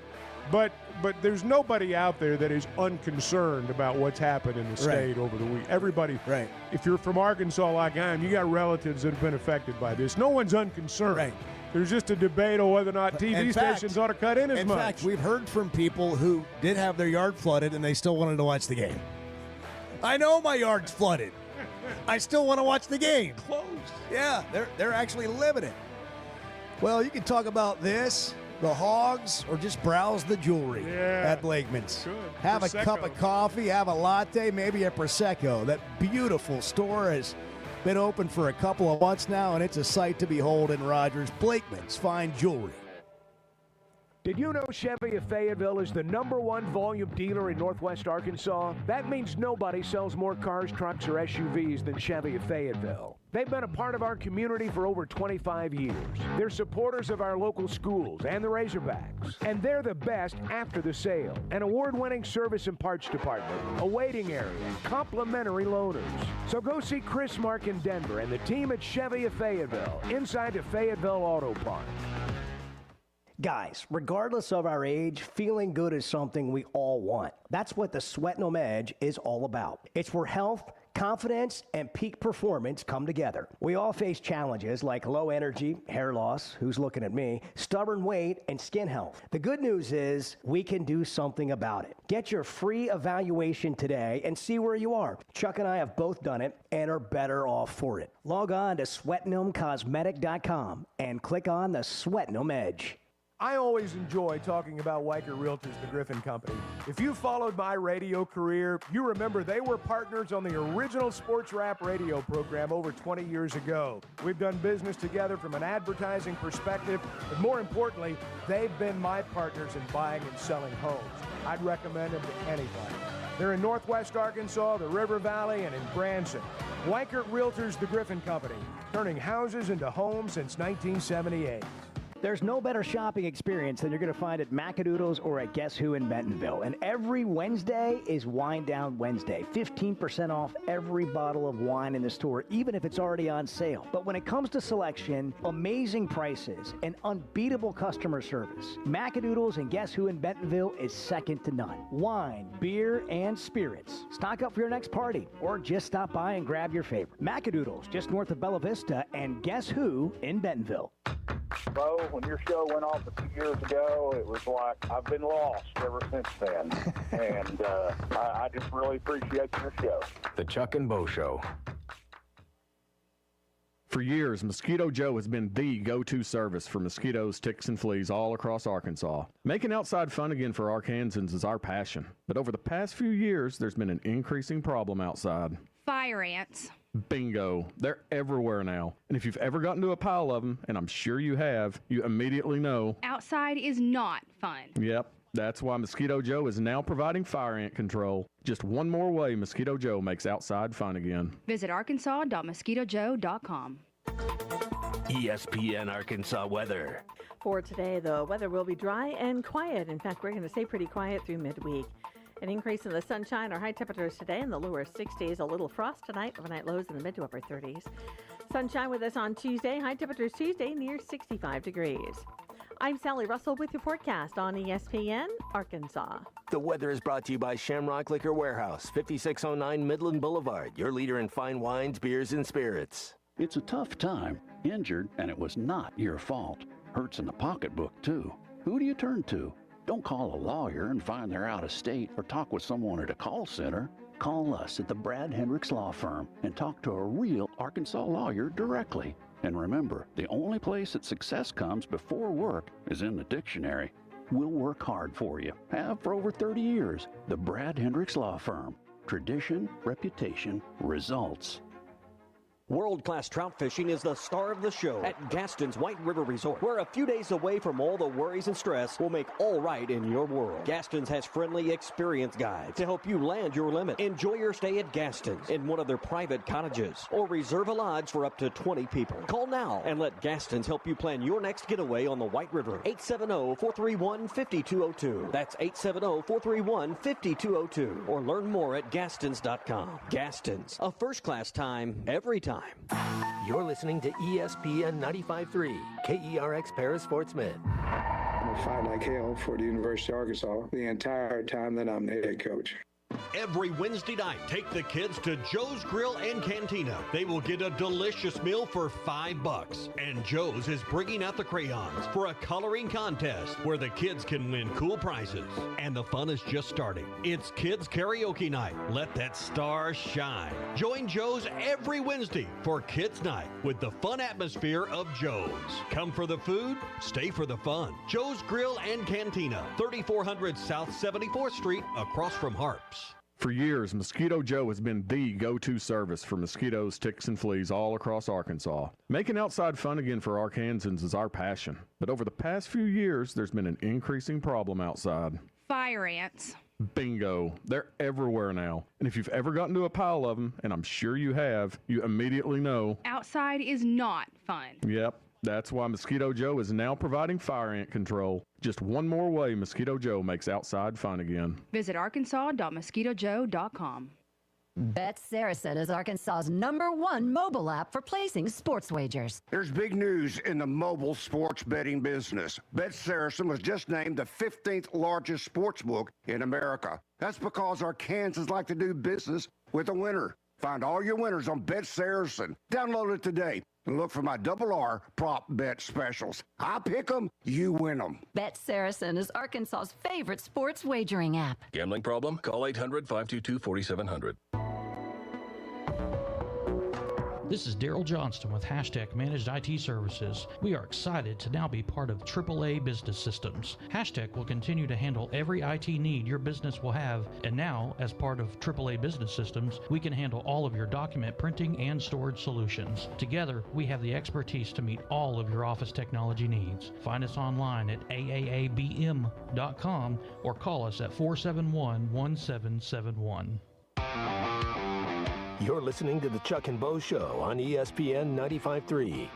But there's nobody out there that is unconcerned about what's happened in the state over the week. Everybody, if you're from Arkansas like I am, you got relatives that have been affected by this. No one's unconcerned. Right. There's just a debate on whether or not TV stations ought to cut in as much. In fact, we've heard from people who did have their yard flooded and they still wanted to watch the game. I know my yard's flooded. I still want to watch the game. Close. Yeah, they're actually living it. Well, you can talk about this, the hogs, or just browse the jewelry at Blakeman's. Good. Have Prosecco. a cup of coffee, have a latte, maybe a Prosecco. That beautiful store has been open for a couple of months now, and it's a sight to behold in Rogers. Blakeman's Fine Jewelry. Did you know Chevy of Fayetteville is the #1 volume dealer in Northwest Arkansas? That means nobody sells more cars, trucks, or SUVs than Chevy of Fayetteville. They've been a part of our community for over 25 years. They're supporters of our local schools and the Razorbacks. And they're the best after the sale. An award-winning service and parts department, a waiting area, complimentary loaners. So go see Chris Mark in Denver and the team at Chevy of Fayetteville, inside the Fayetteville Auto Park. Guys, regardless of our age, feeling good is something we all want. That's what the Sweat No Edge is all about. It's where health, confidence, and peak performance come together. We all face challenges like low energy, hair loss, who's looking at me, stubborn weight, and skin health. The good news is we can do something about it. Get your free evaluation today and see where you are. Chuck and I have both done it and are better off for it. Log on to sweatnomcosmetic.com and click on the Sweat No Edge. I always enjoy talking about Weichert Realtors, the Griffin Company. If you followed my radio career, you remember they were partners on the original sports rap radio program over 20 years ago. We've done business together from an advertising perspective, but more importantly, they've been my partners in buying and selling homes. I'd recommend them to anybody. They're in Northwest Arkansas, the River Valley, and in Branson. Weichert Realtors, the Griffin Company, turning houses into homes since 1978. There's no better shopping experience than you're going to find at Macadoodles or at Guess Who in Bentonville. And every Wednesday is Wine Down Wednesday. 15% off every bottle of wine in the store, even if it's already on sale. But when it comes to selection, amazing prices and unbeatable customer service, Macadoodles and Guess Who in Bentonville is second to none. Wine, beer, and spirits. Stock up for your next party or just stop by and grab your favorite. Macadoodles, just north of Bella Vista, and Guess Who in Bentonville. Bo, when your show went off a few years ago, it was like I've been lost ever since then. And I just really appreciate your show. The Chuck and Bo Show. For years, Mosquito Joe has been the go-to service for mosquitoes, ticks, and fleas all across Arkansas. Making outside fun again for Arkansans is our passion. But over the past few years, there's been an increasing problem outside. Fire ants. Bingo. They're everywhere now. And if you've ever gotten to a pile of them, and I'm sure you have, you immediately know. Outside is not fun. Yep. That's why Mosquito Joe is now providing fire ant control. Just one more way Mosquito Joe makes outside fun again. Visit arkansas.mosquitojoe.com. ESPN Arkansas weather. For today, the weather will be dry and quiet. In fact, we're going to stay pretty quiet through midweek. An increase in the sunshine. Our high temperatures today in the lower 60s. A little frost tonight. Overnight lows in the mid to upper 30s. Sunshine with us on Tuesday. High temperatures Tuesday near 65 degrees. I'm Sally Russell with your forecast on ESPN Arkansas. The weather is brought to you by Shamrock Liquor Warehouse, 5609 Midland Boulevard, your leader in fine wines, beers, and spirits. It's a tough time. Injured, and it was not your fault. Hurts in the pocketbook, too. Who do you turn to? Don't call a lawyer and find they're out of state or talk with someone at a call center. Call us at the Brad Hendricks Law Firm and talk to a real Arkansas lawyer directly. And remember, the only place that success comes before work is in the dictionary. We'll work hard for you. Have for over 30 years. The Brad Hendricks Law Firm. Tradition, reputation, results. World-class trout fishing is the star of the show at Gaston's White River Resort, where a few days away from all the worries and stress will make all right in your world. Gaston's has friendly, experienced guides to help you land your limit. Enjoy your stay at Gaston's in one of their private cottages or reserve a lodge for up to 20 people. Call now and let Gaston's help you plan your next getaway on the White River. 870-431-5202. That's 870-431-5202. Or learn more at Gastons.com. Gaston's, a first-class time, every time. You're listening to ESPN 95.3, KERX Paris Fort Smith. I'm a fight like hell for the University of Arkansas the entire time that I'm the head coach. Every Wednesday night, take the kids to Joe's Grill and Cantina. They will get a delicious meal for $5. And Joe's is bringing out the crayons for a coloring contest where the kids can win cool prizes. And the fun is just starting. It's Kids Karaoke Night. Let that star shine. Join Joe's every Wednesday for Kids Night with the fun atmosphere of Joe's. Come for the food, stay for the fun. Joe's Grill and Cantina, 3400 South 74th Street, across from Harps. For years, Mosquito Joe has been the go-to service for mosquitoes, ticks, and fleas all across Arkansas. Making outside fun again for Arkansans is our passion. But over the past few years, there's been an increasing problem outside. Fire ants. Bingo. They're everywhere now. And if you've ever gotten to a pile of them, and I'm sure you have, you immediately know. Outside is not fun. Yep. That's why Mosquito Joe is now providing fire ant control. Just one more way Mosquito Joe makes outside fun again. Visit arkansas.mosquitojoe.com. Bet Saracen is Arkansas's #1 mobile app for placing sports wagers. There's big news in the mobile sports betting business. Bet Saracen was just named the 15th largest sports book in America. That's because Arkansans like to do business with a winner. Find all your winners on Bet Saracen. Download it today and look for my RR prop bet specials. I pick them, you win them. Bet Saracen is Arkansas's favorite sports wagering app. Gambling problem? Call 800-522-4700. This is Daryl Johnston with Hashtag Managed IT Services. We are excited to now be part of AAA Business Systems. Hashtag will continue to handle every IT need your business will have, and now, as part of AAA Business Systems, we can handle all of your document printing and storage solutions. Together, we have the expertise to meet all of your office technology needs. Find us online at aaabm.com or call us at 471-1771. You're listening to the Chuck and Bo Show on ESPN 95.3.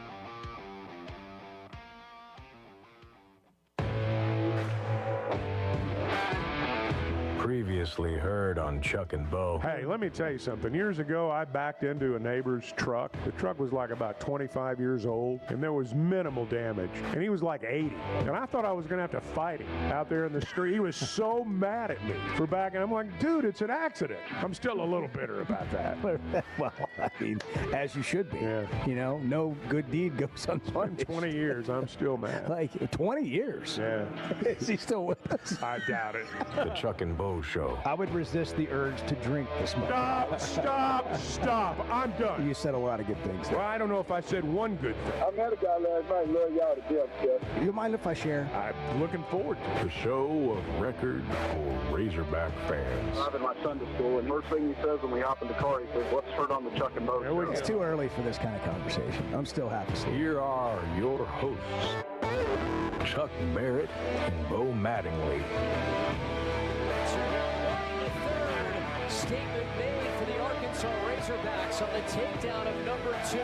Previously heard on Chuck and Bo. Hey, let me tell you something. Years ago, I backed into a neighbor's truck. The truck was like about 25 years old, and there was minimal damage. And he was like 80. And I thought I was going to have to fight him out there in the street. He was so mad at me for backing. I'm like, dude, it's an accident. I'm still a little bitter about that. Well, I mean, as you should be. Yeah. You know, no good deed goes unpunished. 20 years, I'm still mad. Like 20 years? Yeah. Is he still with us? I doubt it. The Chuck and Bo Show. I would resist the urge to drink this morning. Stop. I'm done. You said a lot of good things. Well, I don't know if I said one good thing. I met a guy last night, love y'all to death, Jeff. You mind if I share? I'm looking forward to it. The show of record for Razorback fans. I'm in my Sunday school, and first thing he says when we hop in the car, he says, "What's heard on the Chuck and Bo Show?" It's too early for this kind of conversation. I'm still half asleep. Here are your hosts, Chuck Merritt and Bo Mattingly. Statement made for the Arkansas Razorbacks on the takedown of number 2.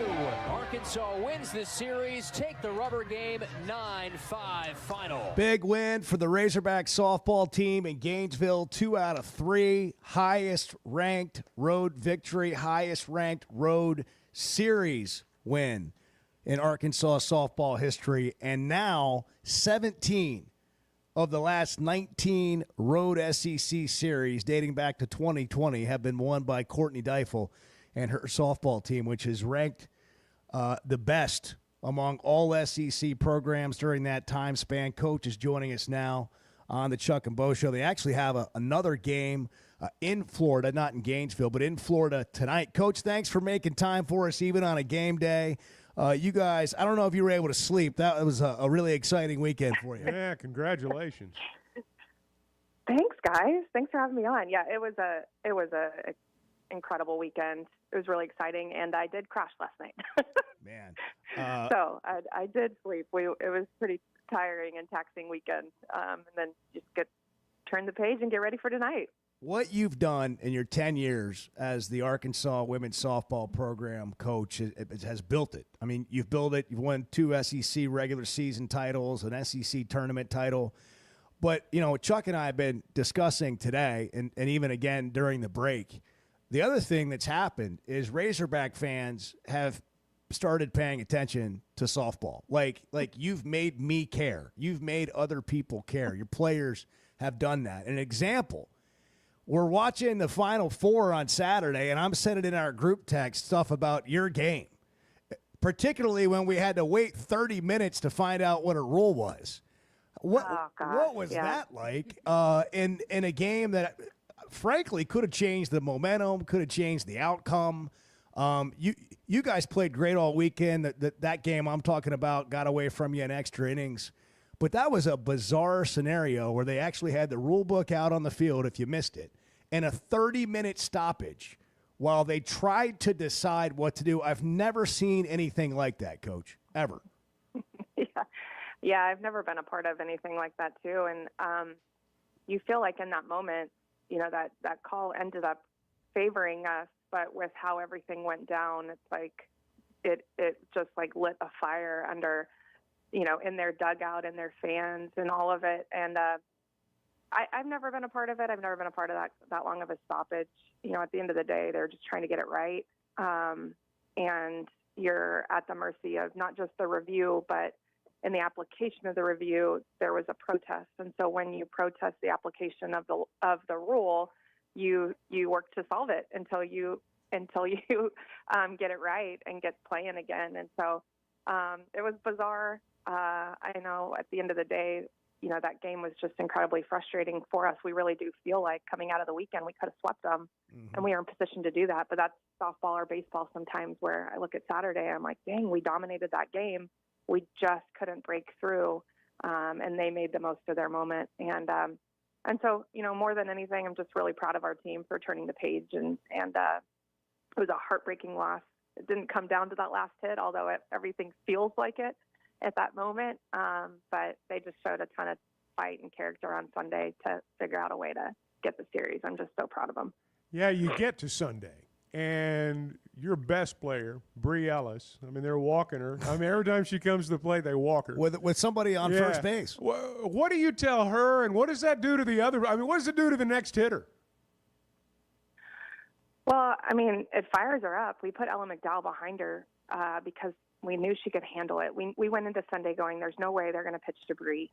Arkansas wins this series, take the rubber game 9-5 final. Big win for the Razorback softball team in Gainesville. 2 out of 3. Highest ranked road victory, highest ranked road series win in Arkansas softball history. And now 17 of the last 19 road SEC series dating back to 2020 have been won by Courtney Deifel and her softball team, which is ranked the best among all SEC programs during that time span. Coach is joining us now on the Chuck and Bo Show. They actually have another game in Florida, not in Gainesville, but in Florida tonight. Coach, thanks for making time for us even on a game day. You guys, I don't know if you were able to sleep. That was a really exciting weekend for you. Yeah, congratulations. Thanks, guys. Thanks for having me on. Yeah, it was a incredible weekend. It was really exciting, and I did crash last night. Man. So I did sleep. It was pretty tiring and taxing weekend, and then just turn the page and get ready for tonight. What you've done in your 10 years as the Arkansas women's softball program coach has built it. I mean, you've built it. You've won 2 SEC regular season titles, an SEC tournament title. But, you know, Chuck and I have been discussing today and even again during the break, the other thing that's happened is Razorback fans have started paying attention to softball. Like you've made me care. You've made other people care. Your players have done that. An example, we're watching the Final Four on Saturday, and I'm sending in our group text stuff about your game, particularly when we had to wait 30 minutes to find out what a rule was. What was that like in a game that, frankly, could have changed the momentum, could have changed the outcome? You guys played great all weekend. That game I'm talking about got away from you in extra innings. But that was a bizarre scenario where they actually had the rule book out on the field if you missed it, and a 30-minute stoppage while they tried to decide what to do. I've never seen anything like that, Coach, ever. Yeah, I've never been a part of anything like that, too. And you feel like in that moment, that call ended up favoring us, but with how everything went down, it's like it just like lit a fire under – in their dugout and their fans and all of it. And I've never been a part of it. I've never been a part of that long of a stoppage. At the end of the day, they're just trying to get it right. And you're at the mercy of not just the review, but in the application of the review, there was a protest. And so when you protest the application of the rule, you work to solve it until you get it right and get playing again. And so it was bizarre. I know at the end of the day, that game was just incredibly frustrating for us. We really do feel like coming out of the weekend, we could have swept them, and we were in position to do that. But that's softball or baseball sometimes, where I look at Saturday, I'm like, dang, we dominated that game. We just couldn't break through, and they made the most of their moment. And so, more than anything, I'm just really proud of our team for turning the page. And it was a heartbreaking loss. It didn't come down to that last hit, although everything feels like it at that moment. But they just showed a ton of fight and character on Sunday to figure out a way to get the series. I'm just so proud of them. Yeah, you get to Sunday, and your best player, Bree Ellis, they're walking her. Every time she comes to the plate, they walk her. With somebody on first base. What do you tell her, and what does that do to the other? What does it do to the next hitter? Well, it fires her up. We put Ella McDowell behind her because we knew she could handle it. We went into Sunday going, there's no way they're going to pitch to Bree.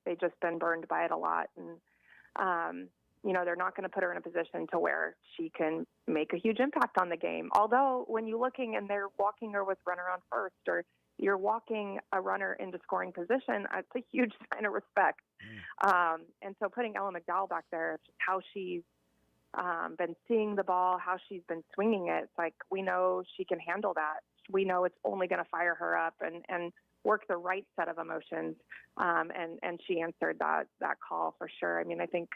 They've just been burned by it a lot. And, they're not going to put her in a position to where she can make a huge impact on the game. Although when you're looking and they're walking her with runner on first, or you're walking a runner into scoring position, it's a huge sign of respect. And so putting Ella McDowell back there, how she's been seeing the ball, how she's been swinging it, it's like we know she can handle that. We know it's only going to fire her up and work the right set of emotions. And she answered that call for sure. I think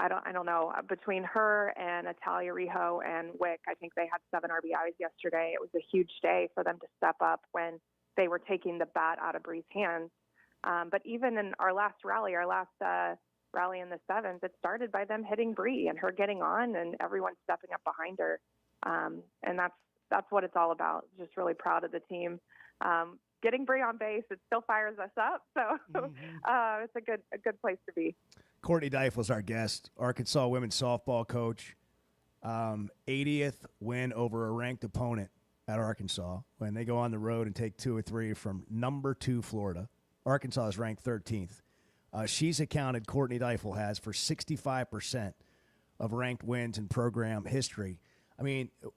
I don't know, between her and Natalia Rijo and Wick, I think they had 7 RBIs yesterday. It was a huge day for them to step up when they were taking the bat out of Bree's hands. But even in our last rally in the 7th, it started by them hitting Bree and her getting on and everyone stepping up behind her. And that's what it's all about. Just really proud of the team. Getting Bree on base, it still fires us up. So it's a good place to be. Courtney Deifel is our guest, Arkansas women's softball coach. 80th win over a ranked opponent at Arkansas when they go on the road and take 2 or 3 from number 2 Florida. Arkansas is ranked 13th. She's accounted, Courtney Deifel has, for 65% of ranked wins in program history.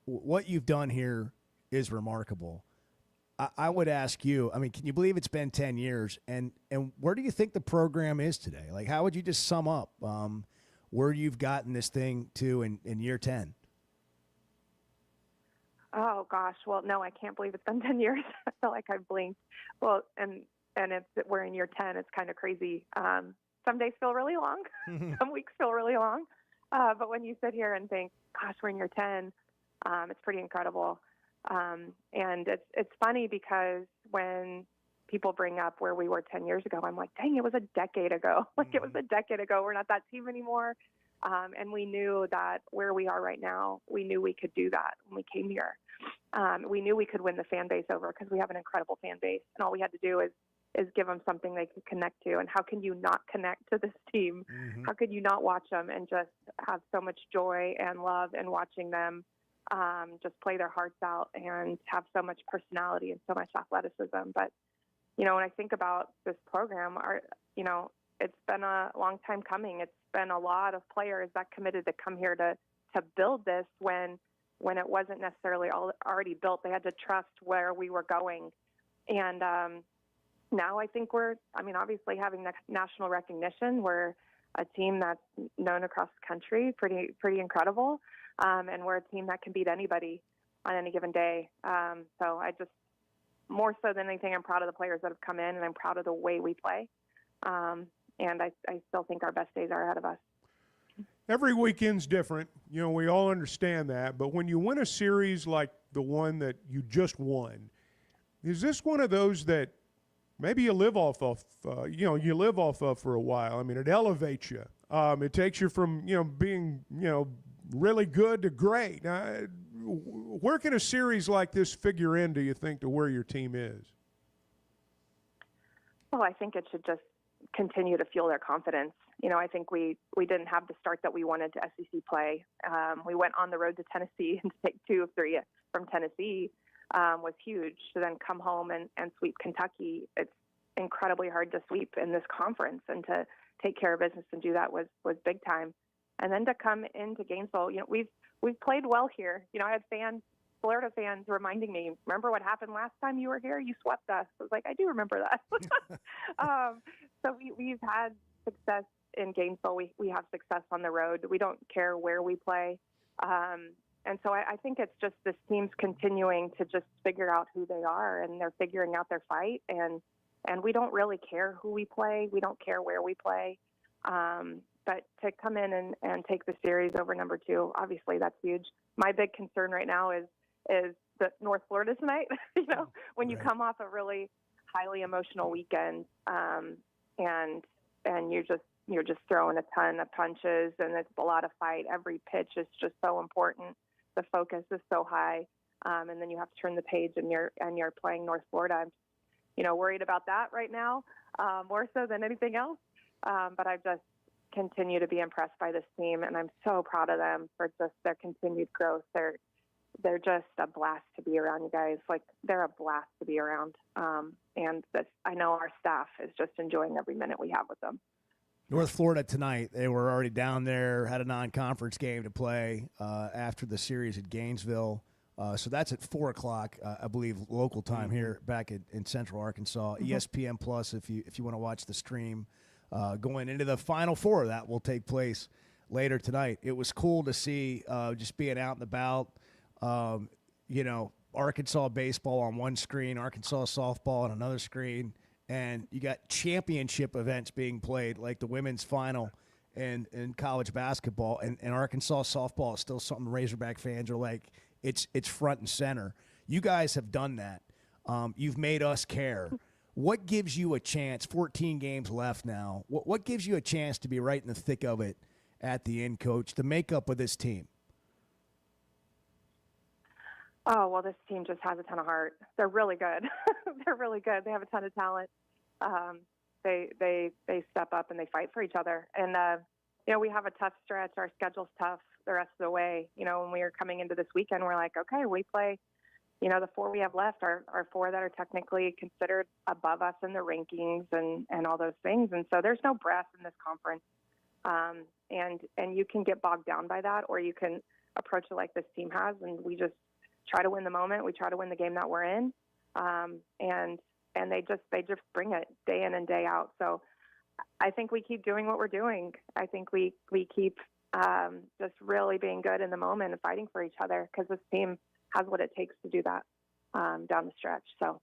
What you've done here is remarkable. I would ask you, can you believe it's been 10 years? And where do you think the program is today? Like, how would you just sum up where you've gotten this thing to in year 10? Oh, gosh. Well, no, I can't believe it's been 10 years. I feel like I've blinked. Well, and we're in year 10. It's kind of crazy. Some days feel really long. Some weeks feel really long. But when you sit here and think, gosh, we're in year 10, it's pretty incredible. And it's funny because when people bring up where we were 10 years ago, I'm like, dang, it was a decade ago. It was a decade ago. We're not that team anymore. And we knew that where we are right now, we knew we could do that when we came here. We knew we could win the fan base over because we have an incredible fan base. And all we had to do is give them something they can connect to. And how can you not connect to this team? How could you not watch them and just have so much joy and love in watching them just play their hearts out and have so much personality and so much athleticism. But, when I think about this program, it's been a long time coming. It's been a lot of players that committed to come here to build this when it wasn't necessarily already built. They had to trust where we were going. And now I think obviously having national recognition, we're a team that's known across the country, pretty incredible. And we're a team that can beat anybody on any given day. So I just, more so than anything, I'm proud of the players that have come in, and I'm proud of the way we play. And I still think our best days are ahead of us. Every weekend's different. We all understand that. But when you win a series like the one that you just won, is this one of those that maybe you live off of, for a while? I mean, it elevates you. It takes you from, being, really good to great. Where can a series like this figure in, do you think, to where your team is? Well, I think it should just continue to fuel their confidence. I think we didn't have the start that we wanted to SEC play. We went on the road to Tennessee, and to take 2 of 3 from Tennessee was huge. To then come home and sweep Kentucky, it's incredibly hard to sweep in this conference, and to take care of business and do that was big time. And then to come into Gainesville, we've played well here. I had Florida fans reminding me, remember what happened last time you were here? You swept us. I was like, I do remember that. So we've had success in Gainesville. We have success on the road. We don't care where we play. And so I think it's just this team's continuing to just figure out who they are, and they're figuring out their fight. And we don't really care who we play. We don't care where we play. But to come in and take the series over number 2, obviously that's huge. My big concern right now is the North Florida tonight. When you come off a really highly emotional weekend, and you're just throwing a ton of punches, and it's a lot of fight. Every pitch is just so important. The focus is so high, and then you have to turn the page, and you're playing North Florida. I'm worried about that right now, more so than anything else. But I just continue to be impressed by this team, and I'm so proud of them for just their continued growth. They're just a blast to be around, you guys. Like, they're a blast to be around. And I know our staff is just enjoying every minute we have with them. North Florida tonight, they were already down there, had a non-conference game to play after the series at Gainesville. So that's at 4 o'clock, I believe, local time here back in Central Arkansas. ESPN Plus, if you want to watch the stream. Going into the Final Four, that will take place later tonight. It was cool to see just being out and about, Arkansas baseball on one screen, Arkansas softball on another screen, and you got championship events being played, like the women's final in college basketball, and Arkansas softball is still something Razorback fans are like, it's front and center. You guys have done that. You've made us care. What gives you a chance, 14 games left now, what gives you a chance to be right in the thick of it at the end, Coach, the makeup of this team? Oh, well, this team just has a ton of heart. They're really good. They're really good. They have a ton of talent. They step up and they fight for each other. And, we have a tough stretch. Our schedule's tough the rest of the way. When we were coming into this weekend, we're like, okay, we play – the 4 we have left are 4 that are technically considered above us in the rankings and all those things. And so there's no breath in this conference. And you can get bogged down by that, or you can approach it like this team has. And we just try to win the moment. We try to win the game that we're in. And they just bring it day in and day out. So I think we keep doing what we're doing. I think we keep just really being good in the moment and fighting for each other, because this team has what it takes to do that down the stretch. So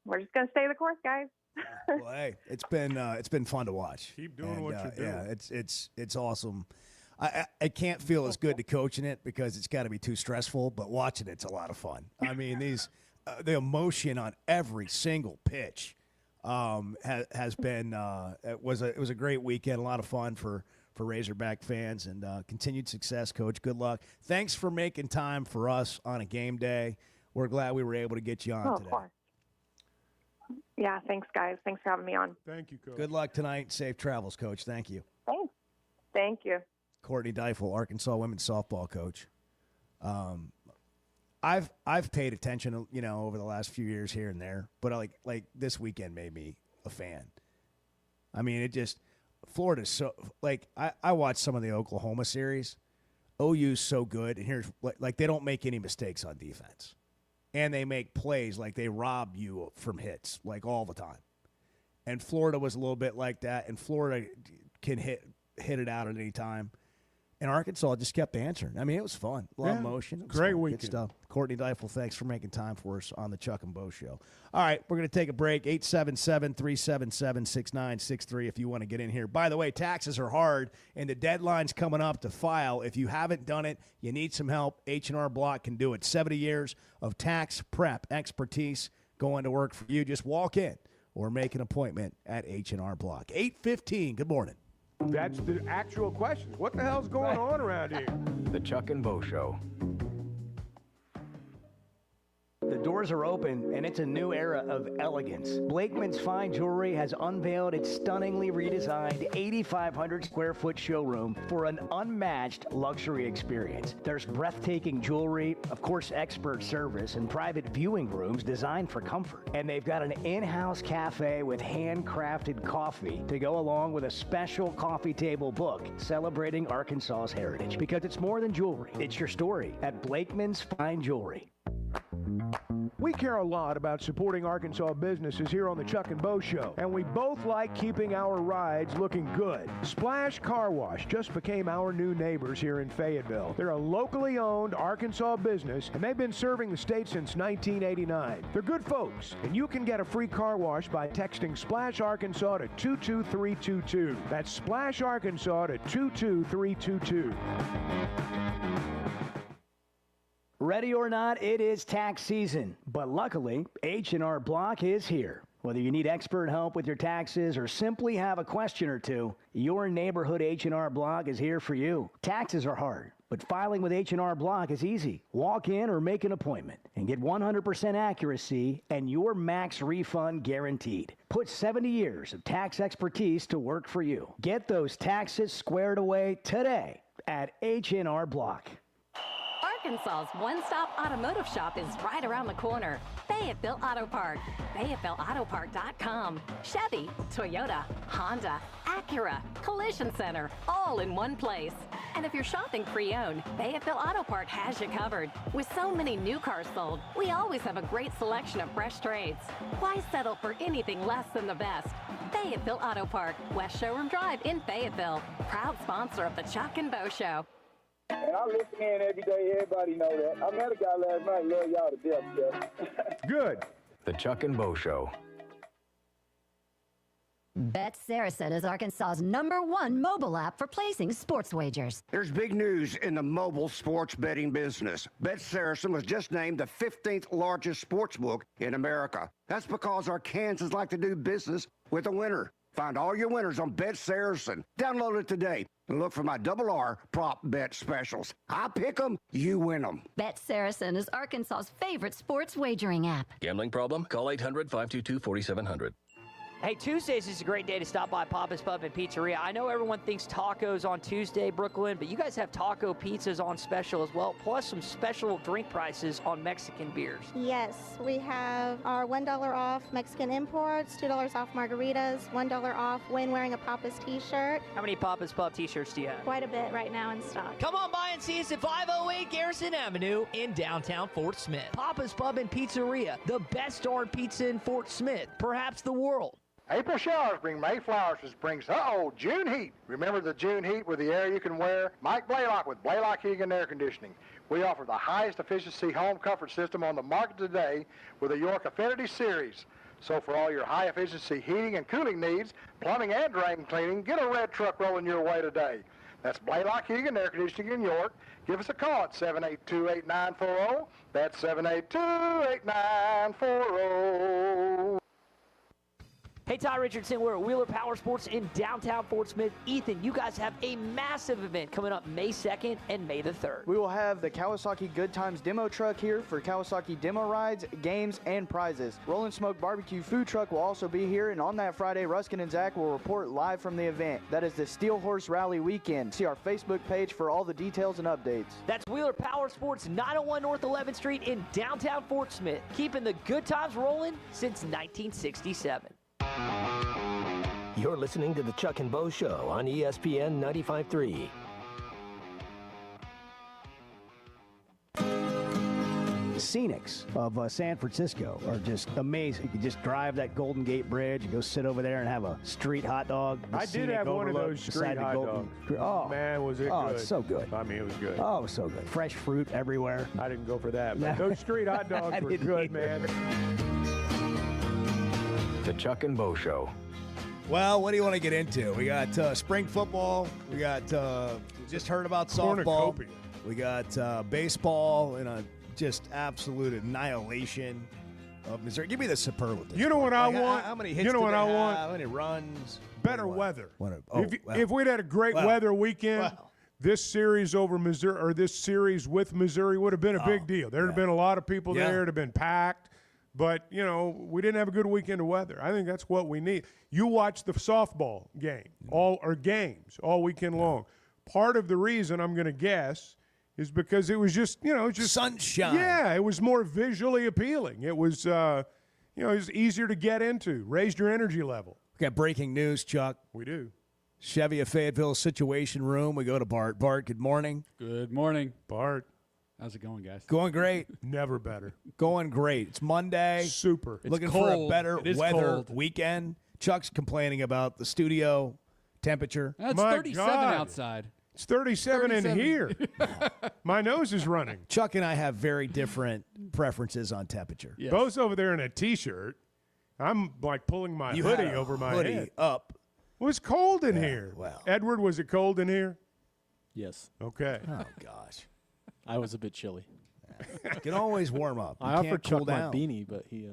we're just going to stay the course, guys. Well, hey, it's been fun to watch. Keep doing what you're doing. Yeah, it's awesome. I can't feel as good to coaching it because it's got to be too stressful, but watching it's a lot of fun. I mean, the emotion on every single pitch has been it was a great weekend, a lot of fun for Razorback fans, and continued success, Coach. Good luck. Thanks for making time for us on a game day. We're glad we were able to get you on today. Of course. Yeah, thanks, guys. Thanks for having me on. Thank you, Coach. Good luck tonight. Safe travels, Coach. Thank you. Thanks. Thank you. Courtney Deifel, Arkansas women's softball coach. I've paid attention, over the last few years here and there, but like this weekend made me a fan. I mean, Florida's so, like, I watched some of the Oklahoma series. OU's so good, and here's, like, they don't make any mistakes on defense. And they make plays like they rob you from hits, like, all the time. And Florida was a little bit like that, and Florida can hit it out at any time. And Arkansas just kept answering. I mean, it was fun. A lot of motion. Great fun. weekend. Good stuff. Courtney Deifel, thanks for making time for us on the Chuck and Bo Show. All right, we're going to take a break. 877-377-6963 if you want to get in here. By the way, taxes are hard, and the deadline's coming up to file. If you haven't done it, you need some help. H&R Block can do it. 70 years of tax prep expertise going to work for you. Just walk in or make an appointment at H&R Block. 8:15. Good morning. That's the actual question. What the hell's going on around here? The Chuck and Bo Show. The doors are open, and it's a new era of elegance. Blakeman's Fine Jewelry has unveiled its stunningly redesigned 8,500 square foot showroom for an unmatched luxury experience. There's breathtaking jewelry, of course, expert service, and private viewing rooms designed for comfort. And they've got an in-house cafe with handcrafted coffee to go along with a special coffee table book celebrating Arkansas's heritage. Because it's more than jewelry, it's your story at Blakeman's Fine Jewelry. We care a lot about supporting Arkansas businesses here on the Chuck and Bo Show, and we both like keeping our rides looking good. Splash Car Wash just became our new neighbors here in Fayetteville. They're a locally owned Arkansas business, and they've been serving the state since 1989. They're good folks, and you can get a free car wash by texting Splash Arkansas to 22322. That's Splash Arkansas to 22322. Ready or not, it is tax season. But luckily, H&R Block is here. Whether you need expert help with your taxes or simply have a question or two, your neighborhood H&R Block is here for you. Taxes are hard, but filing with H&R Block is easy. Walk in or make an appointment and get 100% accuracy and your max refund guaranteed. Put 70 years of tax expertise to work for you. Get those taxes squared away today at H&R Block. Arkansas's one-stop automotive shop is right around the corner. Fayetteville Auto Park. FayettevilleAutoPark.com. Chevy, Toyota, Honda, Acura, Collision Center, all in one place. And if you're shopping pre-owned, Fayetteville Auto Park has you covered. With so many new cars sold, we always have a great selection of fresh trades. Why settle for anything less than the best? Fayetteville Auto Park, West Showroom Drive in Fayetteville. Proud sponsor of the Chuck and Bo Show. And I listen in every day. Everybody know that. I met a guy last night. Love y'all to death, Jeff. Good. The Chuck and Bo Show. Bet Saracen is Arkansas's #1 mobile app for placing sports wagers. There's big news in the mobile sports betting business. Bet Saracen was just named the 15th largest sportsbook in America. That's because Arkansans like to do business with a winner. Find all your winners on Bet Saracen. Download it today and look for my RR prop bet specials. I pick them, you win them. Bet Saracen is Arkansas's favorite sports wagering app. Gambling problem? Call 800-522-4700. Hey, Tuesdays is a great day to stop by Papa's Pub and Pizzeria. I know everyone thinks tacos on Tuesday, Brooklyn, but you guys have taco pizzas on special as well, plus some special drink prices on Mexican beers. Yes, we have our $1 off Mexican imports, $2 off margaritas, $1 off when wearing a Papa's t-shirt. How many Papa's Pub t-shirts do you have? Quite a bit right now in stock. Come on by and see us at 508 Garrison Avenue in downtown Fort Smith. Papa's Pub and Pizzeria, the best darn pizza in Fort Smith, perhaps the world. April showers bring May flowers, which brings, June heat. Remember the June heat with the air you can wear? Mike Blaylock with Blaylock Heating and Air Conditioning. We offer the highest efficiency home comfort system on the market today with the York Affinity Series. So for all your high efficiency heating and cooling needs, plumbing and drain cleaning, get a red truck rolling your way today. That's Blaylock Heating and Air Conditioning in York. Give us a call at 782-8940. That's 782-8940. Hey, Ty Richardson, we're at Wheeler Power Sports in downtown Fort Smith. Ethan, you guys have a massive event coming up May 2nd and May the 3rd. We will have the Kawasaki Good Times demo truck here for Kawasaki demo rides, games, and prizes. Rollin' Smoke Barbecue food truck will also be here, and on that Friday, Ruskin and Zach will report live from the event. That is the Steel Horse Rally Weekend. See our Facebook page for all the details and updates. That's Wheeler Power Sports, 901 North 11th Street in downtown Fort Smith, keeping the good times rolling since 1967. You're listening to the Chuck and Bo Show on ESPN 95.3. Scenics of San Francisco are just amazing. You can just drive that Golden Gate Bridge and go sit over there and have a street hot dog. I did have one of those street hot dogs. Oh, man, was it good. Oh, it's so good. I mean, it was good. Oh, it was so good. Fresh fruit everywhere. I didn't go for that, but those street hot dogs were good, man. The Chuck and Bo Show. Well, what do you want to get into? We got spring football. We got we just heard about softball. Cornucopia. We got baseball and a just absolute annihilation of Missouri. Give me the superlative. You know what I want? How many hits? You know what I have? want? How many runs? Better weather. If If we'd had a great weather weekend, this series over Missouri or this series with Missouri would have been a big deal. There'd have been a lot of people there. It'd have been packed. But, you know, we didn't have a good weekend of weather. I think that's what we need. You watch the softball game, games all weekend long. Part of the reason, I'm going to guess, is because it was just, just sunshine. Yeah, it was more visually appealing. It was, it was easier to get into. Raised your energy level. We got breaking news, Chuck. We do. Chevy of Fayetteville Situation Room. We go to Bart. Bart, good morning. Good morning. Bart. How's it going, guys? Going great. Never better. Going great. It's Monday. Super. Looking for a better weather weekend. Chuck's complaining about the studio temperature. It's 37 outside. It's 37 in here. My nose is running. Chuck and I have very different preferences on temperature. Yes. Bo's over there in a T-shirt. I'm like pulling my hoodie over my head. Up. It was cold in here. Well. Edward, was it cold in here? Yes. Okay. Oh, gosh. I was a bit chilly. You can always warm up. I offered Chuck my beanie, but he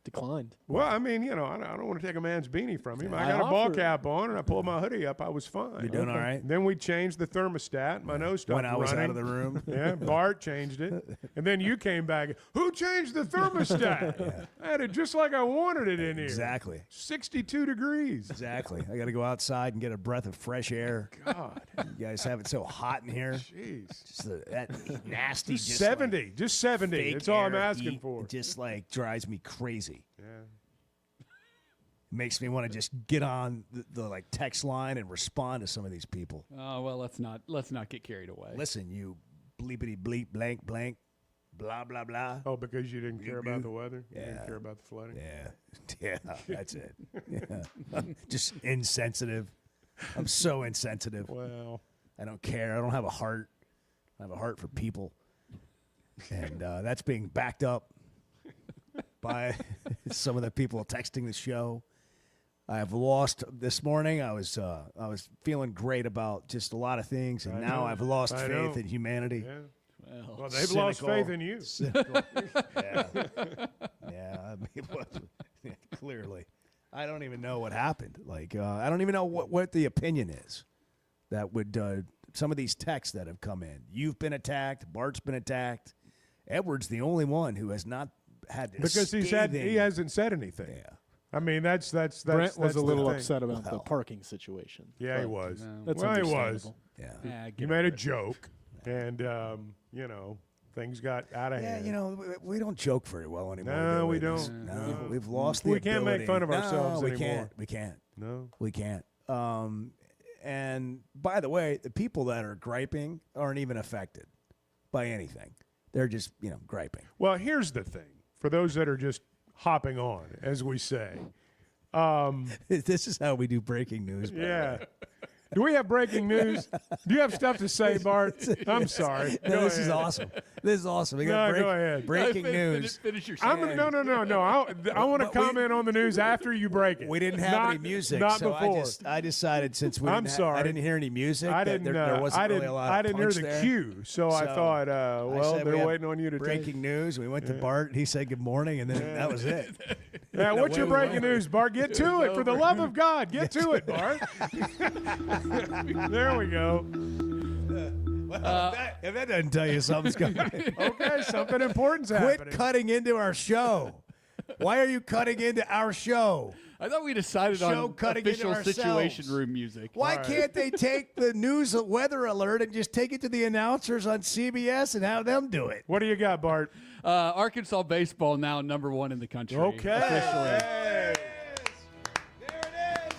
declined. Well, I mean, I don't want to take a man's beanie from him. I got a ball cap on, and I pulled my hoodie up. I was fine. You're doing all right? Then we changed the thermostat. My nose stopped When I was running. out of the room. Yeah, Bart changed it. And then you came back. Who changed the thermostat? I had it just like I wanted it in here. Exactly. 62 degrees. Exactly. I got to go outside and get a breath of fresh air. God. You guys have it so hot in here. Jeez. Just that nasty. Just 70. Like just 70. fake That's all I'm air asking heat. for. It just like drives me crazy. Yeah. Makes me want to just get on the like text line and respond to some of these people. Oh well, let's not get carried away. Listen, you bleepity bleep blank blank, blah blah blah. Oh, because you didn't care about the weather? Yeah. You didn't care about the flooding? Yeah, that's it. Yeah. Just insensitive. I'm so insensitive. Well, I don't care. I don't have a heart. I have a heart for people, and that's being backed up by some of the people texting the show. I have lost this morning. I was feeling great about just a lot of things, and now I've lost faith in humanity. Yeah. Well, they've lost faith in you. Yeah. I mean, clearly, I don't even know what happened. Like, I don't even know what the opinion is that would some of these texts that have come in. You've been attacked. Bart's been attacked. Edward's the only one who has not had because he hasn't said anything. Yeah. I mean, that's Brent was a little thing. upset about the parking situation. Yeah, he was. That's well, he understandable. was. Yeah. He made a joke, and things got out of hand. Yeah, we don't joke very well anymore. No, we don't. No, we've lost the We can't make fun of ourselves anymore. anymore. We can't. No, we can't. And by the way, the people that are griping aren't even affected by anything. They're just griping. Well, here's the thing: for those that are just hopping on, as we say. This is how we do breaking news. Yeah. Do we have breaking news? Do you have stuff to say, Bart? I'm sorry. No, this is awesome. This is awesome. We got go ahead. Breaking news. Finish your No. I want to comment on the news after you break it. We didn't have any music, not so before. I decided since we I'm sorry. I didn't hear any music. I didn't. There wasn't really a lot of I didn't hear punch the there. cue, so I thought, they're waiting on you to breaking news. We went to Bart. He said good morning, and then that was it. Yeah, what's your breaking news, Bart? Get to it. For the love of God, get to it, Bart. There we go. If that doesn't tell you something's coming. Okay, something important's happening. Quit cutting into our show. Why are you cutting into our show? I thought we decided Show on cutting official into Situation Room music. Why can't they take the news weather alert and just take it to the announcers on CBS and have them do it? What do you got, Bart? Arkansas baseball now #1 in the country. Okay. Officially. There it is.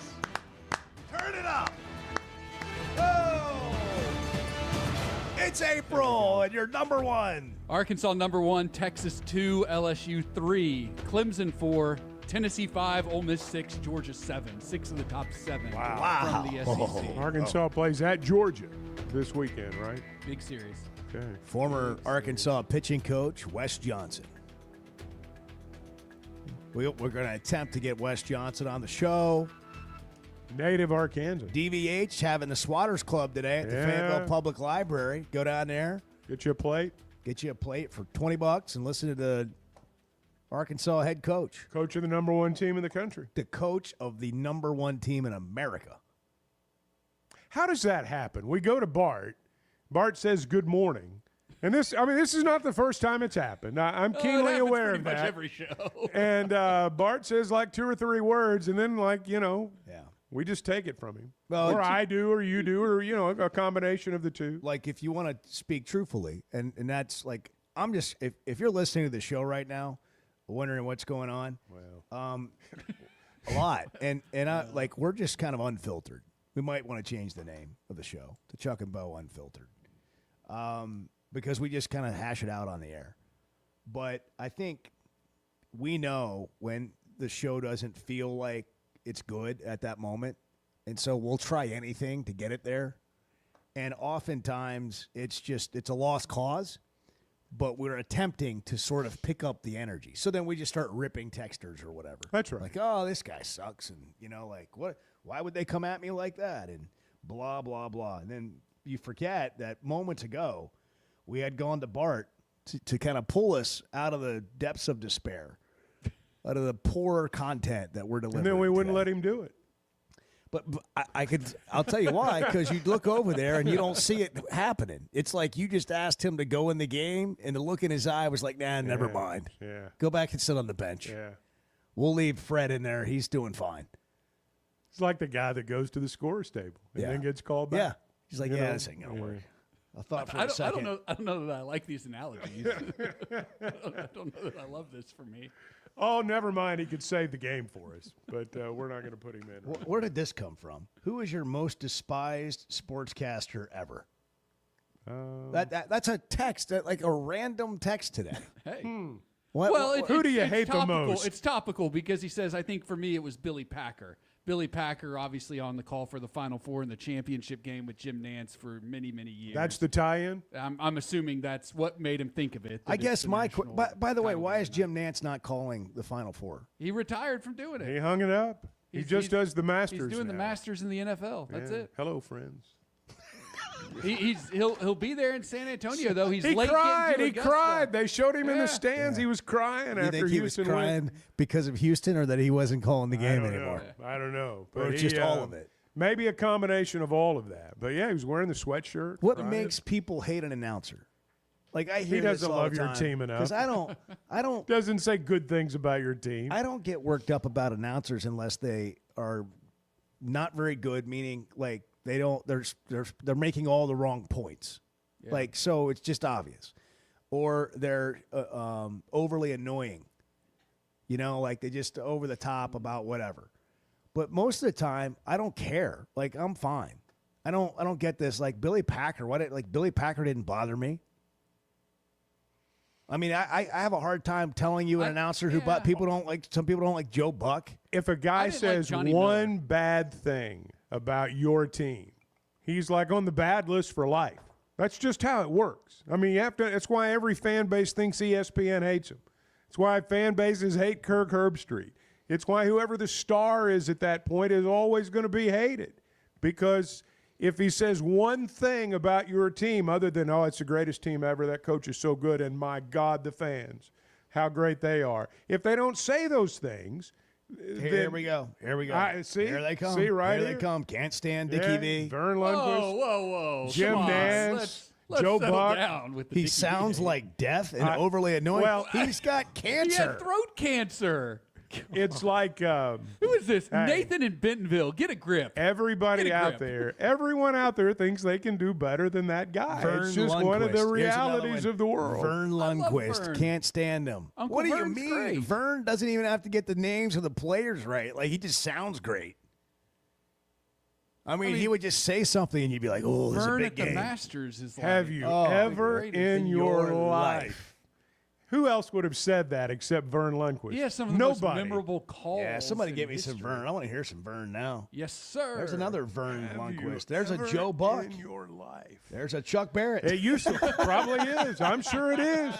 It's April, and you're number one. Arkansas number 1, Texas 2, LSU 3, Clemson 4, Tennessee 5, Ole Miss 6, Georgia 7. 6 of the top 7 from the SEC. Arkansas plays at Georgia this weekend, right? Big series. Okay. Former Arkansas pitching coach Wes Johnson. We're going to attempt to get Wes Johnson on the show. Native Arkansas. DVH having the Swatters Club today at the Fayetteville Public Library. Go down there. Get you a plate. Get you a plate for $20 and listen to the Arkansas head coach. Coach of the number 1 team in the country. The coach of the number 1 team in America. How does that happen? We go to Bart. Bart says good morning. And this is not the first time it's happened. I'm keenly aware of that. Every show. And Bart says like 2 or 3 words, and then we just take it from him. Well, or I do, or you do, or a combination of the two. Like if you want to speak truthfully, and that's like I'm just if you're listening to the show right now, wondering what's going on, a lot, and I like we're just kind of unfiltered. We might want to change the name of the show to Chuck and Bo Unfiltered, because we just kind of hash it out on the air. But I think we know when the show doesn't feel like it's good at that moment, and so we'll try anything to get it there. And oftentimes it's a lost cause, but we're attempting to sort of pick up the energy. So then we just start ripping texters or whatever. That's right. Like, oh, this guy sucks, and like what? Why would they come at me like that? And blah blah blah. And then you forget that moments ago we had gone to Bart to kind of pull us out of the depths of despair, out of the poor content that we're delivering. And then we wouldn't today. let him do it. But I'll tell you why, because you look over there and you don't see it happening. It's like you just asked him to go in the game, and the look in his eye was like, nah, never mind. Yeah. Go back and sit on the bench. Yeah. We'll leave Fred in there. He's doing fine. It's like the guy that goes to the scorer's table and then gets called back. Yeah. He's like, this ain't going to work. I thought for a second. I don't know that I like these analogies. I don't know that I love this for me. Oh, never mind. He could save the game for us, but we're not going to put him in. Where did this come from? Who is your most despised sportscaster ever? That's a text, like a random text today. Hey. Who do you hate the most? It's topical because he says, I think for me it was Billy Packer. Billy Packer, obviously on the call for the Final Four in the championship game with Jim Nance for many, many years. That's the tie-in? I'm assuming that's what made him think of it. I guess by the way, why is Jim Nance not calling the Final Four? He retired from doing it. He hung it up. He just does the Masters. He's doing now. the Masters in the NFL. That's it. Hello, friends. He'll be there in San Antonio though. He cried. He cried. They showed him in the stands. He was crying after think Houston he was crying went. because of Houston, or that he wasn't calling the game anymore? I don't know. But Or just all of it. Maybe a combination of all of that. But yeah, he was wearing the sweatshirt. What crying. makes people hate an announcer? Like I hear He doesn't this all love the your time, team enough. because I don't Doesn't say good things about your team. I don't get worked up about announcers unless they are not very good, meaning like they don't they're making all the wrong points. Yeah. Like, so it's just obvious. Or they're overly annoying. Like they just over the top about whatever. But most of the time, I don't care. Like, I'm fine. I don't get this. Like Billy Packer, Billy Packer didn't bother me. I mean, I have a hard time telling you an announcer who, but people don't like. Some people don't like Joe Buck. If a guy says Johnny one Miller. bad thing about your team, he's like on the bad list for life. That's just how it works. I mean, that's why every fan base thinks ESPN hates him. It's why fan bases hate Kirk Herbstreit. It's why whoever the star is at that point is always going to be hated. Because if he says one thing about your team other than, oh, it's the greatest team ever, that coach is so good, and my God, the fans, how great they are. If they don't say those things, Here we go. See? Here they come. See, right here here? they come. Can't stand Dickie V. Vern Lundquist. Whoa. Jim Come on. Nance. Let's Joe settle Buck. down with the He Dickie sounds V. like deaf and overly annoying. Well, he's got cancer. He had throat cancer. It's like Who is this? Hey. Nathan in Bentonville. Get a grip. everybody Get a out grip. there, everyone out there thinks they can do better than that guy. Vern it's just one of the Lundquist. Here's another realities one. of the world. Vern love Lundquist. Vern. Can't stand him. Uncle What do you Vern's mean? great. Vern doesn't even have to get the names of the players right. Like, he just sounds great. I mean, he would just say something, and you'd be like, "Oh, this is a Vern big at the game." Masters is Have like, you oh, ever the greatest in your life? Who else would have said that except Vern Lundquist? He has some of the Nobody. most memorable calls. Yeah, somebody in get me some history. Vern. I want to hear some Vern now. Yes, sir. There's another Vern Have Lundquist. you There's a ever Joe Buck. in your life? There's a Chuck Barrett. It used to probably is. I'm sure it is.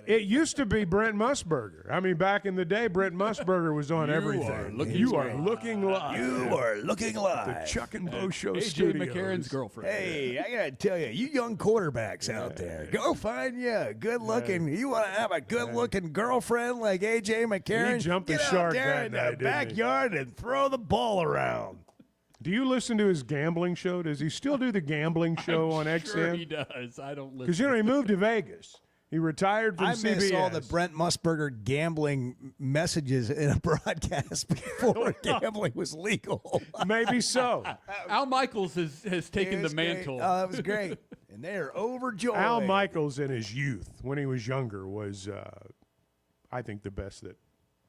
It used to be Brent Musburger. I mean, back in the day, Brent Musburger was on everything. You are looking live. You are looking live. The Chuck and Bo Show AJ studios. McCarron's girlfriend. Hey, I gotta tell you, you young quarterbacks out there, go find you a good-looking. You want to have a good-looking girlfriend like AJ McCarron? He jumped the Get shark out there that in night, the didn't he? backyard and throw the ball around. Do you listen to his gambling show? Does he still do the gambling show on Sure XM? he does. I don't listen. Because, you know, he moved to Vegas. He retired from I CBS. miss all the Brent Musburger gambling messages in a broadcast before gambling was legal. Maybe so. Al Michaels has taken It the was great. mantle. That was great. And they're overjoyed. Al Michaels in his youth, when he was younger, was, I think, the best that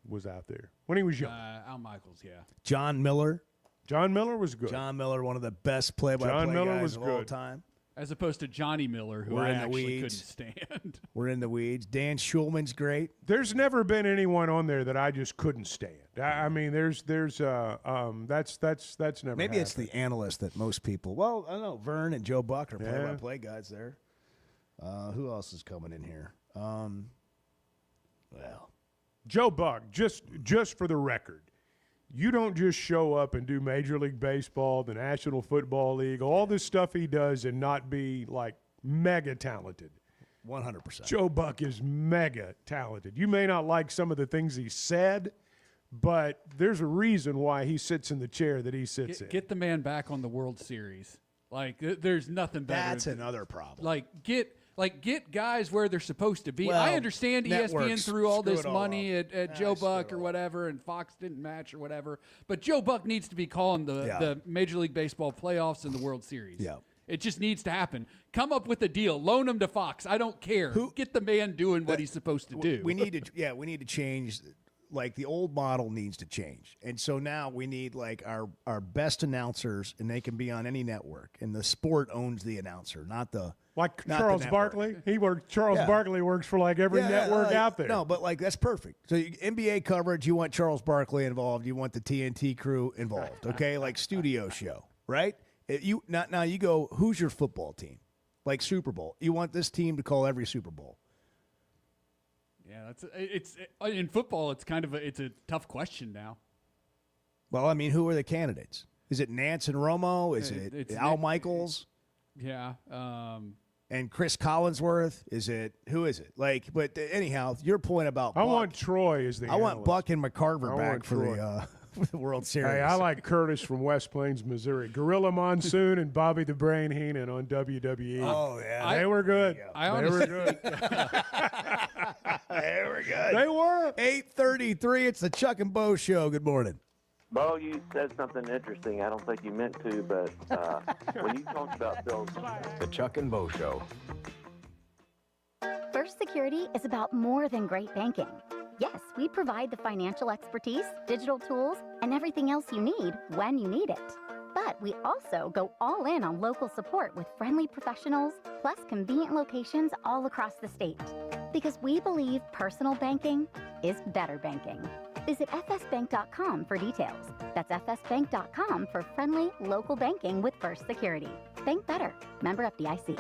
was out there. When he was young. Al Michaels, yeah. John Miller. John Miller was good. John Miller, one of the best play-by-play John Miller guys was of all good. time. As opposed to Johnny Miller, who We're I in the actually weeds. couldn't stand. We're in the weeds. Dan Schulman's great. There's never been anyone on there that I just couldn't stand. I mean, that's never. Maybe it's happened. the analyst that most people. Well, I don't know. Vern and Joe Buck are play-by-play guys there. Who else is coming in here? Well, Joe Buck. Just for the record, you don't just show up and do Major League Baseball, the National Football League, all this stuff he does, and not be like mega talented. 100%. Joe Buck is mega talented. You may not like some of the things he said, but there's a reason why he sits in the chair that he sits in. Get the man back on the World Series. Like, there's nothing better. That's another problem. Get guys where they're supposed to be. Well, I understand ESPN networks threw all screw this it all money up. at Joe Buck or whatever, and Fox didn't match or whatever. But Joe Buck needs to be calling the Major League Baseball playoffs and the World Series. Yeah. It just needs to happen. Come up with a deal. Loan him to Fox. I don't care. Get the man doing what he's supposed to do. We need to change. Like, the old model needs to change. And so now we need, like, our best announcers, and they can be on any network. And the sport owns the announcer, not the Like not Charles the network. Barkley. Charles Barkley works for like every network like, out there. No, but like that's perfect. So NBA coverage, you want Charles Barkley involved. You want the TNT crew involved. Okay, like studio show, right? Now you go. Who's your football team? Like Super Bowl. You want this team to call every Super Bowl. Yeah, it's in football. It's kind of it's a tough question now. Well, I mean, who are the candidates? Is it Nance and Romo? Is it Al Michaels? Yeah. And Chris Collinsworth? Who is it? Like, but anyhow, your point about Buck, I want Troy as the I want analyst. Buck and McCarver I back want for Troy. the World Series. Hey, I like Curtis from West Plains, Missouri. Gorilla Monsoon and Bobby the Brain Heenan on WWE. Oh, yeah. They were good. I They honestly, were good. They were good. They were. 8:33. It's the Chuck and Bo Show. Good morning. Bo, you said something interesting. I don't think you meant to, but when you talked about Bill's... The Chuck and Bo Show. First Security is about more than great banking. Yes, we provide the financial expertise, digital tools, and everything else you need when you need it. But we also go all in on local support with friendly professionals, plus convenient locations all across the state. Because we believe personal banking is better banking. Visit fsbank.com for details. That's fsbank.com for friendly, local banking with First Security. Bank better. Member FDIC.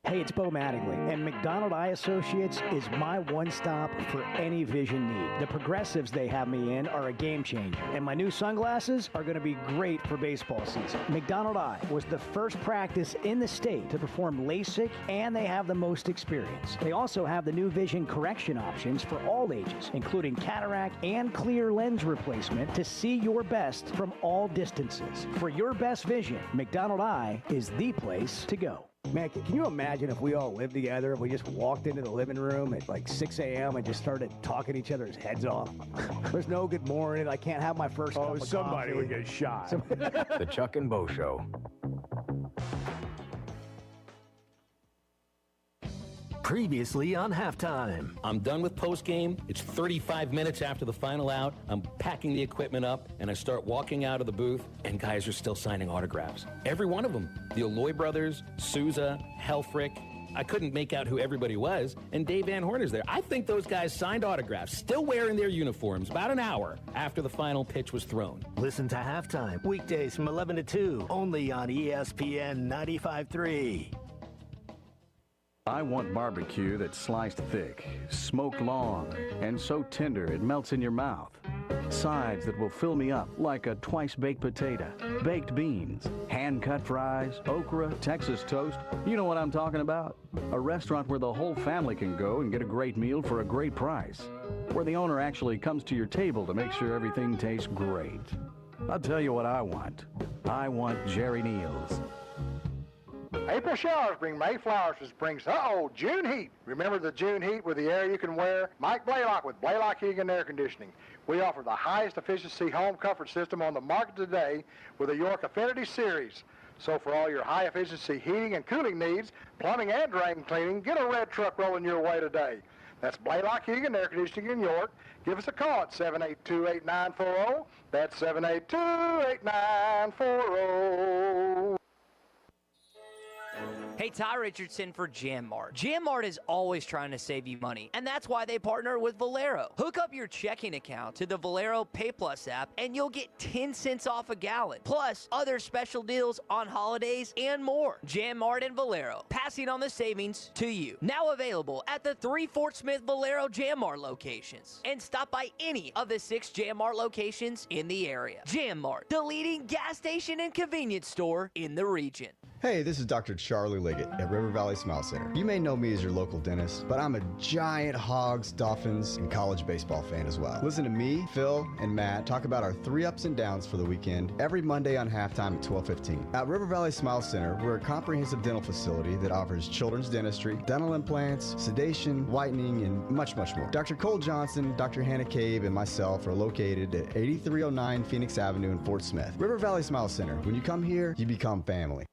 Hey, it's Bo Mattingly, and McDonald Eye Associates is my one-stop for any vision need. The progressives they have me in are a game changer, and my new sunglasses are going to be great for baseball season. McDonald Eye was the first practice in the state to perform LASIK, and they have the most experience. They also have the new vision correction options for all ages, including cataract and clear lens replacement to see your best from all distances. For your best vision, McDonald Eye is the place to go. Man, can you imagine if we all lived together, if we just walked into the living room at like 6 a.m. and just started talking each other's heads off? There's no good morning. I can't have my first cup of somebody coffee. would get shot. The Chuck and Bo Show. Previously on Halftime. I'm done with postgame. It's 35 minutes after the final out. I'm packing the equipment up, and I start walking out of the booth, and guys are still signing autographs. Every one of them. The Alloy brothers, Souza, Helfrich. I couldn't make out who everybody was, and Dave Van Horn is there. I think those guys signed autographs, still wearing their uniforms, about an hour after the final pitch was thrown. Listen to Halftime, weekdays from 11 to 2, only on ESPN 95.3. I want barbecue that's sliced thick, smoked long, and so tender it melts in your mouth. Sides that will fill me up like a twice-baked potato, baked beans, hand-cut fries, okra, Texas toast. You know what I'm talking about? A restaurant where the whole family can go and get a great meal for a great price. Where the owner actually comes to your table to make sure everything tastes great. I'll tell you what I want. I want Jerry Neal's. April showers bring May flowers to spring's June heat. Remember the June heat with the air you can wear? Mike Blaylock with Blaylock Heating and Air Conditioning. We offer the highest efficiency home comfort system on the market today with the York Affinity Series. So for all your high efficiency heating and cooling needs, plumbing and drain cleaning, get a red truck rolling your way today. That's Blaylock Heating and Air Conditioning in York. Give us a call at 782-8940. That's 782-8940. Hey, Ty Richardson for Jam Mart. Jam Mart is always trying to save you money, and that's why they partner with Valero. Hook up your checking account to the Valero Pay Plus app, and you'll get 10 cents off a gallon, plus other special deals on holidays and more. Jam Mart and Valero, passing on the savings to you. Now available at the 3 Fort Smith Valero Jam Mart locations. And stop by any of the 6 Jam Mart locations in the area. Jam Mart, the leading gas station and convenience store in the region. Hey, this is Dr. Charlie Liggett at River Valley Smile Center. You may know me as your local dentist, but I'm a giant Hogs, Dolphins, and college baseball fan as well. Listen to me, Phil, and Matt talk about our 3 ups and downs for the weekend every Monday on halftime at 12:15. At River Valley Smile Center, we're a comprehensive dental facility that offers children's dentistry, dental implants, sedation, whitening, and much, much more. Dr. Cole Johnson, Dr. Hannah Cave, and myself are located at 8309 Phoenix Avenue in Fort Smith. River Valley Smile Center. When you come here, you become family.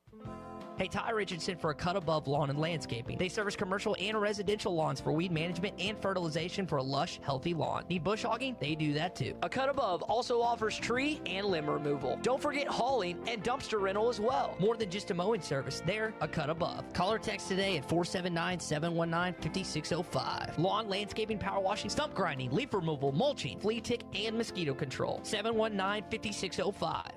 Hey, Ty Richardson for A Cut Above Lawn and Landscaping. They service commercial and residential lawns for weed management and fertilization for a lush, healthy lawn. Need bush hogging? They do that too. A Cut Above also offers tree and limb removal. Don't forget hauling and dumpster rental as well. More than just a mowing service, they're A Cut Above. Call or text today at 479-719-5605. Lawn, landscaping, power washing, stump grinding, leaf removal, mulching, flea tick, and mosquito control. 719-5605.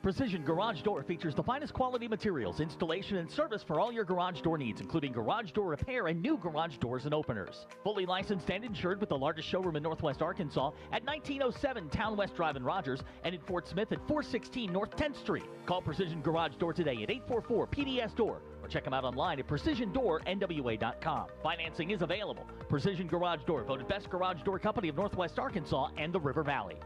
Precision Garage Door features the finest quality materials, installation, and service for all your garage door needs, including garage door repair and new garage doors and openers. Fully licensed and insured with the largest showroom in Northwest Arkansas at 1907 Town West Drive in Rogers and in Fort Smith at 416 North 10th Street. Call Precision Garage Door today at 844-PDS-DOOR or check them out online at PrecisionDoorNWA.com. Financing is available. Precision Garage Door, voted Best Garage Door Company of Northwest Arkansas and the River Valley.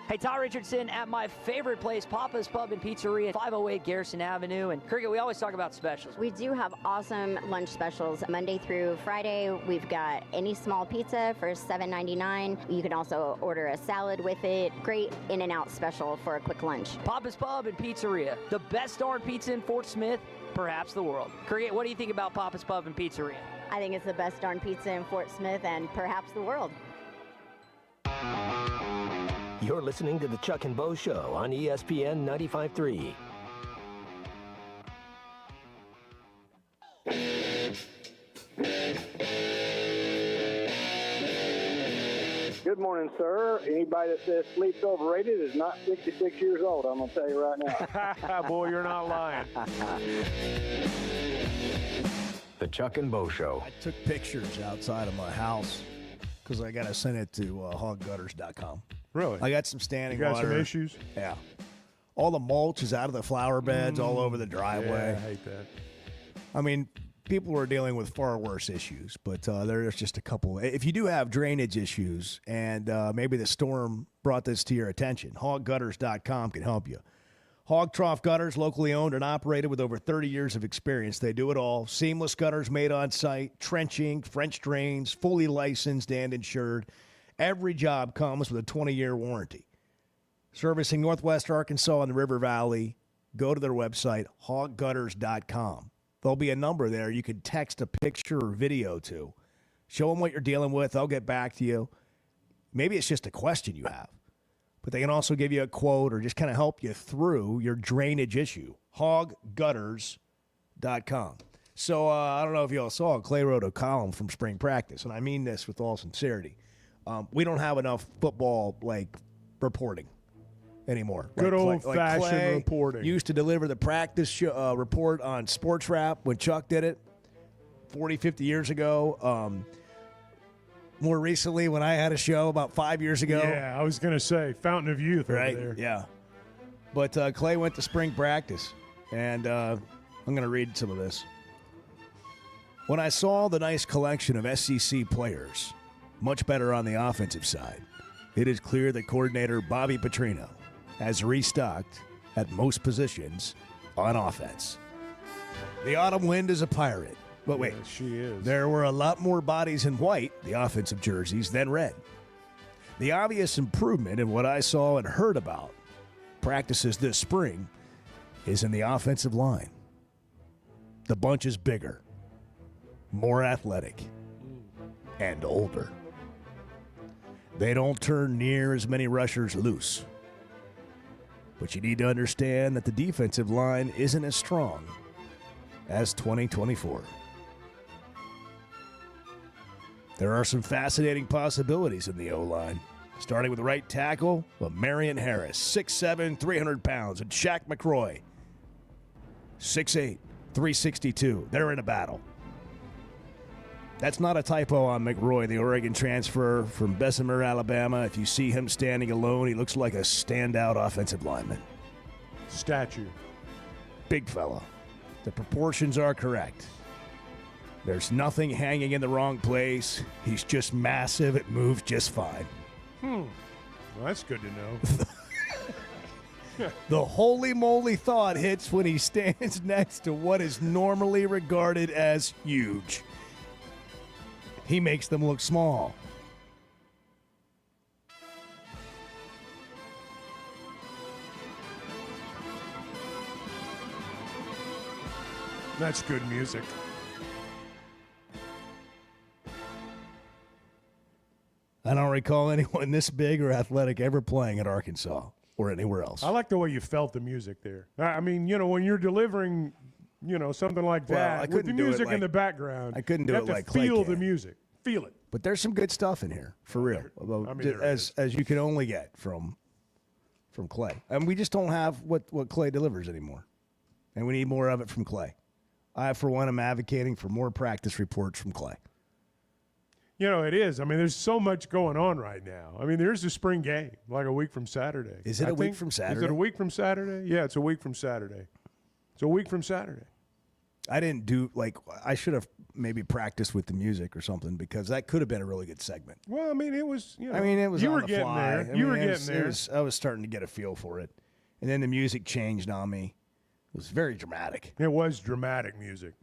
Hey, Ty Richardson at my favorite place, Papa's Pub and Pizzeria, 508 Garrison Avenue. And Cricket, we always talk about specials. We do have awesome lunch specials Monday through Friday. We've got any small pizza for $7.99. You can also order a salad with it. Great In-N-Out special for a quick lunch. Papa's Pub and Pizzeria, the best darn pizza in Fort Smith, perhaps the world. Cricket, what do you think about Papa's Pub and Pizzeria? I think it's the best darn pizza in Fort Smith and perhaps the world. You're listening to the Chuck and Bo Show on ESPN 95.3. Good morning, sir. Anybody that says sleep's overrated is not 66 years old, I'm going to tell you right now. Boy, you're not lying. The Chuck and Bo Show. I took pictures outside of my house because I got to send it to hoggutters.com. Really? I got some standing you got water. some issues? Yeah. All the mulch is out of the flower beds all over the driveway. Yeah, I hate that. I mean, people are dealing with far worse issues, but there's just a couple. If you do have drainage issues and maybe the storm brought this to your attention, hoggutters.com can help you. Hog Trough Gutters, locally owned and operated with over 30 years of experience. They do it all. Seamless gutters made on site, trenching, French drains, fully licensed and insured. Every job comes with a 20-year warranty. Servicing Northwest Arkansas and the River Valley, go to their website, hoggutters.com. There'll be a number there you can text a picture or video to. Show them what you're dealing with. They'll get back to you. Maybe it's just a question you have. But they can also give you a quote or just kind of help you through your drainage issue. hoggutters.com. So I don't know if you all saw, Clay wrote a column from spring practice, and I mean this with all sincerity. We don't have enough football reporting anymore. Good old-fashioned Clay reporting. Used to deliver the practice report on Sports Wrap when Chuck did it 40, 50 years ago. More recently, when I had a show about 5 years ago. Yeah, I was going to say, Fountain of Youth right over there. Yeah. But Clay went to spring practice, and I'm going to read some of this. When I saw the nice collection of SEC players, much better on the offensive side, it is clear that coordinator Bobby Petrino has restocked at most positions on offense. The autumn wind is a pirate. But wait, yes, she is. There were a lot more bodies in white, the offensive jerseys, than red. The obvious improvement in what I saw and heard about practices this spring is in the offensive line. The bunch is bigger, more athletic, and older. They don't turn near as many rushers loose. But you need to understand that the defensive line isn't as strong as 2024. There are some fascinating possibilities in the O-line, starting with the right tackle, Marion Harris, 6'7", 300 pounds, and Shaq McCroy, 6'8", 362. They're in a battle. That's not a typo on McRoy, the Oregon transfer from Bessemer, Alabama. If you see him standing alone, he looks like a standout offensive lineman. Statue. Big fella. The proportions are correct. There's nothing hanging in the wrong place. He's just massive. It moves just fine. Well, that's good to know. The holy moly thought hits when he stands next to what is normally regarded as huge. He makes them look small. That's good music. I don't recall anyone this big or athletic ever playing at Arkansas or anywhere else. I like the way you felt the music there. I mean, when you're delivering, something like that, with the music in the background, I couldn't do you it have like to Clay feel can. the music. Feel it. But there's some good stuff in here, for real. As you can only get from Clay. And we just don't have what Clay delivers anymore. And we need more of it from Clay. I, for one, am advocating for more practice reports from Clay. It is. I mean, there's so much going on right now. I mean, there's a spring game, like a week from Saturday. Is it a week from Saturday? Is it a week from Saturday? Yeah, it's a week from Saturday. It's a week from Saturday. I didn't do, I should have maybe practiced with the music or something because that could have been a really good segment. Well, I mean, it was, it was you on were the getting fly. there. You were getting there. I was starting to get a feel for it. And then the music changed on me. It was very dramatic. It was dramatic music.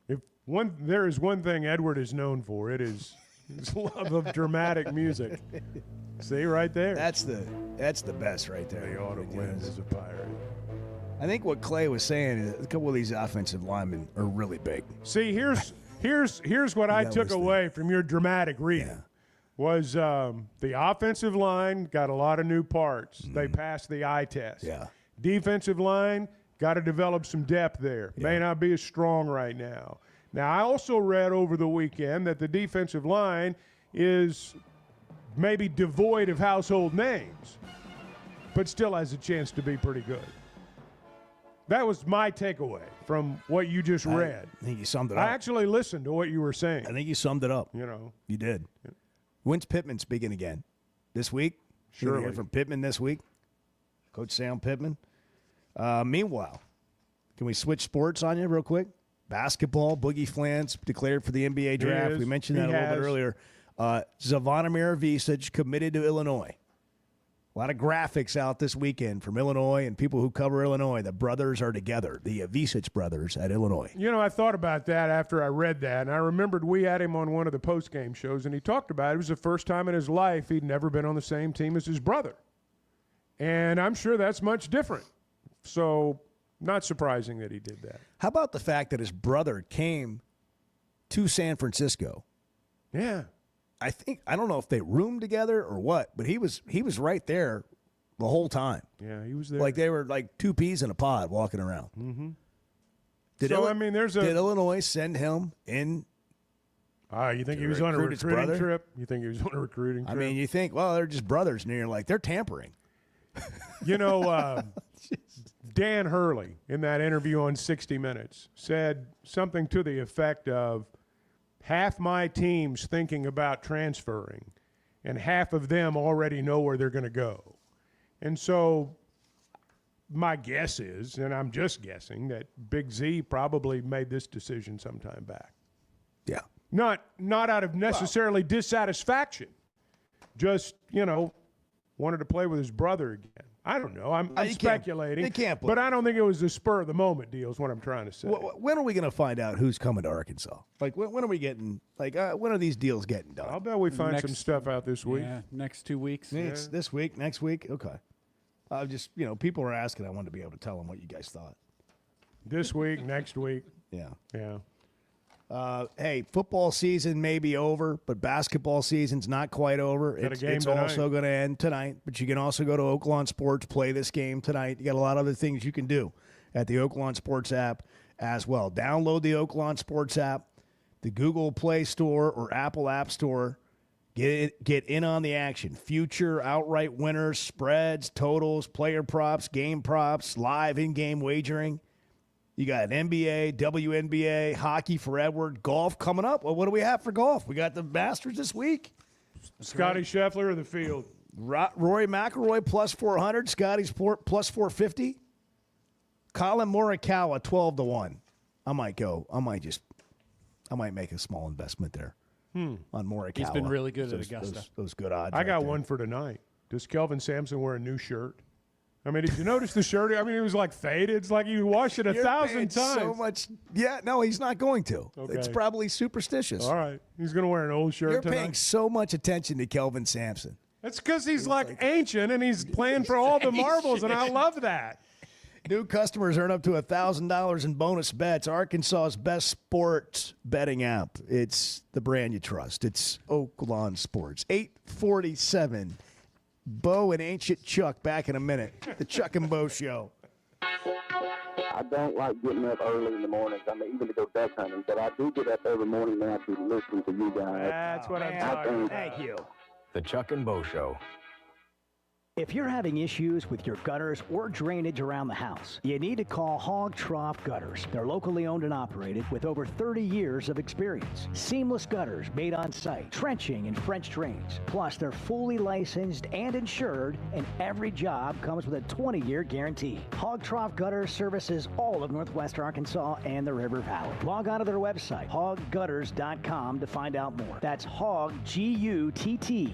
There is one thing Edward is known for, it is his love of dramatic music. See, right there. That's the best right there. The autumn wind is a pirate. I think what Clay was saying is a couple of these offensive linemen are really big. See, here's what I took away from your dramatic reading. Was the offensive line got a lot of new parts. They passed the eye test. Yeah. Defensive line got to develop some depth there. May not be as strong right now. Now, I also read over the weekend that the defensive line is maybe devoid of household names, but still has a chance to be pretty good. That was my takeaway from what you just read. I think you summed it up. I actually listened to what you were saying. I think you summed it up. You did. Yeah. When's Pittman speaking again? This week? Sure. Hear from Pittman this week? Coach Sam Pittman. Meanwhile, can we switch sports on you real quick? Basketball, Boogie Flans declared for the NBA draft. We mentioned that a little bit earlier. Zvonimir Visic committed to Illinois. A lot of graphics out this weekend from Illinois and people who cover Illinois. The brothers are together, the Visic brothers at Illinois. I thought about that after I read that, and I remembered we had him on one of the post-game shows, and he talked about it was the first time in his life he'd never been on the same team as his brother. And I'm sure that's much different. So, Not surprising that he did that. How about the fact that his brother came to San Francisco? Yeah. I don't know if they roomed together or what, but he was right there the whole time. Yeah, he was there. Like they were like two peas in a pod walking around. Mm-hmm. Did Illinois send him in? You think he was on a recruiting trip? You think he was on a recruiting trip? I mean, you think, well, they're just brothers, and you're like, they're tampering. You know, Dan Hurley, in that interview on 60 Minutes, said something to the effect of, half my team's thinking about transferring, and half of them already know where they're going to go. And so my guess is, and I'm just guessing, that Big Z probably made this decision sometime back. Yeah. Not out of necessarily dissatisfaction, just, wanted to play with his brother again. I don't know. I'm speculating. But I don't think it was the spur of the moment deal is what I'm trying to say. When are we going to find out who's coming to Arkansas? Like, when are we getting, when are these deals getting done? I'll bet we find some stuff out this week. Yeah, next 2 weeks. It's this week, next week? Okay. People are asking. I wanted to be able to tell them what you guys thought. This week, next week. Yeah. Yeah. Hey, football season may be over, but basketball season's not quite over. It's also going to end tonight, but you can also go to Oaklawn Sports, play this game tonight. You got a lot of other things you can do at the Oaklawn Sports app as well. Download the Oaklawn Sports app, the Google Play Store or Apple App Store. Get in on the action. Future outright winners, spreads, totals, player props, game props, live in-game wagering. You got NBA, WNBA, hockey for Edward, golf coming up. Well, what do we have for golf? We got the Masters this week. Scotty Scheffler of the field. Rory McIlroy plus 400. Scotty's plus 450. Colin Morikawa 12-1. I might make a small investment there on Morikawa. He's been really good at Augusta. Those good odds. I got one for tonight. Does Kelvin Sampson wear a new shirt? I mean, did you notice the shirt? I mean, it was like faded. It's like you washed it 1,000 times. So much. Yeah, no, he's not going to. Okay. It's probably superstitious. All right. He's going to wear an old shirt You're tonight. paying so much attention to Kelvin Sampson. That's because he's like ancient and he's playing for all the marbles, and I love that. New customers earn up to $1,000 in bonus bets. Arkansas's best sports betting app. It's the brand you trust. It's Oaklawn Sports. 8:47. Bo and Ancient Chuck back in a minute. The Chuck and Bo Show. I don't like getting up early in the mornings. I mean, even to go duck hunting, but I do get up every morning now to listen to you guys. That's what I'm talking about. Thank you. The Chuck and Bo Show. If you're having issues with your gutters or drainage around the house, you need to call Hog Trough Gutters. They're locally owned and operated with over 30 years of experience. Seamless gutters made on site, trenching and French drains. Plus, they're fully licensed and insured, and every job comes with a 20-year guarantee. Hog Trough Gutters services all of Northwest Arkansas and the River Valley. Log on to their website, hoggutters.com, to find out more. That's hog,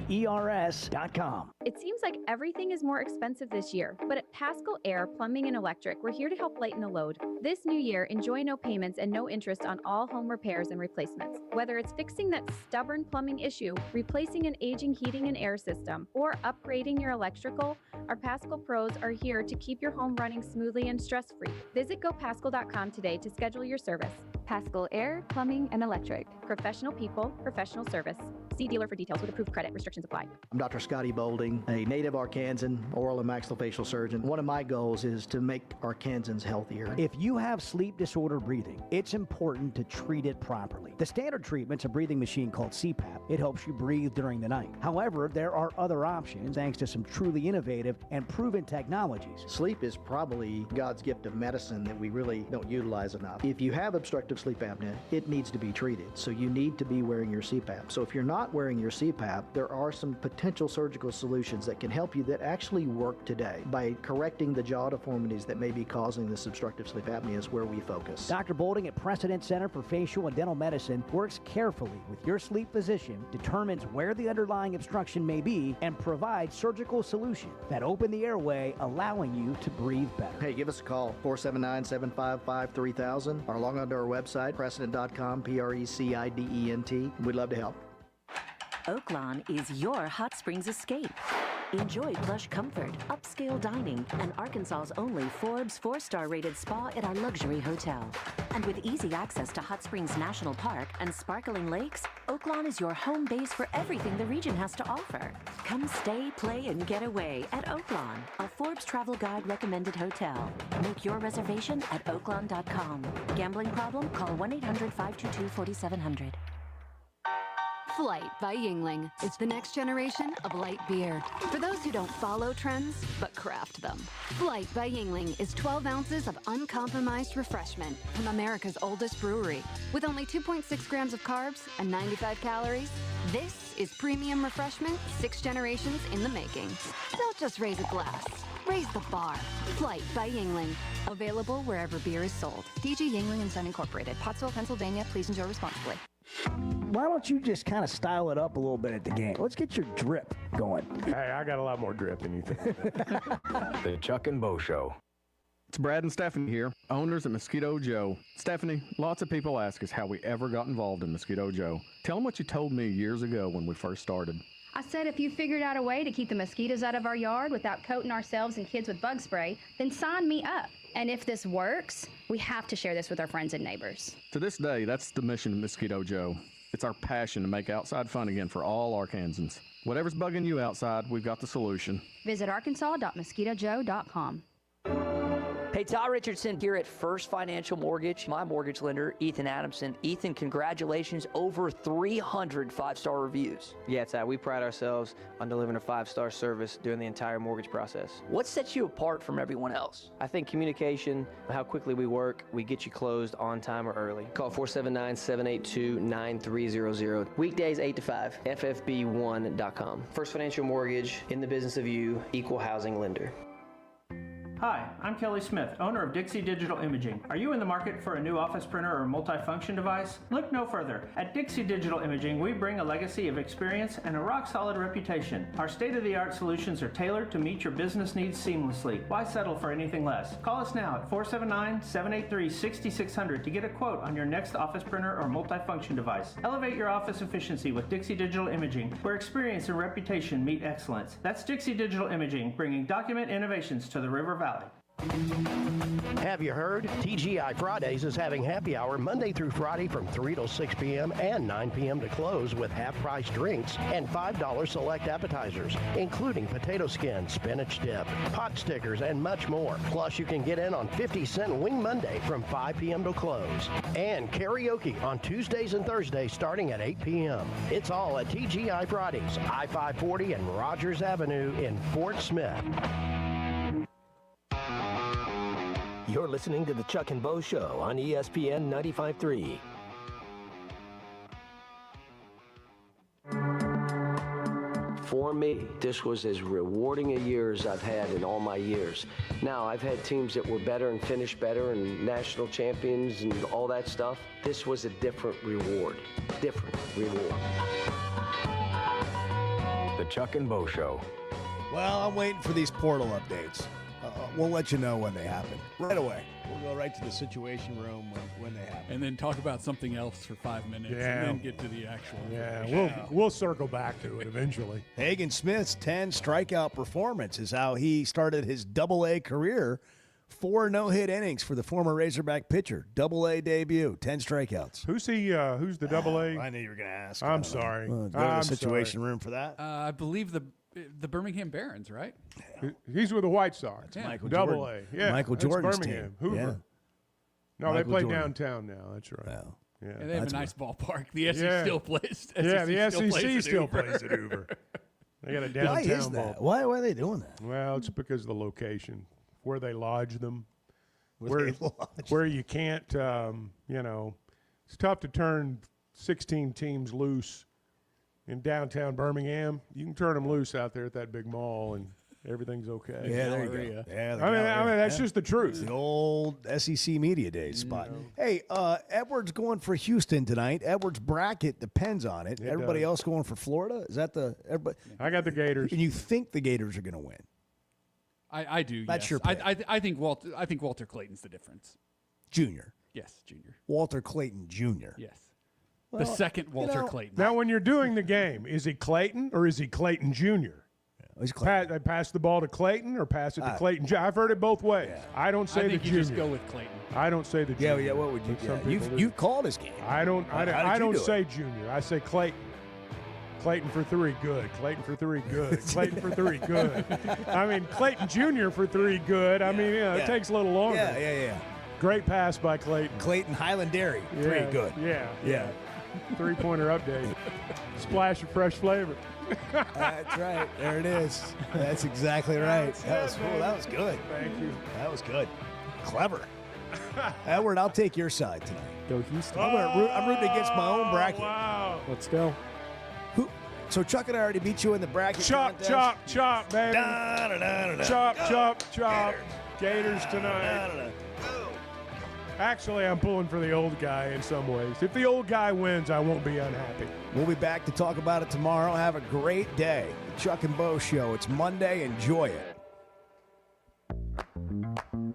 Gutters.com. It seems like everything is more expensive this year, but at Paschal Air Plumbing and Electric, we're here to help lighten the load. This new year, enjoy no payments and no interest on all home repairs and replacements. Whether it's fixing that stubborn plumbing issue, replacing an aging heating and air system, or upgrading your electrical, our Paschal pros are here to keep your home running smoothly and stress-free. Visit GoPaschal.com today to schedule your service. Paschal Air Plumbing and Electric. Professional people, professional service. See dealer for details with approved credit. Restrictions apply. I'm Dr. Scotty Bolding, a native Arkansan oral and maxillofacial surgeon. One of my goals is to make Arkansans healthier. If you have sleep disorder breathing, it's important to treat it properly. The standard treatment's a breathing machine called CPAP. It helps you breathe during the night. However, there are other options thanks to some truly innovative and proven technologies. Sleep is probably God's gift of medicine that we really don't utilize enough. If you have obstructive sleep apnea, it needs to be treated. So you need to be wearing your CPAP. So if you're not wearing your CPAP, there are some potential surgical solutions that can help you that actually work today. By correcting the jaw deformities that may be causing this obstructive sleep apnea is where we focus. Dr. Bolding at Precedent Center for Facial and Dental Medicine works carefully with your sleep physician, determines where the underlying obstruction may be, and provides surgical solutions that open the airway, allowing you to breathe better. Hey, give us a call, 479-755-3000, or log on to our website, precedent.com, PRECIDENT. We'd love to help. Oaklawn is your hot springs escape. Enjoy plush comfort, upscale dining, and Arkansas's only Forbes 4-star rated spa at our luxury hotel. And with easy access to Hot Springs National Park and sparkling lakes, Oaklawn is your home base for everything the region has to offer. Come stay, play, and get away at Oaklawn, a Forbes Travel Guide recommended hotel. Make your reservation at oaklawn.com. Gambling problem? Call 1-800-522-4700. Flight by Yingling. It's the next generation of light beer. For those who don't follow trends, but craft them. Flight by Yingling is 12 ounces of uncompromised refreshment from America's oldest brewery. With only 2.6 grams of carbs and 95 calories, this is premium refreshment 6 generations in the making. Don't just raise a glass. Raise the bar. Flight by Yingling. Available wherever beer is sold. DG Yingling & Son Incorporated. Pottsville, Pennsylvania. Please enjoy responsibly. Why don't you just kind of style it up a little bit at the game? Let's get your drip going. Hey, I got a lot more drip than you think. The Chuck and Bo Show. It's Brad and Stephanie here, owners at Mosquito Joe. Stephanie, lots of people ask us how we ever got involved in Mosquito Joe. Tell them what you told me years ago when we first started. I said if you figured out a way to keep the mosquitoes out of our yard without coating ourselves and kids with bug spray, then sign me up. And if this works, we have to share this with our friends and neighbors. To this day, that's the mission of Mosquito Joe. It's our passion to make outside fun again for all Arkansans. Whatever's bugging you outside, we've got the solution. Visit arkansas.mosquitojoe.com. Hey, Todd Richardson here at First Financial Mortgage, my mortgage lender, Ethan Adamson. Ethan, congratulations, over 300 five-star reviews. Yeah, Todd, we pride ourselves on delivering a 5-star service during the entire mortgage process. What sets you apart from everyone else? I think communication, how quickly we work, we get you closed on time or early. Call 479-782-9300. Weekdays 8 to 5, ffb1.com. First Financial Mortgage, in the business of you, equal housing lender. Hi, I'm Kelly Smith, owner of Dixie Digital Imaging. Are you in the market for a new office printer or multifunction device? Look no further. At Dixie Digital Imaging, we bring a legacy of experience and a rock-solid reputation. Our state-of-the-art solutions are tailored to meet your business needs seamlessly. Why settle for anything less? Call us now at 479-783-6600 to get a quote on your next office printer or multifunction device. Elevate your office efficiency with Dixie Digital Imaging, where experience and reputation meet excellence. That's Dixie Digital Imaging, bringing document innovations to the River Valley. Have you heard? TGI Fridays is having happy hour Monday through Friday from 3 till 6 p.m. and 9 p.m. to close with half-price drinks and $5 select appetizers, including potato skin, spinach dip, pot stickers, and much more. Plus, you can get in on 50-cent Wing Monday from 5 p.m. to close. And karaoke on Tuesdays and Thursdays starting at 8 p.m. It's all at TGI Fridays, I-540 and Rogers Avenue in Fort Smith. You're listening to the Chuck and Bo Show on ESPN 95.3. For me, this was as rewarding a year as I've had in all my years. Now, I've had teams that were better and finished better and national champions and all that stuff. This was a different reward. Different reward. The Chuck and Bo Show. Well, I'm waiting for these portal updates. We'll let you know when they happen. Right away. We'll go right to the situation room when they happen. And then talk about something else for 5 minutes and then get to the actual. We'll circle back to it eventually. Hagen Smith's 10 strikeout performance is how he started his Double-A career. 4 no-hit innings for the former Razorback pitcher. Double-A debut, 10 strikeouts. Who's the Double-A? I knew you were going to ask. I'm sorry. Go to the situation room for that. I believe the Birmingham Barons, right? He's with the White Sox. That's Michael Double Jordan. A. Yeah, Michael that's Jordan's Birmingham. team. Hoover. Yeah. No, Michael they play Jordan. downtown now. That's right. Yeah. And they have a nice ballpark. The SEC still plays. The SEC plays still at Hoover. plays at Hoover. They got a downtown Why is that? ballpark. Why are they doing that? Well, it's because of the location, where they lodge them, Where they lodge where you can't, it's tough to turn 16 teams loose in downtown Birmingham. You can turn them loose out there at that big mall, and everything's okay. Yeah, there you go. Yeah, I mean, that's just the truth. The old SEC Media Days spot. Hey, Edwards going for Houston tonight. Edwards' bracket depends on it. Everybody else going for Florida? Is that everybody? I got the Gators. And you think the Gators are going to win? I do. That's yes. your pick. I think Walter Clayton's the difference. Junior. Yes, junior. Walter Clayton Jr. Yes. Well, the second Walter Clayton. Now, when you're doing the game, is he Clayton or is he Clayton Jr.? I pass the ball to Clayton or pass it to Clayton. I've heard it both ways. Yeah. I don't say I think the you junior. just go with Clayton. I don't say the junior. Yeah. What would you? Some people do. You've called his game. I don't. How did I you don't do say it? junior. I say Clayton. Clayton for 3, good. Clayton for 3, good. Clayton for 3, good. I mean, Clayton Jr. for 3, good. I mean, it takes a little longer. Yeah. Great pass by Clayton. Clayton Highland Dairy, 3, good. Yeah. 3-pointer update. Splash of fresh flavor. That's right. There it is. That's exactly right. That was cool. That was good. Thank you. That was good. Clever. Edward, I'll take your side tonight. Go Houston. I'm rooting against my own bracket. Wow. Let's go. So Chuck and I already beat you in the bracket. Chop, baby. Chop, chop. Gators tonight. Actually, I'm pulling for the old guy in some ways. If the old guy wins, I won't be unhappy. We'll be back to talk about it tomorrow. Have a great day. The Chuck and Bo Show. It's Monday. Enjoy it.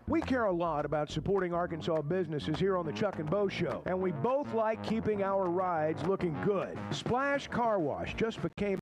We care a lot about supporting Arkansas businesses here on the Chuck and Bo Show, and we both like keeping our rides looking good. Splash Car Wash just became